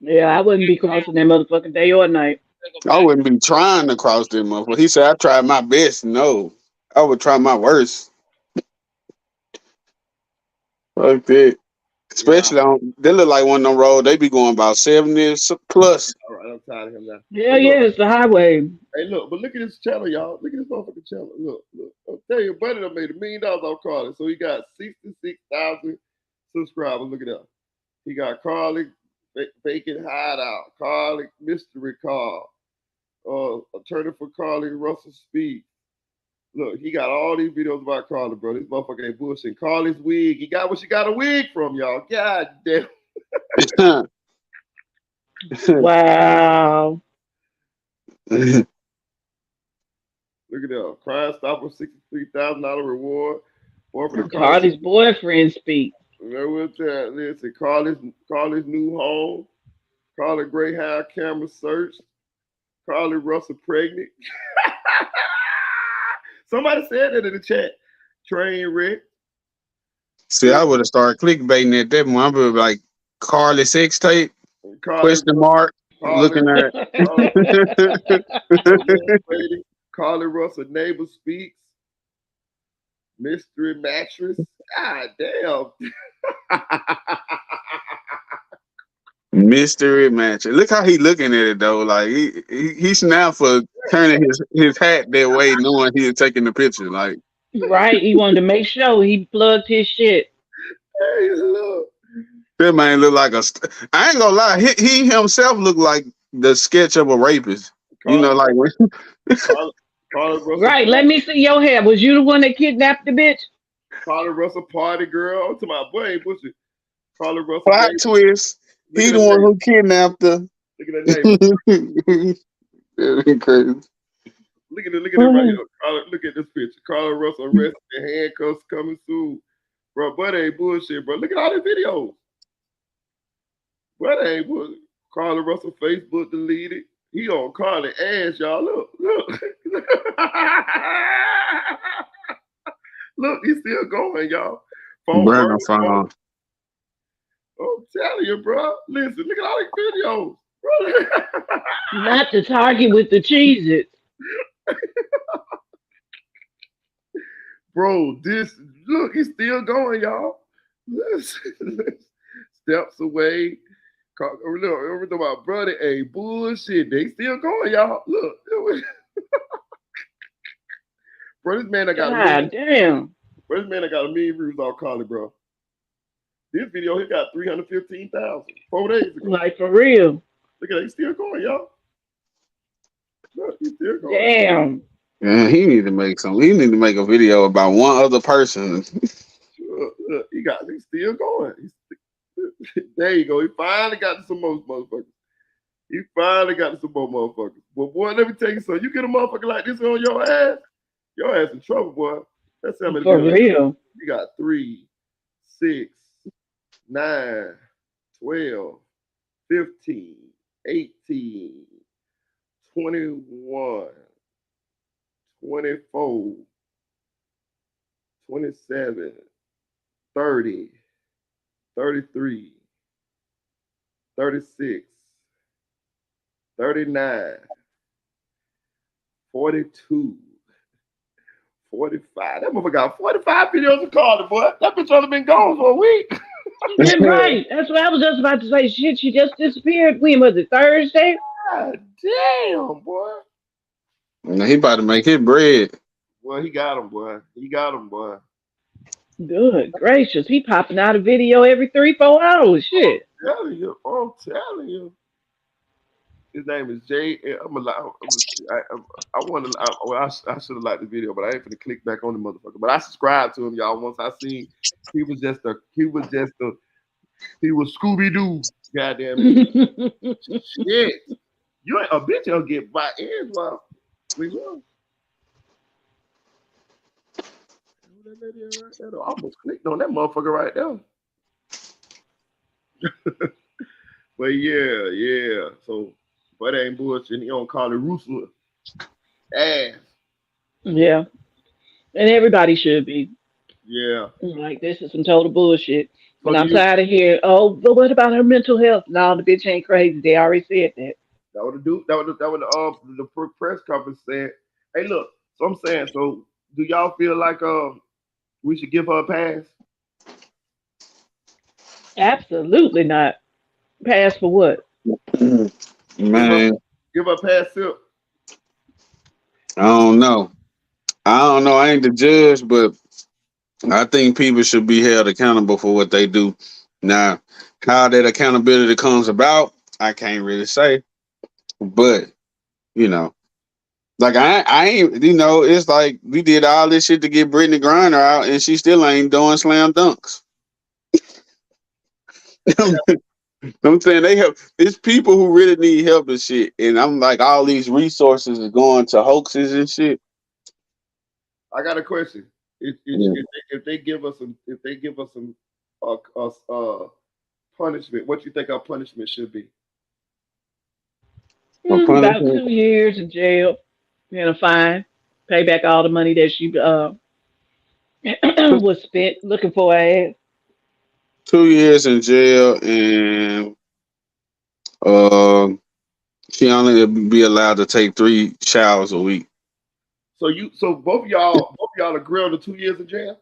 Yeah, I wouldn't be crossing that motherfucking day or night. I wouldn't be trying to cross them motherfucker. He said I tried my best. No, I would try my worst. Like that. Especially on, they look like one of them roads. They be going about 70 plus. All right, I'm tired of him now. Yeah, yeah, it's the highway. Hey, look, but look at this channel, y'all. Look at this motherfucking channel. Look. I'll tell you, buddy done made $1 million off Carlee. So he got 66,000 subscribers. Look at that. He got Carlee Vacant Hideout, Carlee Mystery Car, Attorney for Carlee Russell Speed. Look, he got all these videos about Carlee, bro. This motherfucker ain't bullshit. Carlee's wig. He got where she got a wig from, y'all. God damn. Wow. Look at that. Crime Stopper, $63,000 reward. For the Carlee's boyfriend speak. Listen, Carlee's new home. Carlee Greyhound camera search. Carlee Russell pregnant. Somebody said that in the chat. Train wreck. See, I would have started clickbaiting at that one. I would be like, Carlee sex tape? Question mark. Looking at Carlee Russell neighbor speaks. Mystery mattress. God damn. Mystery mattress. Look how he looking at it though. Like he's now for turning his hat that way, knowing he is taking the picture. Like right, he wanted to make sure he plugged his shit. Hey, look. That man look like I ain't gonna lie. He himself looked like the sketch of a rapist. You know, like when. Right, let me see your hair. Was you the one that kidnapped the bitch? Carlee Russell party girl. I'm to my boy, pussy. Carlee Russell. Plot twist. He the one who kidnapped her. Look at that name. That's crazy. Look at it right here. Look at this picture. Carlee Russell arrested and handcuffs coming soon. Bro, but ain't bullshit, bro. Look at all the videos. But ain't bullshit. Carlee Russell Facebook deleted. He on Carlee ass, y'all. Look. Look, he's still going, y'all. Phone. I'm telling you, bro. Listen, look at all these videos. Bro. Not the target with the cheeses. Bro, look, he's still going, y'all. Steps away. Look, my brother ain't bullshit. They still going, y'all. Look. Bro, this man that got God damn. Bro, this man that got 1 million views on Carlee, bro. This video, he got 315,000 4 days ago. Like for real. Look at that, he's still going, y'all. Look, he's still going. Damn. Yeah, he need to make a video about one other person. Look, he's still going. There you go. He finally got to some more motherfuckers. But boy, let me tell you something. You get a motherfucker like this on your ass in trouble, boy. That's how many for real. You got 3, 6, 9, 12, 15, 18, 21, 24, 27, 30, 33, 36, 39, 42, 45. That motherfucker got 45 videos of Carlee, boy. That bitch only been gone for a week. Yeah, right. That's what I was just about to say. Shit, she just disappeared. When was it? Thursday? God damn, boy. He about to make his bread. Well, he got him, boy. He got him, boy. Good gracious. He popping out a video every 3-4 hours. Shit. I'm telling you. His name is Jay. I'm a lot. I want to. I should have liked the video, but I ain't gonna click back on the motherfucker. But I subscribed to him, y'all. Once I seen he was Scooby Doo. Goddamn it. Shit. You ain't a bitch. You'll get by ends while we will. That lady right there, I almost clicked on that motherfucker right there. But yeah. So, but ain't bullshit. He don't call it Rooster ass. Yeah. And everybody should be. Yeah. Like, this is some total bullshit. So But I'm tired of hearing, oh, but what about her mental health? No, the bitch ain't crazy. They already said that. That would the press conference said. Hey, look. So I'm saying. So, do y'all feel like we should give her a pass? Absolutely not. Pass for what? Man, give her a pass, Sip. I don't know. I ain't the judge, but I think people should be held accountable for what they do. Now, how that accountability comes about, I can't really say. But, like I ain't, it's like we did all this shit to get Brittany Griner out, and she still ain't doing slam dunks. I'm saying they help. It's people who really need help and shit, and I'm like, all these resources are going to hoaxes and shit. I got a question. If they give us some punishment, what you think our punishment should be? About 2 years in jail and a fine. Pay back all the money that she was spent looking for her ass. 2 years in jail, and she only be allowed to take 3 showers a week. So both of y'all agree on the 2 years in jail?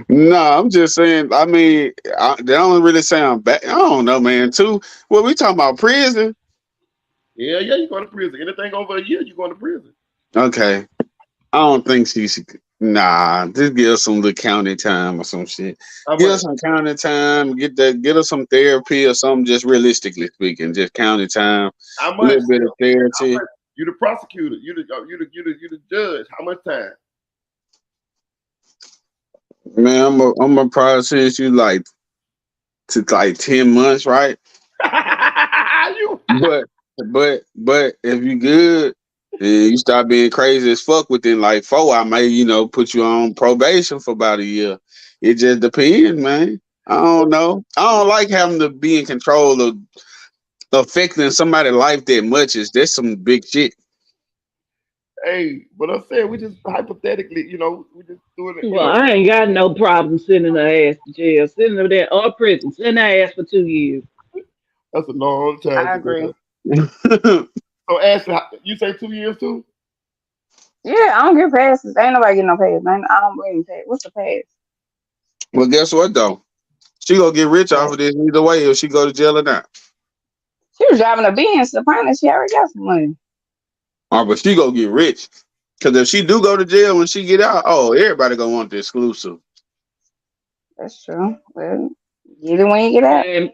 No, I'm just saying. I mean, they don't really sound bad. I don't know, man. What we talking about? Prison? Yeah, you're going to prison. Anything over a year, you're going to prison. Okay, I don't think she should. Nah, just give her some little county time or some shit. Give her some county time. Get her some therapy or something. Just realistically speaking, just county time. How much? A little bit of therapy. You the prosecutor. You the judge. How much time? Man, I'm gonna process you like 10 months, right? But if you good and you start being crazy as fuck within like 4, I may, put you on probation for about a year. It just depends, man. I don't know. I don't like having to be in control of affecting somebody's life that much. That's some big shit. Hey, but I'm saying we just hypothetically, we just doing it. Well, I ain't got no problem sending her ass to jail, sending her there or prison, sending her ass for 2 years. That's a long time. I agree. So, Ashley, you say 2 years too? Yeah, I don't get passes. Ain't nobody getting no pass. I don't believe in pass. What's the pass? Well, guess what though? She gonna get rich off of this either way if she go to jail or not. She was driving a Benz. Apparently, she already got some money. Oh, but she gonna get rich. Because if she do go to jail when she get out, everybody gonna want the exclusive. That's true. Well, get it when you get out. And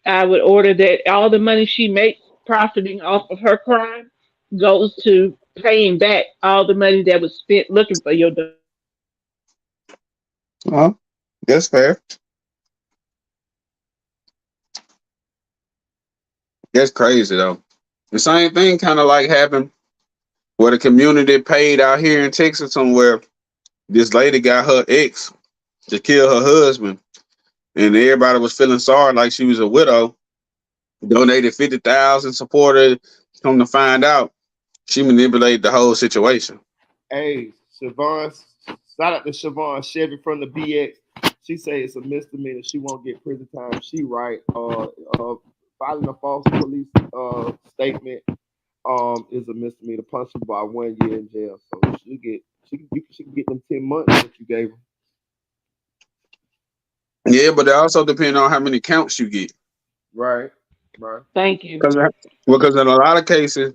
I would order that all the money she makes profiting off of her crime goes to paying back all the money that was spent looking for your daughter. That's fair. That's crazy though. The same thing kind of like happened where the community paid out here in Texas somewhere. This lady got her ex to kill her husband, and everybody was feeling sorry like she was a widow. Donated 50,000, supported. Come to find out, she manipulated the whole situation. Hey, Siobhan, shout out to Siobhan Chevy from the BX. She say it's a misdemeanor. She won't get prison time. She right. Filing a false police statement is a misdemeanor, punishable by 1 year in jail. So she can get them 10 months that you gave her. Yeah, but it also depends on how many counts you get. Right, right. Thank you. Because in a lot of cases,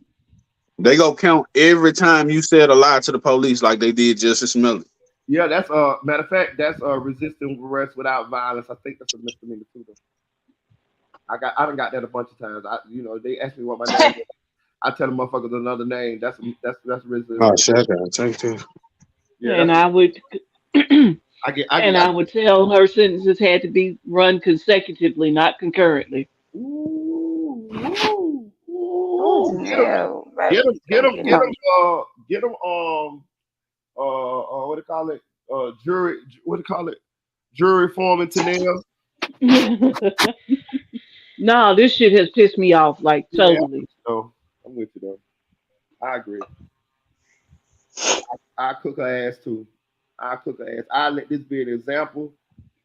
they go count every time you said a lie to the police, like they did Justice Melly. Yeah, that's matter of fact, that's resisting arrest without violence. I think that's a misdemeanor too. Though. I done got that a bunch of times. They ask me what my name is. I tell them motherfuckers another name. That's Oh resisting. shit, I gotta take this. Yeah, And I would I and I would tell her sentences had to be run consecutively, not concurrently. ooh, ooh, Oh, ooh. Janelle, Get baby, them, get gotta them, get get home. them, get them, what do you call it? Jury, what do you call it? Jury form and Tanel. No, this shit has pissed me off like Yeah, totally. so I'm with you though. I agree. I cook her ass too. I cook her ass. I let this be an example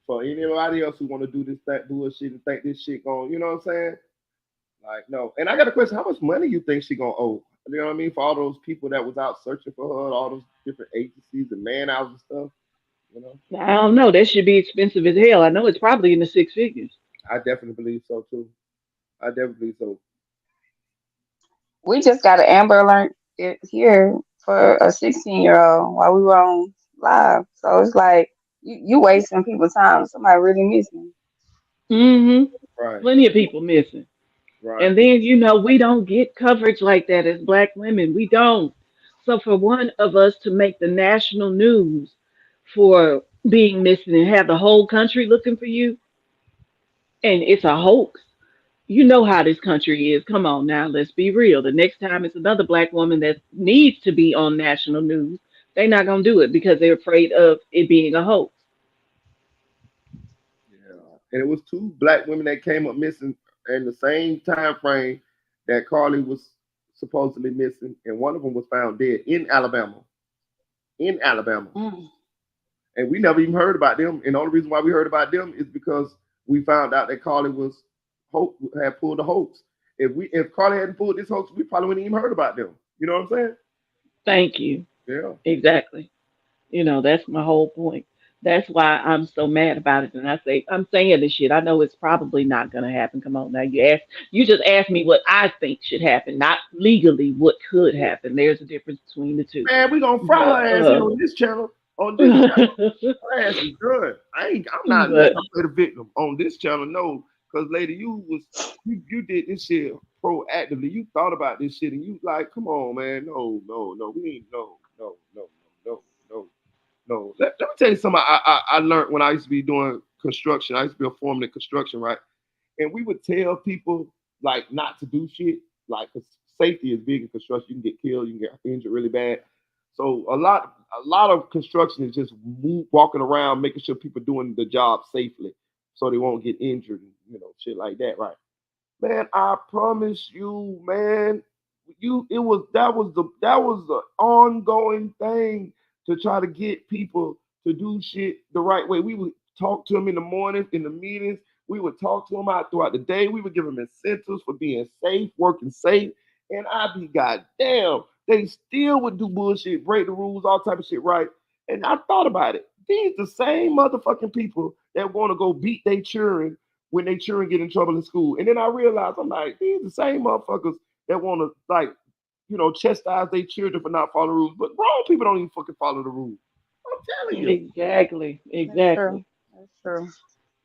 for anybody else who want to do this that bullshit and think this shit going. You know what I'm saying? Like no. And I got a question: how much money you think she gonna owe? You know what I mean? For all those people that was out searching for her, all those different agencies and man hours and stuff. You know, I don't know. That should be expensive as hell. I know it's probably in the six figures. I definitely believe so too. I definitely believe so. We just got an Amber Alert here for a 16-year-old while we were on live. So it's like you wasting people's time. Somebody really missing. Mm-hmm. Right, Plenty of people missing. right. And then, we don't get coverage like that as black women. We don't. So for one of us to make the national news for being missing and have the whole country looking for you, and it's a hoax. You know how this country is. Come on now, let's be real. The next time it's another black woman that needs to be on national news, they're not gonna do it because they're afraid of it being a hoax. Yeah. And it was two black women that came up missing in the same time frame that Carlee was supposedly missing, and one of them was found dead in Alabama. In Alabama. Mm. And we never even heard about them. And the only reason why we heard about them is because we found out that Carlee had pulled a hoax. If Carlee hadn't pulled this hoax, we probably wouldn't even heard about them. You know what I'm saying? Thank you. Yeah. Exactly. That's my whole point. That's why I'm so mad about it. And I'm saying this shit. I know it's probably not gonna happen. Come on now. You just asked me what I think should happen, not legally what could happen. There's a difference between the two. Man, we gonna fry But her ass here on this channel. On this channel. Her ass is good. I'm not letting but her play the victim on this channel, no. Because lady, you did this shit proactively. You thought about this shit and you like, come on, man. No, no, no. We ain't no. No. Let me tell you something I learned when I used to be doing construction. I used to be a foreman in construction, right? And we would tell people like not to do shit, like 'cause safety is big in construction. You can get killed, you can get injured really bad. So a lot of construction is just walking around, making sure people doing the job safely, so they won't get injured, and shit like that, right? Man, I promise you, man, that was the ongoing thing to try to get people to do shit the right way. We would talk to them in the morning, in the meetings. We would talk to them out throughout the day. We would give them incentives for being safe, working safe. And I'd be goddamn, they still would do bullshit, break the rules, all type of shit, right? And I thought about it. These the same motherfucking people that want to go beat their children when they children get in trouble in school. And then I realized I'm like, these the same motherfuckers that want to like, chastise their children for not following the rules. But grown people don't even fucking follow the rules. I'm telling you, exactly, That's true. exactly. That's true.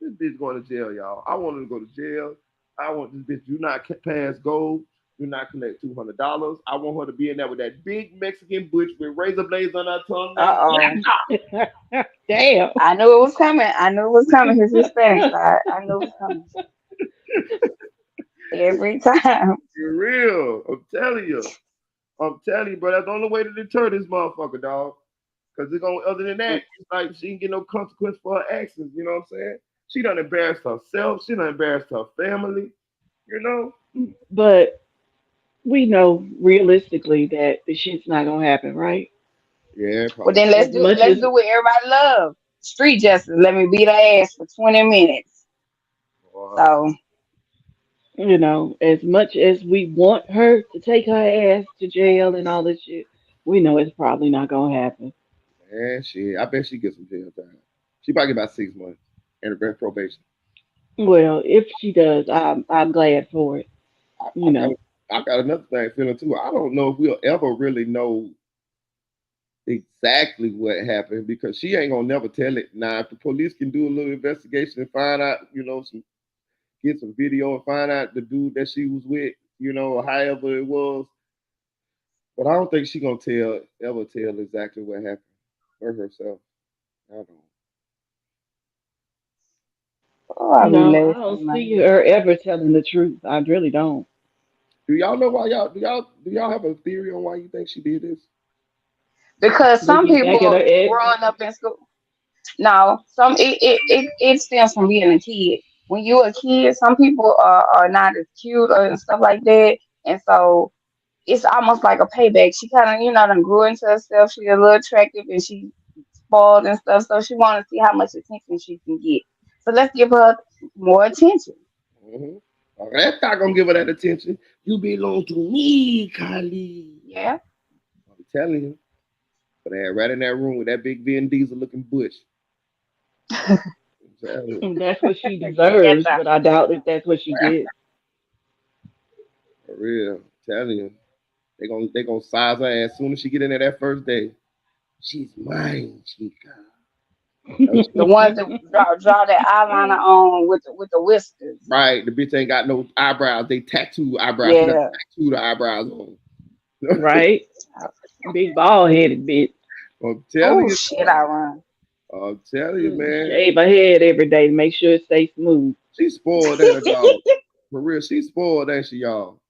this bitch going to jail, y'all. I want her to go to jail. I want this bitch do not pass gold. Do not collect $200. I want her to be in there with that big Mexican butch with razor blades on her tongue. Uh oh. Damn. I knew it was coming. I knew it was coming. His Hispanic side. I knew it was coming every time. For real. I'm telling you. I'm telling you, bro. That's the only way to deter this motherfucker, dog. Because it's going other than that, it's like she didn't get no consequence for her actions. You know what I'm saying? She done embarrassed herself. She done embarrassed her family. You know? But we know realistically that the shit's not gonna happen, right? Yeah, Well, probably. then As much let's as do what everybody love. Street justice. Let me beat her ass for 20 minutes. Wow. So as much as we want her to take her ass to jail and all this shit, we know it's probably not gonna happen. Man, shit. I bet she gets some jail time. She probably get about 6 months and the rest probation. Well, if she does, I'm glad for it. I, You I got know. I got another thing feeling too. I don't know if we'll ever really know exactly what happened because she ain't gonna never tell it. Now, if the police can do a little investigation and find out, get some video and find out the dude that she was with, or however it was. But I don't think she gonna ever tell exactly what happened her herself. I don't. oh, I'll be No, I don't laughing like see her ever telling the truth. I really don't. Do y'all know why do y'all have a theory on why you think she did this? because They some get back at her people ex. growing up in school. No, it stems from being a kid. When you're a kid, some people are not as cute or stuff like that, and so it's almost like a payback. She kind of done grew into herself. She's a little attractive and she spoiled and stuff, so she want to see how much attention she can get. So let's give her more attention. Mm-hmm. That's not gonna give her that attention. You belong to me, Carlee. Yeah. I'm telling you. But they had right in that room with that big Vin Diesel looking bush. I'm telling you. And that's what she Get deserves, that. but I doubt if that's what she gets. For real. I'm telling you. They gonna size her ass as soon as she get in there that first day. She's mine, Chica. No, she The ones that draw that eyeliner on with the whiskers. right. The bitch ain't got no eyebrows. They tattoo eyebrows. She got Yeah. tattoo the eyebrows on. Right? Big bald headed bitch. I'm telling Oh you. shit, I run. I'm telling you, man. Shave her head every day to make sure it stays smooth. She spoiled that dog. For real, she spoiled that she y'all.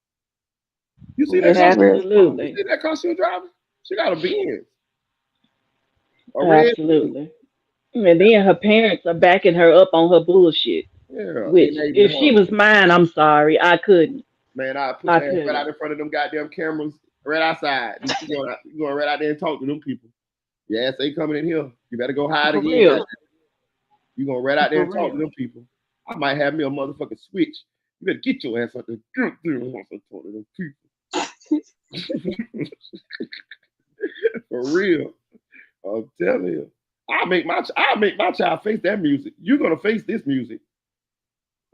You see that Yeah, car? she real You Absolutely. see that car she was driving? She got a Benz, a red Benz. Absolutely. And then her parents are backing her up on her bullshit. Yeah, Which, enabling if she her. was mine, I'm sorry, I couldn't. Man, I put I your ass right couldn't. out in front of them goddamn cameras, right outside. You going right out there and talk to them people. Yes, they coming in here. You better go hide For again. real. You gonna right out there For and talk to real. them people. I might have me a motherfucking switch. You better get your ass up there. Talk to them people. For real. I'm telling you. I make my child face that music. You're gonna face this music.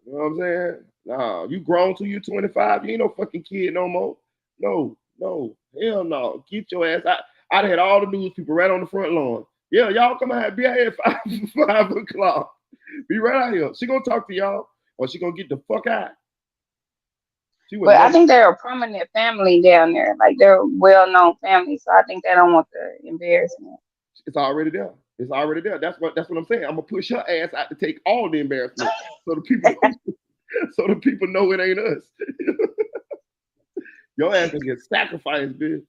You know what I'm saying? Nah, you grown till you 25. You ain't no fucking kid no more. No, no, hell no. Get your ass out. I'd had all the news people right on the front lawn. Yeah, y'all come out, be out here at 5 o'clock. Be right out here. She gonna talk to y'all, or she gonna get the fuck out. She would But I never. think they're a prominent family down there. Like they're a well known family. So I think they don't want the embarrassment. It's already there. It's already there. That's what I'm saying. I'm gonna push her ass out to take all the embarrassment, so the people so the people know it ain't us. Your ass gonna get sacrificed, bitch.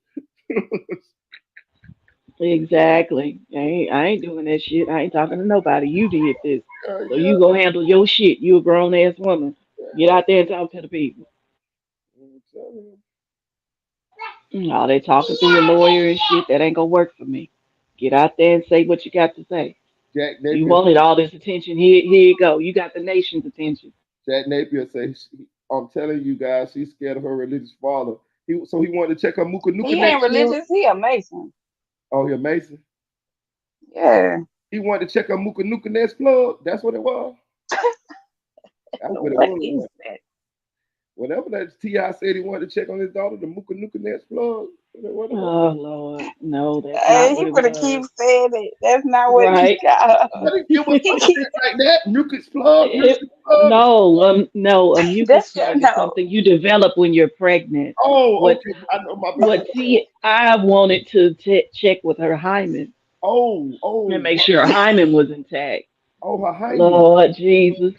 Exactly. I ain't doing that shit. I ain't talking to nobody. You did this. So Yeah. you go handle your shit. You a grown ass woman. Get out there and talk to the people. All they talking through your lawyer and shit, that ain't gonna work for me. Get out there and say what you got to say. Jack You Napier. wanted all this attention. Here you go. You got the nation's attention. Jack Napier says, "I'm telling you guys, she's scared of her religious father. So he wanted to check her Muka Nuka He ain't next plug. religious. He a Mason. Oh, he a Mason. Yeah. He wanted to check her Muka Nuka next plug. That's what it was. That's what it What is was. that? Whatever that T.I. said he wanted to check on his daughter, the Muka Nuka next plug. What it was. Oh Lord, no, that's not Hey, what he it gonna keep was. saying it. That's not what he Right? got. But he was like that. Mucus plug, mucus plug. No, a mucus That's your plug is no. something you develop when you're pregnant. Oh, What okay. I know my bad. what Ti wanted to check with her hymen Oh, and oh, make sure her hymen was intact. oh, her hymen. Lord Jesus.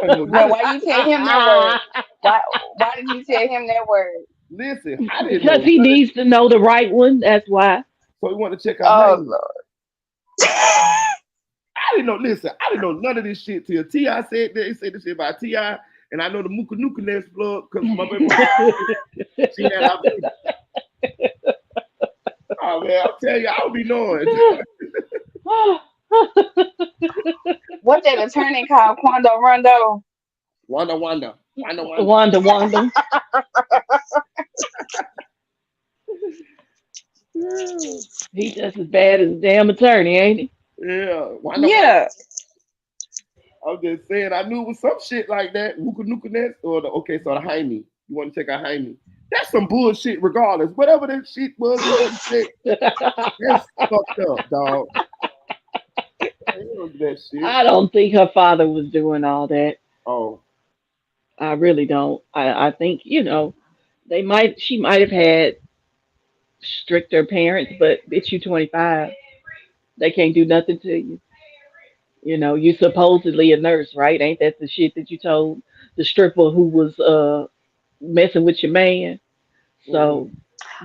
I don't know. Now, why you tell him that word? Why? Why did you tell him that word? Listen, I didn't Because know he none of. needs to know the right one. That's why. So he wanted to check her Oh hymen. Lord. I didn't know. Listen, I didn't know none of this shit till Ti said that. He said this shit about Ti, and I know the Muka Nuka next plug because my baby she had our baby. Oh man, Man, I'll tell you, I'll be knowing. What's that attorney called? Quando Rondo? Wanda. Wanda. Yeah. He just as bad as a damn attorney, ain't he? Yeah. Wanda. Yeah. I'm just saying, I knew it was some shit like that. Nuka Nest or so the Jaime. You want to check out Jaime? That's some bullshit regardless. Whatever that shit was, that's fucked up, dog. That shit. I don't think her father was doing all that. Oh. I really don't. I think, she might have had stricter parents, but bitch, you 25. They can't do nothing to you. You supposedly a nurse, right? Ain't that the shit that you told the stripper who was messing with your man? So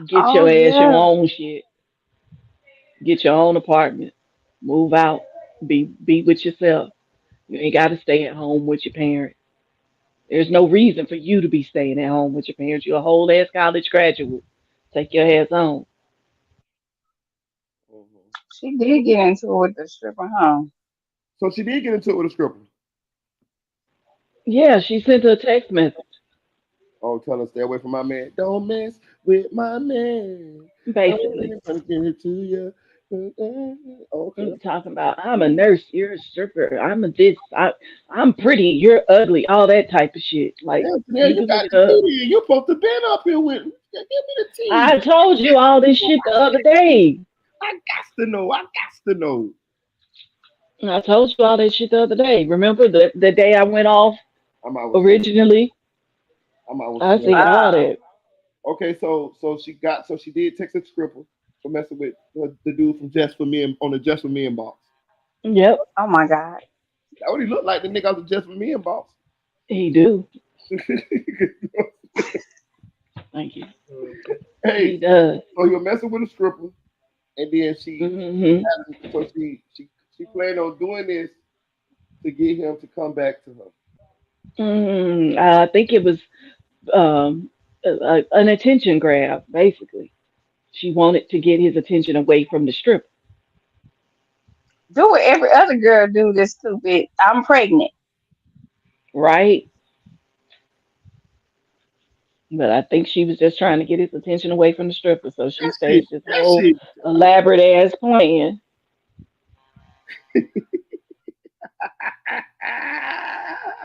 get Oh your ass your yeah. own shit. Get your own apartment. Move out. Be with yourself. You ain't gotta stay at home with your parents. There's no reason for you to be staying at home with your parents. You're a whole ass college graduate. Take your ass home. Mhm. She did get into it with the stripper, huh? So she did get into it with a stripper. Yeah, she sent her a text message. Oh, tell her stay away from my man. Don't mess with my man. Basically. I'm gonna get it to you. Okay. Talking about I'm a nurse, you're a stripper, I'm a this, I'm pretty, you're ugly, all that type of shit. Like Yeah, you you can look got it the up. tea. You're supposed to been up here with me. Give me the tea. I told you all this shit the other day. I got to know. I got to know. I told you all that shit the other day. Remember the day I went off I'm out with sweat. originally? I'm out with I sweat. said all Oh. that. Okay, so she did text a stripper for messing with the dude from Just for Me on the Just for Me inbox. Yep, Oh my God. That what he looked like, the nigga on the Just for Me inbox. he do. Thank you. He Hey, does. so he was messing with a stripper, and then Hmm. she planned on doing this to get him to come back to her. I think it was um, an attention grab, basically. She wanted to get his attention away from the stripper, Do what every other girl do this stupid. I'm pregnant. right? But I think she was just trying to get his attention away from the stripper, so she staged this That whole shit. elaborate ass plan.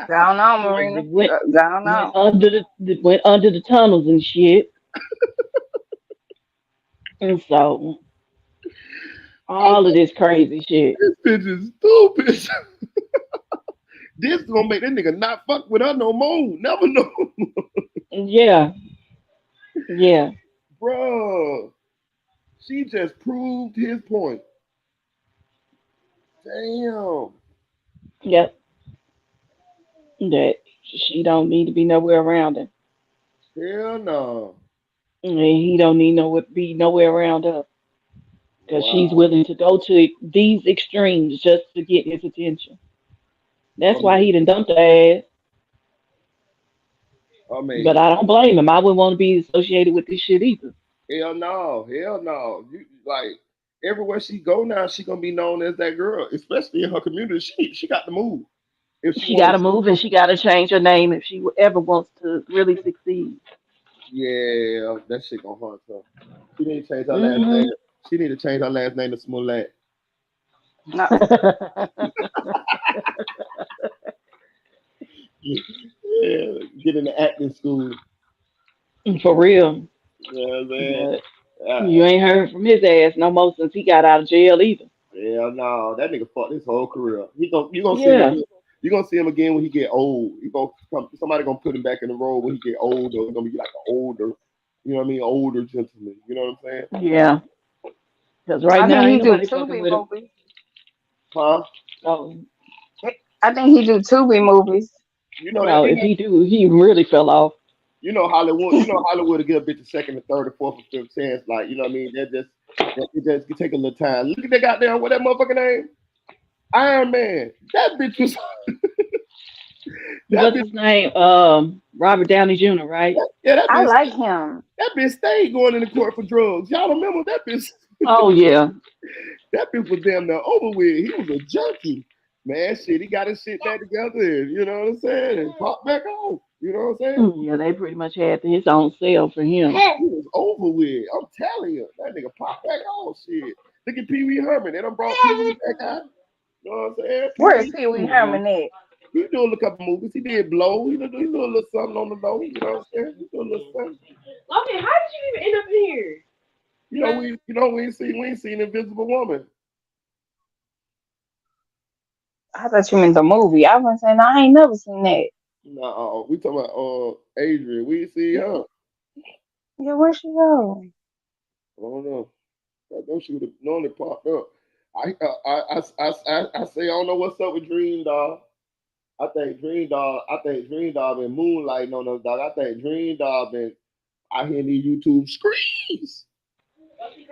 Go on, And Marina. it went Go went on. under went under the tunnels and shit. And so I all of this crazy shit. this bitch is stupid. This gonna make that nigga not fuck with her no more. Never know. Yeah, yeah, Bruh. She just proved his point. Damn. yep. That she don't need to be nowhere around him, Hell no. and he don't need be nowhere around her because she's Wow. willing to go to these extremes just to get his attention. I That's why mean, he done dumped her ass. I But mean, I don't blame him. I wouldn't want to be associated with this shit either. hell no. Hell no. You like everywhere she go now, she gonna be known as that girl, especially in her community. She got to move if she She got to wants. move and she got to change her name if she ever wants to really succeed. Yeah, that shit gonna haunt her. She need to change her last Hmm. name. She need to change her last name to Smollett. No. Yeah, get into acting school. For real. You know what I'm saying? But Uh, you ain't heard from his ass no more since he got out of jail either. hell no, that nigga fucked his whole career. You gonna see him Yeah. again. You gonna see him again when he get old. Somebody gonna put him back in the role when he get older. He's gonna be like an older, you know what I mean, older gentleman. You know what I'm saying? Yeah. Because right I now think he ain't do nobody fucking Tubi with him. movies. Huh? Oh, I think he do Tubi movies. You know that no, if he do, he really fell off. Hollywood. You know Hollywood to give a bitch a second, a third, a fourth, or fifth chance. Like you know what I mean? It just can take a little time. Look at that goddamn what that motherfucker name? Iron Man. That bitch was What's his name? Robert Downey Jr., right? Yeah, that I bitch. like him. That bitch stayed going into court for drugs. Y'all remember that bitch? Oh yeah. That bitch was damn near over with. He was a junkie. Man, shit, he got his shit back together, and, you know what I'm saying? And popped back off. You know what I'm saying? Yeah, they pretty much had his own cell for him. He was over with. I'm telling you, that nigga popped back off. Shit. Look at Pee Wee Herman. They done brought Pee Wee back out. You know what I'm saying? Pee Where is Wee, Pee Wee Mhm. Herman at? he doing a couple movies. He did Blow. He do a little something on the low. You know what I'm saying? He do a little something. Okay, how did you even end up here? We ain't seen Invisible Woman. I thought you meant the movie. I was saying I ain't never seen that. No, we talking about Adrian. We ain't see her. Yeah, where she go? I don't know. I know she would have known it popped up. I say I don't know what's up with Dream Dog. I think Dream Dog been moonlighting on us, dog. I think Dream Dog been out here in these YouTube screens.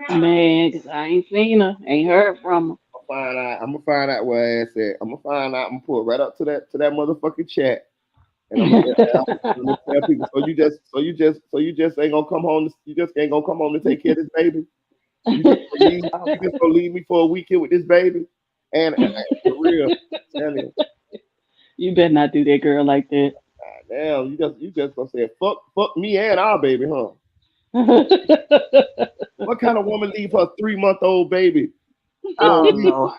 Man, 'cause I ain't seen her, ain't heard from her. I'm gonna find out where her ass at. I'm gonna find out. I'm gonna pull right up to that motherfucking chat, and I'm gonna tell people. So you just ain't gonna come home. You just ain't gonna come home to take care of this baby. You just gonna leave me for a weekend with this baby, and for real, tell me, You better not do that girl like that. damn, you just gonna say fuck me and our baby, huh? What kind of woman leave her 3-month-old baby? For Oh a week? Lord.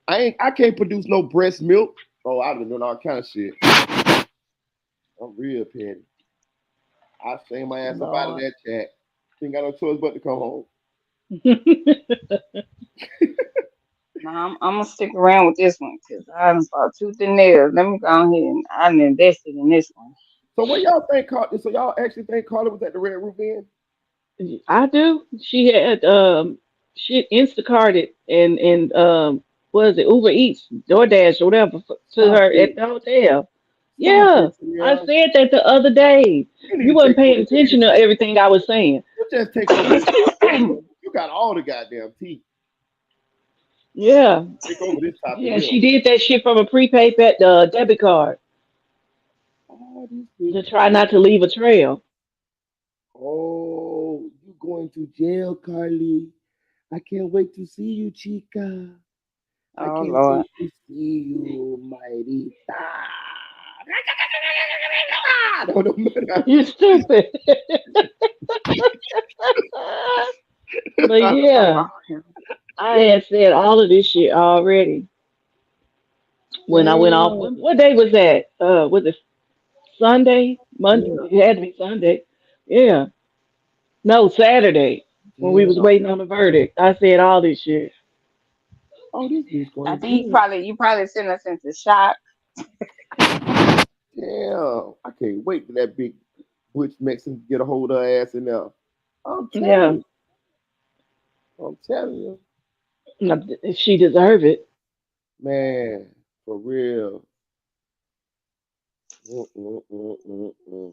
I can't produce no breast milk. Oh, I've been doing all kind of shit. I'm real petty. I sing my ass up out of Lord. that chat. Ain't got no choice but to come home. Nah, I'm gonna stick around with this one because I done fought tooth and nail. Let me go ahead and I done invested in this one. So what y'all think? So y'all actually think Carlee was at the Red Roof Inn? I do. She Instacarted and what is it, Uber Eats, DoorDash or whatever to Stop her at it. the hotel. Stop Yeah. it, I Tariana. said that the other day. You need You to wasn't take over. paying attention to everything I was saying. You just take over this topic. You got all the goddamn tea. Yeah. Take over this topic Yeah, here. she did that shit from a prepaid debit card All these to bitches. try not to leave a trail. Oh, you going to jail, Carlee. I can't wait to see you, Chica. I Oh can't Lord. wait to see you, Mayrita. No, no, no, You stupid. But yeah, I had said all of this shit already when I went off. no. What day was that? Was it Sunday? Monday? Yeah, It had to be Sunday. Yeah. No, Saturday when we damn. was waiting on the verdict. I said all this shit. Oh, this bitch I going to think jail. you probably sent us into shock. Damn. I can't wait for that big butch Mexican to get a hold of her ass in there. I'm telling Yeah, you. I'm telling you. she deserved it. Man, for real. Mm-mm-mm-mm-mm.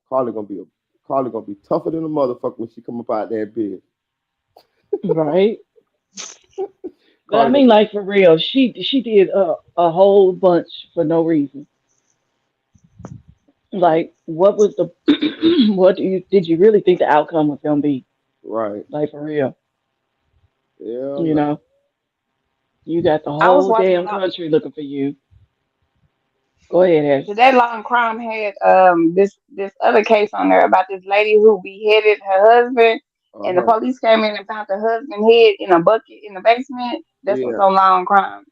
Carly gonna be a Carly gonna be tougher than a motherfucker when she come up out that bed. Right. But I Carly gonna mean, be like for real, she did a whole bunch for no reason. Like, what was the what did you really think the outcome was gonna be? right. Like for real, Yeah, you no. know, you got the I was whole watching damn country looking for you. Go ahead, Ashley. that long crime had this other case on there about this lady who beheaded her husband, and the Uh-huh. police came in and found the husband head in a bucket in the basement. That's what's Yeah. on long crime.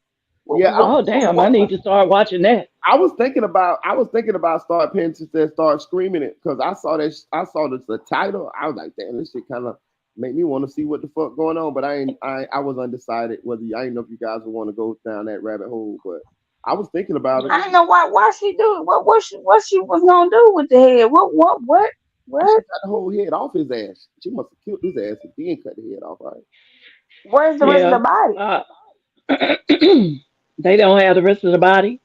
What, Yeah. what, Oh what, damn, I what, need to start watching that. I was thinking about start paying attention and start screaming it because I saw this the title. I was like, damn, this shit kind of make me want to see what the fuck going on. But I was undecided whether I didn't know if you guys would want to go down that rabbit hole. But I was thinking about it. I don't know why she do it. What she was gonna do with the head? She What? got the whole head off his ass. She must have killed his ass and then cut the head off. Right? Where's the rest of Yeah. the body? They don't have the rest of the body.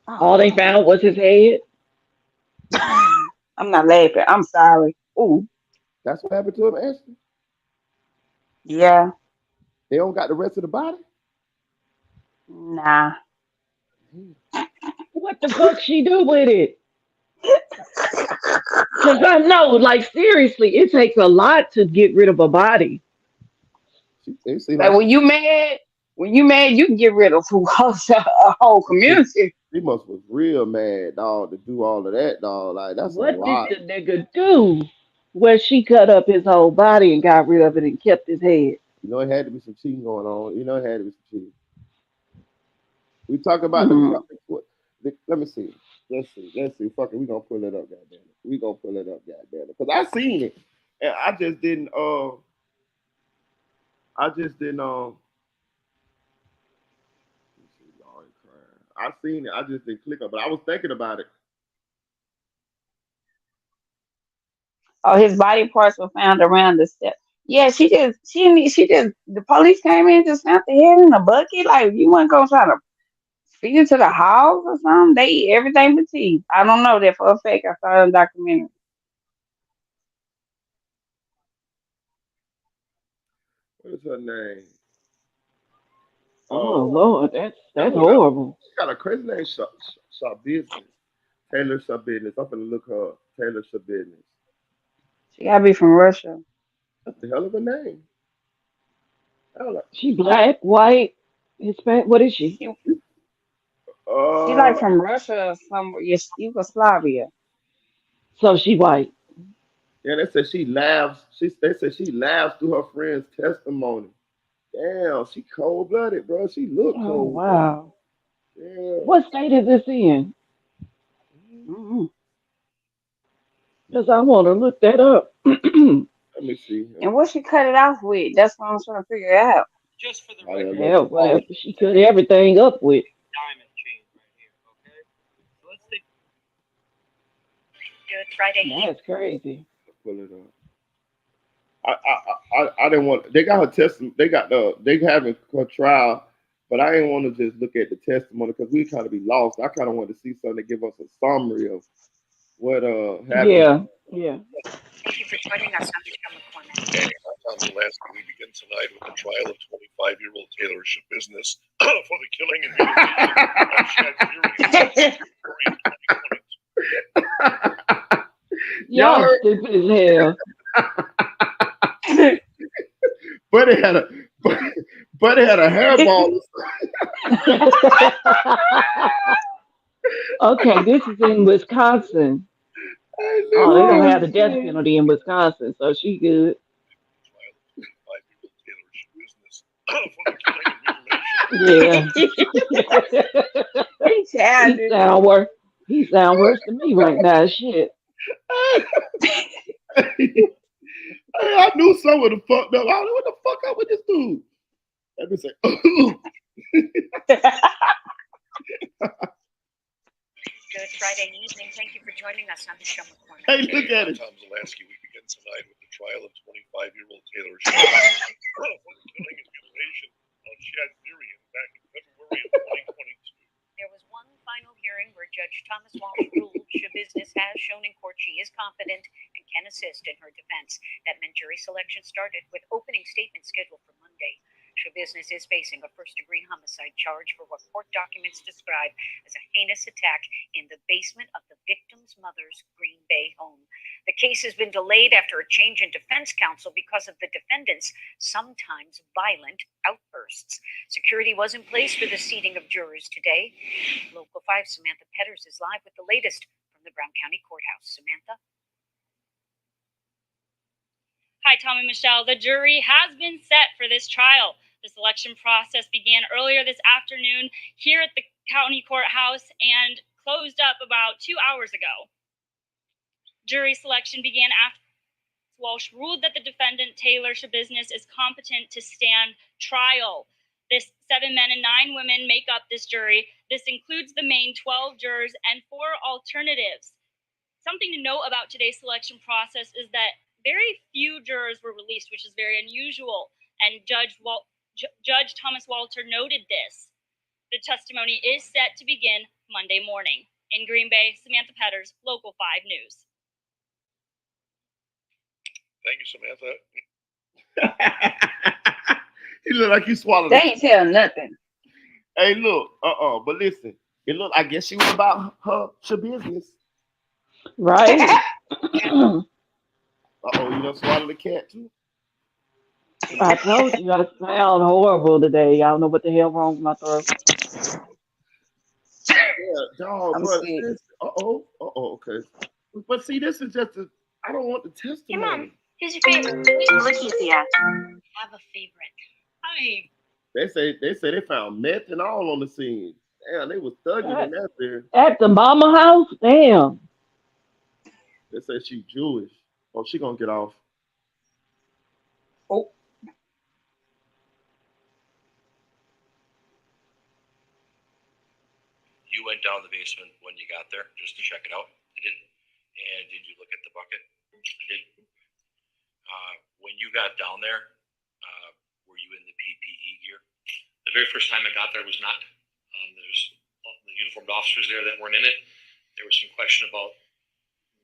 All they Oh, found was his head. I'm not laughing. I'm sorry. Ooh, That's what happened to him, Ashley. yeah, They don't got the rest of the body. nah. Damn. What the fuck she do with it? Because I know, like, seriously, it takes a lot to get rid of a body. It seems Like like when you mad, you can get rid of a whole community. she must was real mad, dog, to do all of that, dog. Like that's a What did lot. the nigga do? Where she cut up his whole body and got rid of it and kept his head. You know, it had to be some cheating going on. You know, it had to be some cheating. We talk about the. Mm. Let me see. Let's see. Let's see. Fuck it. We gonna pull it up, goddamn it. We gonna pull it up, goddamn it. Cause I seen it, and I just didn't. I just didn't. Let's see, y'all ain't crying. I seen it. I just didn't click on. But I was thinking about it. Oh, his body parts were found around the step. Yeah, she just the police came in and just found the head in a bucket. Like you weren't gonna try to feed it to the hogs or something. They eat everything but teeth. I don't know that for a fact. I saw it in a documentary. What is her name? Oh Oh, Lord, that that's one. That, horrible. she got a crazy name. Shop business. Taylor Shop business. I'm gonna look her up. Taylor Shop business. She gotta be from Russia. That's a hell of a name. Hell, She black, white, Hispanic. What is she? She she uh, like from Russia or somewhere. Yes, Yugoslavia. So she white. yeah, they said she laughs. They said she laughs through her friend's testimony. Damn, she cold blooded, bro. She look Oh cold blooded. wow. Yeah. What state is this in? Because I want to look that up. Let me see. And what she cut it off with? That's what I'm trying to figure out. Just for the Oh, yeah, record, look, Hell, oh, whatever she cut everything up with. diamond chain right here, okay? So let's take Good Friday evening. That's crazy. pull it up. I didn't want. They got her testimony. They got they having her trial, but I didn't want to just look at the testimony because we kind of be lost. I kind of wanted to see something to give us a summary of what happened. Yeah, yeah. Thank you for joining us on the show, McCormick. On the last, we begin tonight with the trial of 25-year-old Taylor Business for the killing and mutilation of Shad Y'all Y'all, stupid as hell. but it had a, but it had a hairball. Okay, this is in Wisconsin. Oh, they don't have the death penalty in Wisconsin, so she good. Yeah. He he childish. sound worse. He sound worse than me right now. Shit. I knew someone would have fucked up. I don't know what the fuck up with this dude. Let me say, Good Friday evening. Thank you for joining us on the show, McCormick. hey, look at it. Tom Zelansky, we begin tonight with the trial of 25-year-old Taylor for the killing and mutilation of Shad back in February of 2022. There was one final hearing where Judge Thomas Walsh ruled Business has shown in court she is competent and can assist in her defense. That meant jury selection started with opening statements scheduled for Monday. Business is facing a first-degree homicide charge for what court documents describe as a heinous attack in the basement of the victim's mother's Green Bay home. The case has been delayed after a change in defense counsel because of the defendant's sometimes violent outbursts. Security was in place for the seating of jurors today. Local 5 Samantha Petters is live with the latest from the Brown County Courthouse. Samantha? Hi, Tom and Michelle. The jury has been set for this trial. The selection process began earlier this afternoon here at the county courthouse and closed up about 2 hours ago. Jury selection began after Walsh ruled that the defendant, Taylor Business, is competent to stand trial. This 7 men and 9 women make up this jury. This includes the main 12 jurors and 4 alternatives. Something to note about today's selection process is that very few jurors were released, which is very unusual, and Judge Thomas Walter noted this. The testimony is set to begin Monday morning. In Green Bay, Samantha Petters, Local 5 News. Thank you, Samantha. He look like he swallowed They it. ain't tell nothing. Hey, look, but listen, It looked. I guess she was about her business. Right. You done swallowed the cat too. I told you I sound horrible today. I don't know what the hell wrong with my throat. Yeah, dog, I'm but sick. this. Okay. But see, this is just. I don't want the testimony. Hey, Mom, who's your favorite? Lakeithia. Have a favorite. Hi. They say they found meth and all on the scene. Damn, they was thugging in At, that there. at the mama house? Damn. They say she Jewish. Oh, she gonna get off. Oh, You went down the basement when you got there just to check it out. I did. And did you look at the bucket? I did. When you got down there, were you in the PPE gear? The very first time I got there was not. There's the uniformed officers there that weren't in it. There was some question about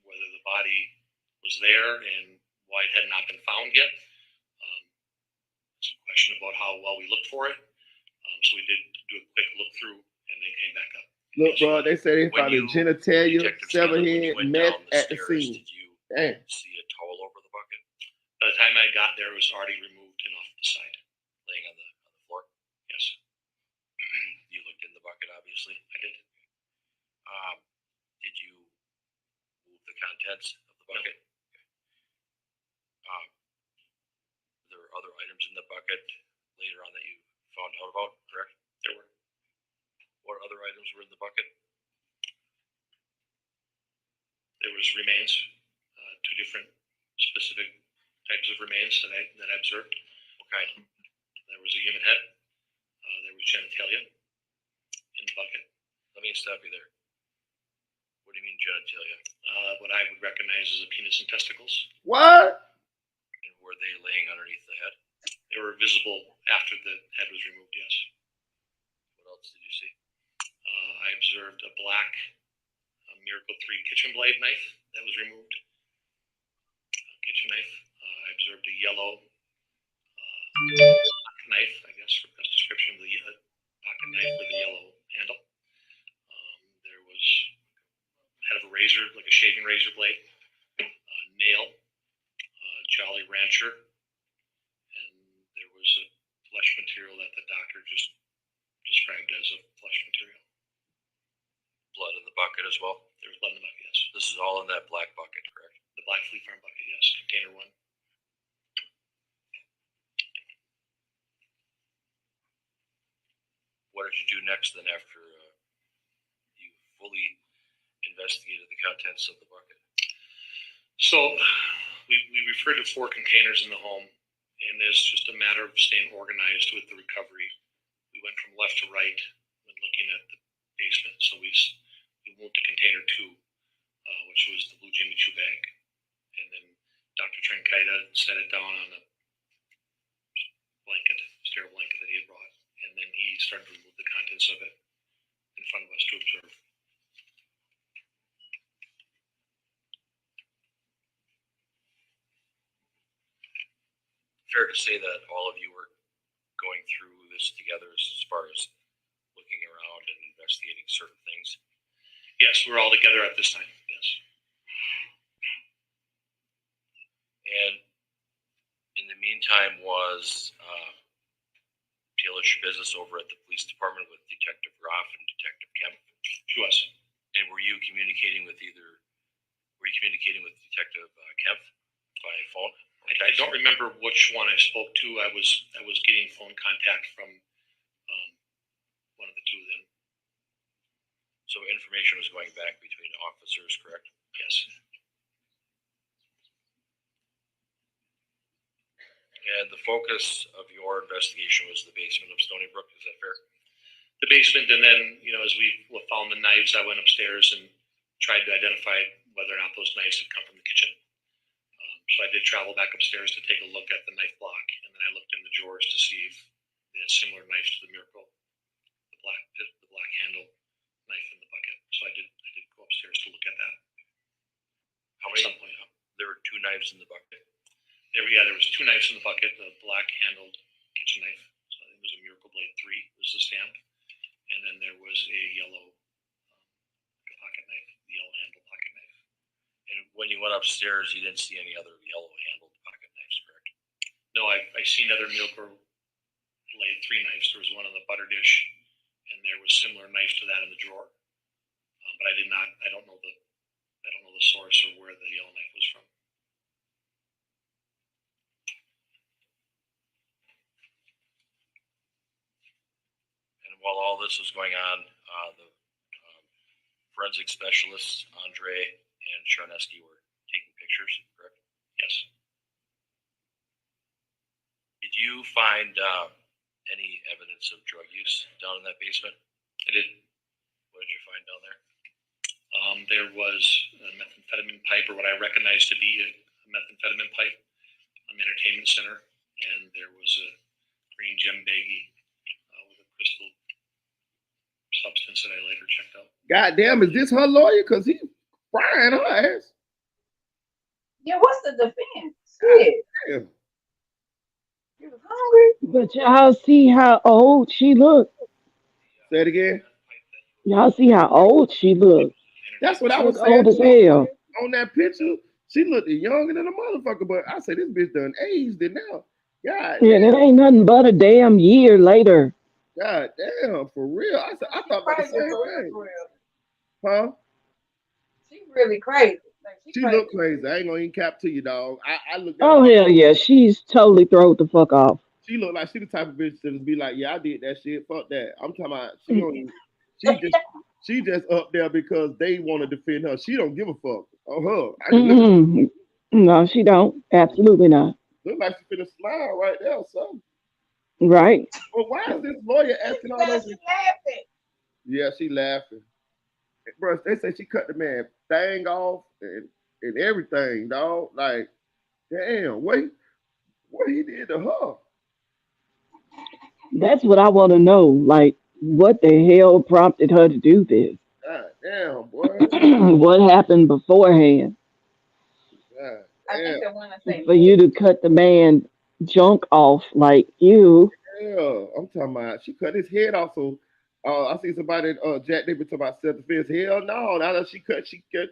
whether the body was there and why it had not been found yet. Some question about how well we looked for it. So we did do a quick look through, and they came back up. Look, bro, they say they found a genitalia, severed head, meth at the scene. Did you Damn. see a towel over the bucket? By the time I got there, it was already removed and off the side. Laying on the floor? Yes. You looked in the bucket, obviously. I did. Did you move the contents of the bucket? No. There were other items in the bucket later on that you found out about, correct? There were. What other items were in the bucket? There was remains, two different specific types of remains that I observed. What kind? There was a human head. There was genitalia in the bucket. Let me stop you there. What do you mean genitalia? What I would recognize as a penis and testicles. What? And were they laying underneath the head? They were visible after the head was removed, yes. What else did you see? I observed a black Miracle 3 kitchen blade knife that was removed. Kitchen knife. I observed a yellow pocket knife, I guess, for best description of the pocket knife with a yellow handle. There was head of a razor, like a shaving razor blade, nail, Jolly Rancher, and there was a flesh material that the doctor just described as a flesh material. Blood in the bucket as well? There was blood in the bucket, yes. This is all in that black bucket, correct? The black Fleet Farm bucket, yes. Container 1. What did you do next then after you fully investigated the contents of the bucket? So we referred to 4 containers in the home, and it's just a matter of staying organized with the recovery. We went from left to right when looking at the basement. So we moved to container 2, which was the blue Jimmy Choo bag. And then Dr. Trankaita set it down on a blanket, sterile blanket that he had brought. And then he started to remove the contents of it in front of us to observe. Fair to say that all of you were going through this together as far as looking around and investigating certain things? Yes, we're all together at this time, yes. And in the meantime, was Taylor's business over at the police department with Detective Groff and Detective Kemp? She was. And were you communicating with Detective Kemp by phone? I don't remember which one I spoke to. I was getting phone contact from one of the two of them. So information was going back between officers, correct? Yes. And the focus of your investigation was the basement of Stony Brook, is that fair? The basement, and then, as we found the knives, I went upstairs and tried to identify whether or not those knives had come from the kitchen. So I did travel back upstairs to take a look at the knife block, and then I looked in the drawers to see if they had similar knives to the Miracle, the black handle knife in the bucket. So I did go upstairs to look at that. How many? At some point, there were 2 knives in the bucket. There was 2 knives in the bucket. The black handled kitchen knife. So I think it was a Miracle Blade 3 was the stamp, and then there was a yellow pocket knife, the yellow handled pocket knife. And when you went upstairs, you didn't see any other yellow handled pocket knives, correct? No, I seen other meal crew lay 3 knives. There was one on the butter dish, and there was similar knives to that in the drawer. But I don't know the source or where the yellow knife was from. And while all this was going on, the forensic specialists, Andre and Charnesky, were taking pictures, correct? Yes. Did you find any evidence of drug use down in that basement? I did. What did you find down there? There was a methamphetamine pipe, or what I recognized to be a methamphetamine pipe, on the entertainment center, and there was a green gem baggie with a crystal substance that I later checked out. God damn, is this her lawyer? Because he's frying her ass. Yeah, what's the defense? Shit. Damn. You was hungry? But y'all see how old she looked. Say it again. Y'all see how old she looked. That's what I She was look saying. old as hell. On that picture, she looked younger than a motherfucker, but I said this bitch done aged it now. God And it damn. ain't nothing but a damn year later. God damn, for real. I thought about the Crazy same for thing. real. Huh? She really crazy. Like, She look crazy. I ain't gonna even cap to you, dog. I looked at Oh her. hell yeah, she's totally throwed the fuck off. She look like she the type of bitch that be like, yeah, I did that shit. Fuck that. I'm talking about she just up there because they want to defend her. She don't give a fuck on her. I can look at her. No, she don't. Absolutely not. Look like she finna smile right there, son. Right. But why is this lawyer asking all those? She's laughing. Yeah, she laughing. Bro, they say she cut the man thing off and everything, dog. Like, damn, what he did to her? That's what I want to know. Like, what the hell prompted her to do this? God damn, boy. What happened beforehand God I damn. think they want to say for you to cut the man junk off? Like, you. Yeah, I'm talking about she cut his head off. So I see somebody Jack David talking about self-defense. Hell no, now that she cut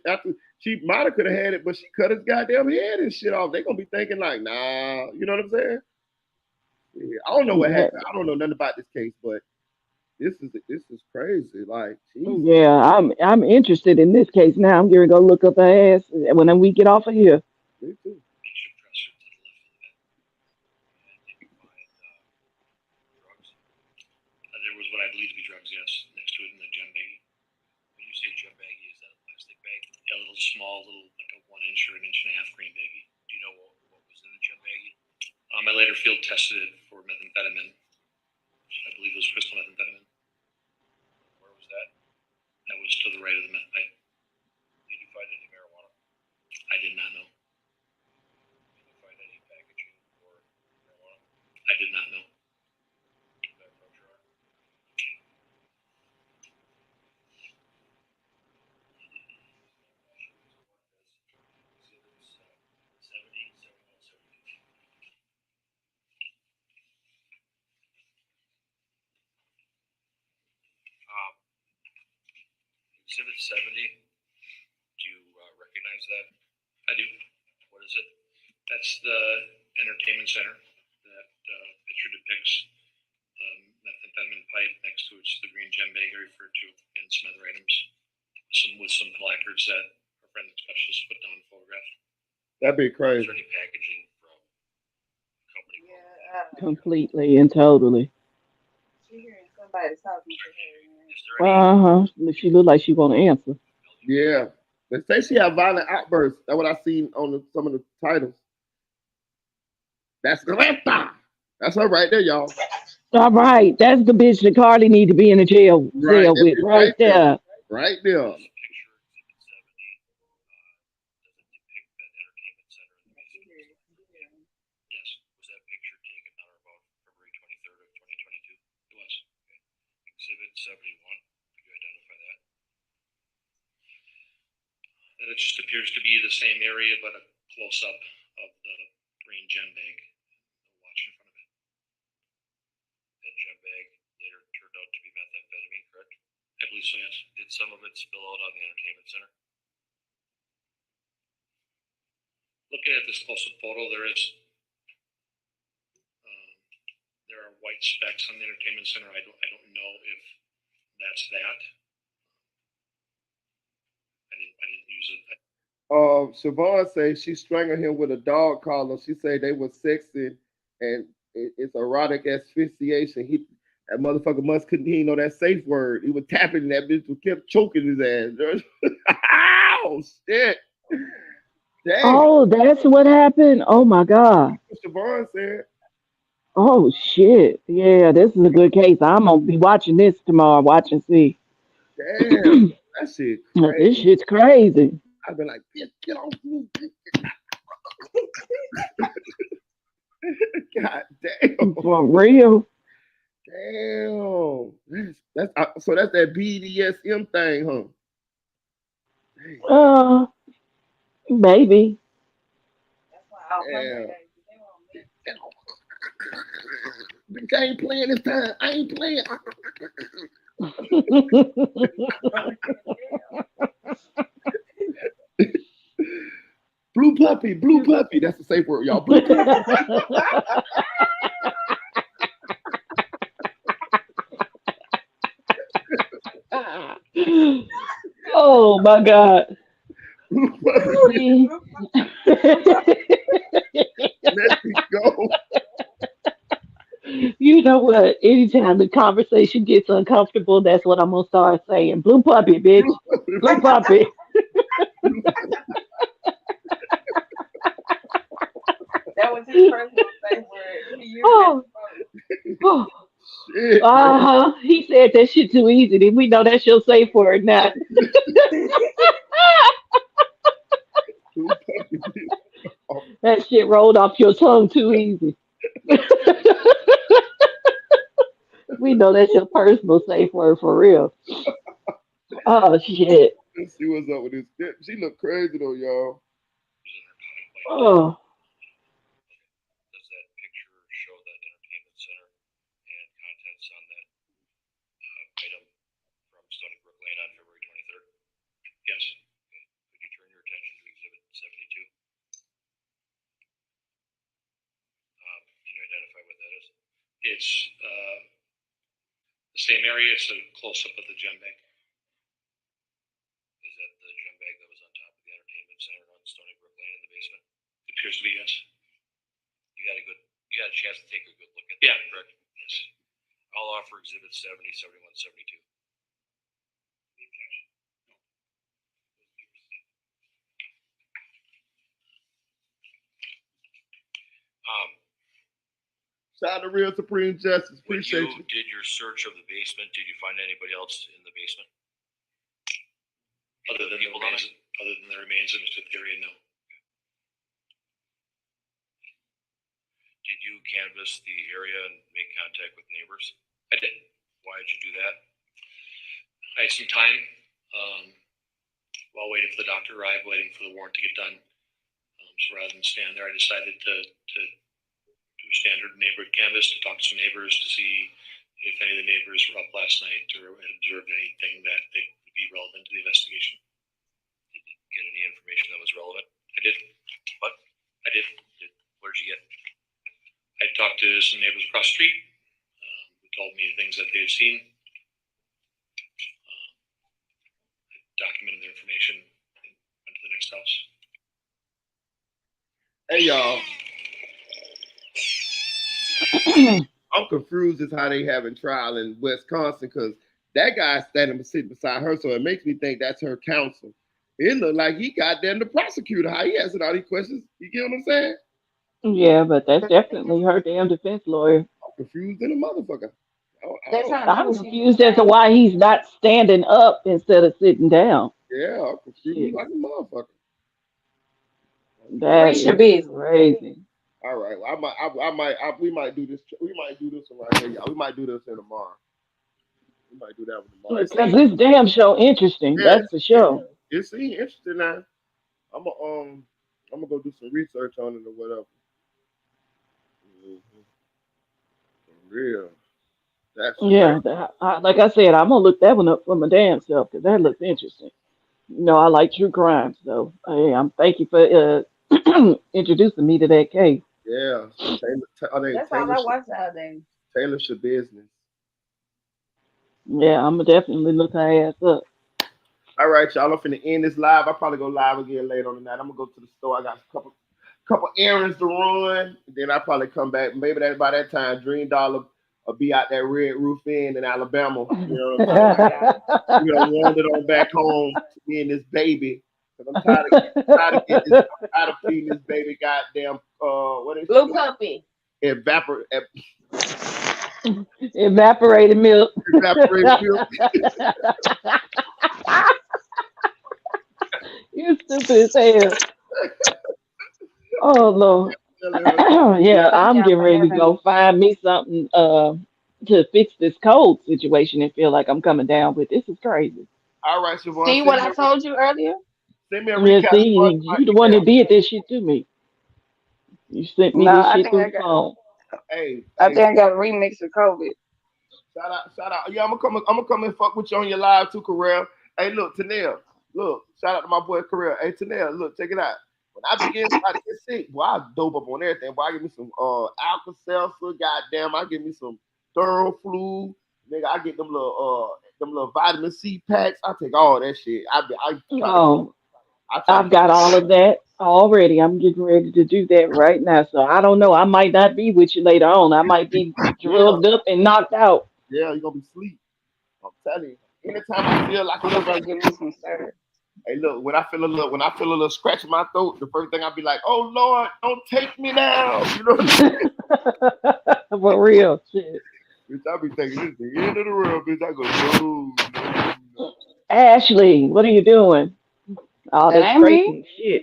after she might have could have had it, but she cut his goddamn head and shit off. They gonna be thinking like, nah, you know what I'm saying? Yeah, I don't know what happened. I don't know nothing about this case, but this is crazy. Like, Jesus. Yeah, I'm interested in this case now. I'm gonna go look up her ass when we get off of here. Me too. There was what I believe to be drugs, yes, next to it in the gem baggie. When you say gem baggie, is that a plastic bag? Yeah, a little small, like a 1 inch or 1.5 inch green baggie. Do you know what was in the gem baggie? I later field tested it for methamphetamine. I believe it was crystal methamphetamine. Where was that? That was to the right of the meth pipe. Did you find any marijuana? I did not know. Did you find any packaging for marijuana? I did not know. That from drawer? Exhibits 70, 71, 72. Exhibit 70, do you recognize that? I do. What is it? That's the entertainment center. That picture depicts the methamphetamine pipe. Next to it's the green gem baggie referred to, and some other items. With some placards that our forensic specialist put down in photograph. That'd be Is crazy. there any packaging from a company? Completely and totally. She hearing somebody talking to her. She looked like she want to answer. Yeah. They say she have violent outbursts. That's what I seen on some of the titles. That's Greta. That's her right there, y'all. All right, that's the bitch that Carlee need to be in a jail Right, cell with right there. Right there. This picture, Exhibit 70, does it depict that entertainment center in the basement? Yes, Was that picture taken on or about February 23rd of 2022? it was. Okay. Exhibit 71, could you identify that? And it just appears to be the same area, but a close up of the green gem bag. The watch in front of it. That gem bag later turned out to be methamphetamine, correct? I believe so, yes. Did some of it spill out on the entertainment center? Looking at this posted photo, there are white specks on the entertainment center. I don't know if that's that. I didn't use it. Siobhan says she strangled him with a dog collar. She said they were sexing and it's erotic asphyxiation. That motherfucker he know that safe word. He was tapping that bitch who kept choking his ass. Oh shit. Dang. Oh, that's what happened. Oh my God. Siobhan said. Oh shit. Yeah, this is a good case. I'm gonna be watching this tomorrow. Watch and see. Damn, that shit crazy. This shit's crazy. I've been like, get off me. God damn. For real. Damn. So that's that BDSM thing, huh? Maybe. Yeah. Bitch, I ain't playing this time. I ain't playing. Blue puppy. That's the safe word, y'all. Blue puppy. Oh my God. See? Let me go. You know what? Anytime the conversation gets uncomfortable, that's what I'm gonna start saying. Blue puppy, bitch. Blue puppy. That was his personal safe word. He used Oh. Oh. He said that shit too easy. Then we know that's your safe word now. That shit rolled off your tongue too easy. We know that's your personal safe word for real. Oh shit. Let's see what's up with this. She look crazy though, y'all. Oh. Does that picture show that entertainment center and contents on that item from Stony Brook Lane on February 23rd? Yes. Okay. Could you turn your attention to Exhibit 72? Can you identify what that is? It's the same area. It's a close-up of the gem bag. Is that the gem bag that was on top of the entertainment center on Stony Brook Lane in the basement? It appears to be, yes. You got a chance to take a good look at Yeah. that, correct? Yes. I'll offer Exhibit 70, 71, 72. Shout out to Real Supreme Justice. Appreciate When you did your search of the basement, did you find anybody else in the basement? Other than the remains of Mr. Theory, no. Did you canvass the area and make contact with neighbors? I did. Why did you do that? I had some time while waiting for the doctor to arrive, waiting for the warrant to get done. So rather than stand there, I decided to do a standard neighborhood canvass, to talk to some neighbors, to see if any of the neighbors were up last night or had observed anything that they would be relevant to the investigation. Did you get any information that was relevant? I did. What? I did. What did you get? I talked to some neighbors across the street who told me things that they had seen. I documented their information and went to the next house. Hey y'all. I'm confused as how they having trial in Wisconsin because that guy's sitting beside her, so it makes me think that's her counsel. It looked like he got them the prosecutor. How he answered all these questions? You get what I'm saying? Yeah, but that's definitely her damn defense lawyer. I'm confused in a motherfucker. I'm confused as to why he's not standing up instead of sitting down. Yeah, I'm confused like a motherfucker. That is crazy. All right, well, we might do this. We might do this one right here, y'all. We might do this in tomorrow. We might do that one tomorrow. Because this damn show interesting. Yeah, That's for sure. It seems interesting now. I'm gonna go do some research on it or whatever. For real. That's Yeah, like I said, I'm gonna look that one up for my damn self because that looks interesting. I like true crime, so I'm thank you for introducing me to that case. yeah. That's all I watched the other day. Taylor's your business. Yeah, I'm gonna definitely look her ass up. All right, y'all. I'm finna end this live. I'll probably go live again later on the night. I'm gonna go to the store. I got a couple errands to run. Then I'll probably come back. Maybe that by that time, Dream Dollar will be out that Red Roof Inn in Alabama. You know what I'm Oh saying? my god. We're gonna wander on back home to me and this baby. Cause I'm tired of feeding this baby goddamn what is Blue puppy. evaporate Evaporated milk. evaporated milk. You stupid as hell. Oh Lord. Yeah, Puppy I'm down getting for ready to having go me. find me something to fix this cold situation and feel like I'm coming down with. This is crazy. All right, Siobhan, See what I told you earlier? send me a Yeah, recap on see, my you the one email. that did this shit to me. You sent me No, this shit through the phone. Hey, I hey, think I got a remix of COVID. shout out. Yeah, I'm gonna come and fuck with you on your live too, Carell. Hey, look, Tanel. Look, shout out to my boy Carell. Hey, Tanel, look, check it out. When I begin to get sick, boy, I dope up on everything. Boy, I give me some Alka Seltzer, goddamn, I give me some Thorough Flu. Nigga, I get them little vitamin C packs. I take all that shit. Oh, I try to I've got all of that already. I'm getting ready to do that right now. So I don't know. I might not be with you later on. I might be yeah, drugged up and knocked out. yeah, you're gonna be asleep. I'm telling you. Anytime I feel like a I'm gonna little go get me some syrup. hey, look, when I feel a little scratch in my throat, the first thing I'll be like, "Oh Lord, don't take me now." You know what I'm saying? For real. Shit. Bitch, I be thinking this is the end of the world, bitch. I go, no, no, no. Ashley, what are you doing? All That that ain't me. scraping shit.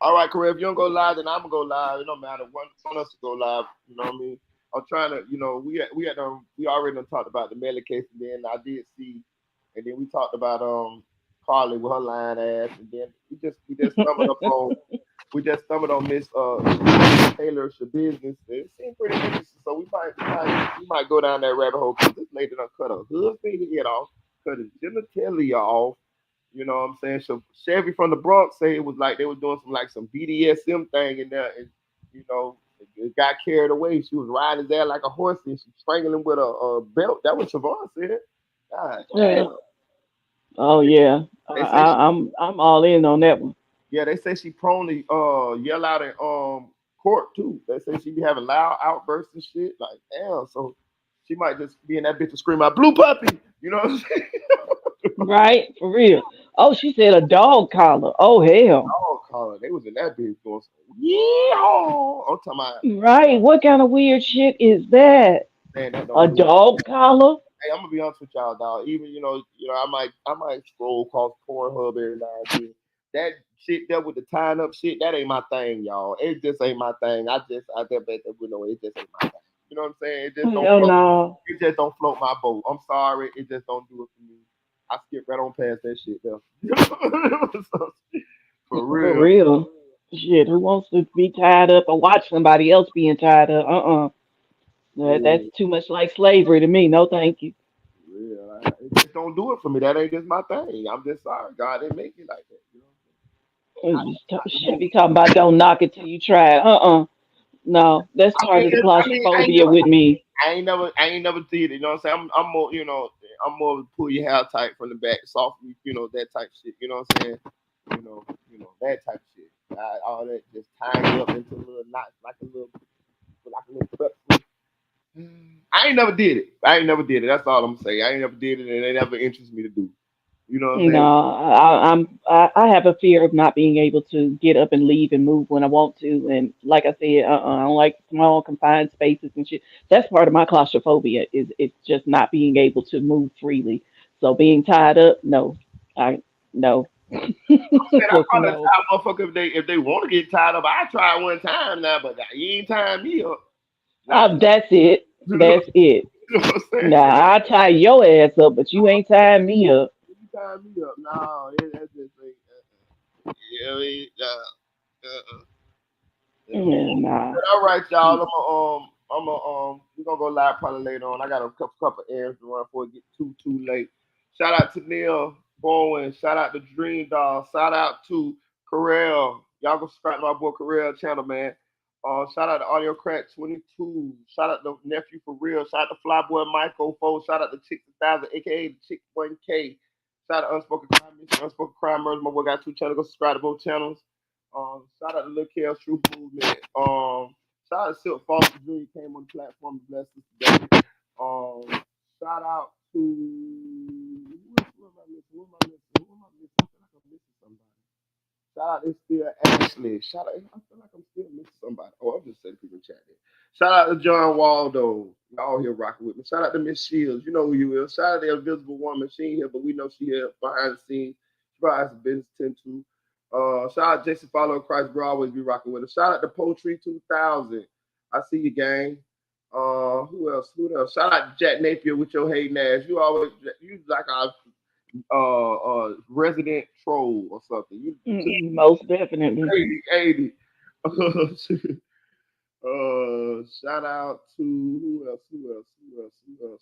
All right, Corey, if you don't go live, then I'm gonna go live. It don't matter. One of us to go live. You know what I mean? I'm trying to, we already done talked about the Melly case, and then I did see, and then we talked about Carlee with her lying ass, and then we just stumbled on Miss Taylor business. It seemed pretty interesting, so we might go down that rabbit hole because this lady done cut her husband head off, cut his genitalia off. You know what I'm saying? So Chevy from the Bronx say it was like they were doing some BDSM thing in there, and you know it got carried away. She was riding there like a horse, and she strangled him with a belt. That was Siobhan said. God damn. Yeah. Oh yeah. They say she, I'm all in on that one. yeah, they say she prone to yell out in court too. They say she be having loud outbursts and shit. Like damn, so she might just be in that bitch and scream out blue puppy. You know what I'm saying? Right? For real. Oh, she said a dog collar. Oh hell. Oh, Colin, they was in that bitch going, yeah. I'm talking about, Right. What kind of weird shit is that? man, that don't A mean. dog collar? Hey, I'm gonna be honest with y'all, dog. Even I might scroll across Pornhub every now and then. That shit there with the tying up shit, that ain't my thing, y'all. It just ain't my thing. I bet that we know it just ain't my thing. You know what I'm saying? It just don't Hell float. no. It just don't float my boat. I'm sorry, it just don't do it for me. I skip right on past that shit though. For For real. real. Shit, who wants to be tied up or watch somebody else being tied up? That's Yeah. too much like slavery to me. No, thank you. Real. It just don't do it for me. That ain't just my thing. I'm just sorry. God didn't make it like that. You know what I'm saying? Should be talking about don't knock it till you try it. No, that's part of the I ain't claustrophobia never, with me. I ain't never did it. You know what I'm saying? I'm more, I'm more of a pull your hair tight from the back, softly, that type shit. You know what I'm saying? That type of shit. All that just tying you up into a little knot, like a little pretzel. I ain't never did it. That's all I'm saying. I ain't never did it, and it never interests me to do. You know what I'm No, saying? I have a fear of not being able to get up and leave and move when I want to, and like I said, I don't like small confined spaces and shit. That's part of my claustrophobia is it's just not being able to move freely. So being tied up, no, I no, Man, I fuck probably no. tie a motherfucker if they want to get tied up. I try one time now, but you ain't tying me up. Not That's it. you know, That's it. you know what I'm saying? Nah, I tie your ass up, but you ain't tying me up. You tie me up. No, that's just like, yeah, I mean, uh. Yeah, nah. But all right, y'all. I'm gonna we We're gonna go live probably later on. I got a couple errands to run before it get too late. Shout out to Neil Bowen. Shout out to Dream Doll. Shout out to Carell. Y'all go subscribe to my boy Carell channel, man. Shout out to Audio Crack 22. Shout out to Nephew for Real. Shout out to Flyboy Michael 4. Shout out to Chick 1000, aka the Chick 1K. Shout out to Unspoken Crime Mission, Unspoken Crime Murders. My boy got 2 channels. Go subscribe to both channels. Shout out to Lil Kel Truth Movement. Shout out to Silk Foster Jr. Came on the platform to bless us today. Shout out to who am I missing? Who am I missing? I feel like I'm missing somebody. Shout out to still Ashley. Shout out. I feel like I'm still missing somebody. Oh, I'm just saying people in chat there. Shout out to John Waldo. Y'all here rocking with me. Shout out to Miss Shields. You know who you is. Shout out to the Invisible Woman. She ain't here, but we know she here behind the scenes. She probably has a business to tend to. Shout out to Jason Follow Christ, bro. Always be rocking with us. Shout out to Poetry 2000. I see you, gang. Who else? Shout out to Jack Napier with your hating ass. You like our resident troll or something. Most definitely. 80. Shout out to who else?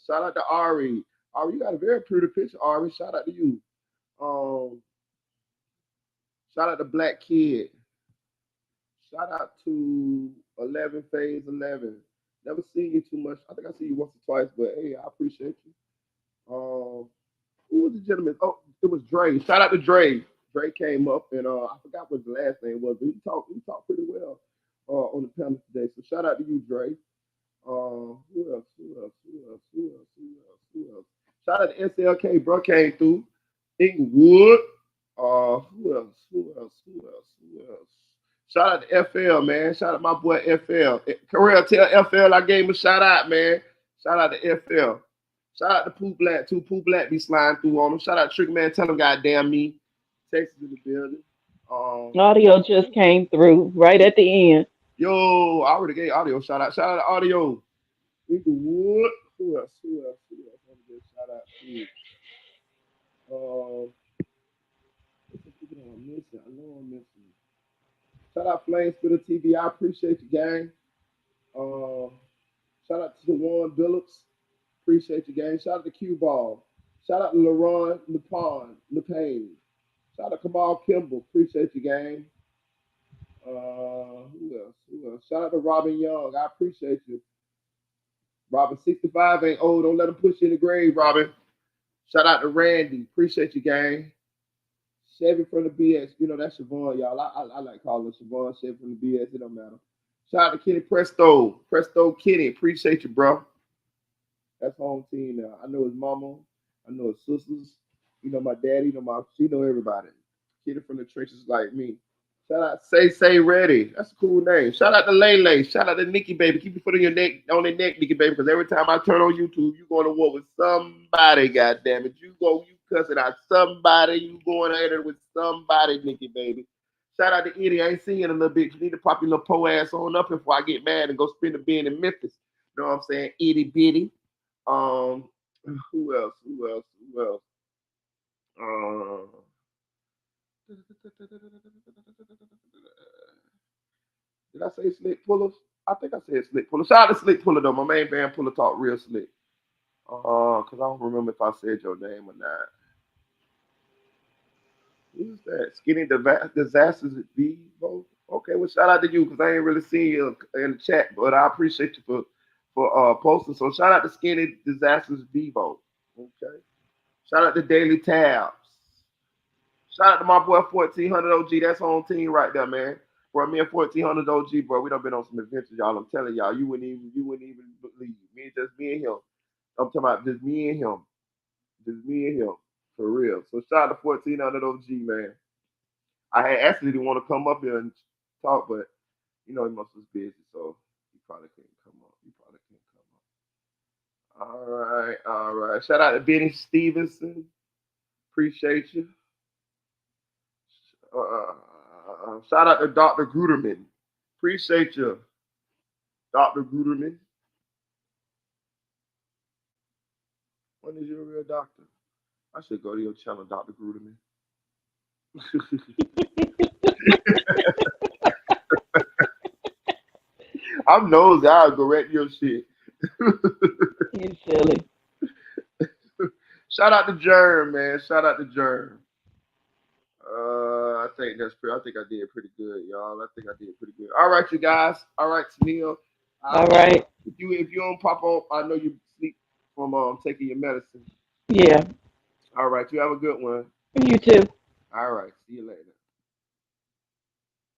Shout out to Ari. Ari, you got a very pretty picture, Ari. Shout out to you. Shout out to Black Kid. Shout out to 11 Phase 11. Never seen you too much. I think I see you once or twice, but hey, I appreciate you. Who was the gentleman? Oh, it was Dre. Shout out to Dre. Dre came up and I forgot what the last name was, but he talked pretty well on the panel today. So shout out to you, Dre. Who else? Shout out to SLK, bro, came through. Inglewood. Who else? Shout out to FL, man. Shout out to my boy FL. Carell, tell FL I gave him a shout out, man. Shout out to FL. Shout out to Pooh Black, too. Pooh Black be sliding through on him. Shout out to Trick Man, tell him goddamn me. Texas in the building. Audio just came through right at the end. Yo, I already gave Audio shout out. Shout out to Audio. Inglewood. Who else? I'm gonna shout out to. I know I'm missing. Shout out Flame Spitter TV. I appreciate you, gang. Shout out to Dewan Billups. Appreciate you, gang. Shout out to Q Ball. Shout out to LaRon LePayne. Shout out to Kamal Kimball. Appreciate you, gang. Who else? Shout out to Robin Young. I appreciate you. Robin, 65 ain't old. Don't let him push you in the grave, Robin. Shout out to Randy. Appreciate you, gang. Chevy from the BS. You know, that's Siobhan, y'all. I like calling her Siobhan. Chevy from the BS. It don't matter. Shout out to Kenny Presto. Presto Kenny. Appreciate you, bro. That's home team now. I know his mama. I know his sisters. You know my daddy. She know everybody. Kenny from the trenches like me. Shout out Say Ready. That's a cool name. Shout out to Lele. Shout out to Nikki Baby. Keep your foot on their neck, Nikki Baby, because every time I turn on YouTube, you going to war with somebody, goddammit. You cussing out somebody. You going at it with somebody, Nikki Baby. Shout out to Eddie. I ain't seen you in a little bit. You need to pop your little po ass on up before I get mad and go spend a bin in Memphis. You know what I'm saying? Itty bitty. Who else? Did I say Slick Pullers? I think I said Slick Puller. Shout out to Slick Puller though. My main band Puller talk real slick. Cause I don't remember if I said your name or not. Who's that? Skinny Disasters at Vivo. Okay, well shout out to you because I ain't really seen you in the chat, but I appreciate you for posting. So shout out to Skinny Disasters Vivo. Okay. Shout out to Daily Tabs. Shout out to my boy 1400 OG. That's home team right there, man. Bro, me and 1400 OG, bro, we done been on some adventures, y'all. I'm telling y'all, you wouldn't even believe me and him. I'm talking about just me and him. For real. So shout out to 1400 OG, man. I had actually didn't want to come up here and talk, but you know he must was busy, so he probably couldn't come up. All right. Shout out to Benny Stevenson. Appreciate you. Shout out to Dr. Gruderman. Appreciate you, Dr. Gruderman. When is your real doctor? I should go to your channel, Dr. Gruderman. I'm nosy. I'll go right your shit. He's silly. Shout out to Germ, man. Shout out to Germ. I think that's pretty. I think I did pretty good, y'all. I think I did pretty good. All right, you guys. All right, Tennille. All right. If you don't pop up, I know you sleep from taking your medicine. Yeah. All right, you have a good one. You too. All right, see you later.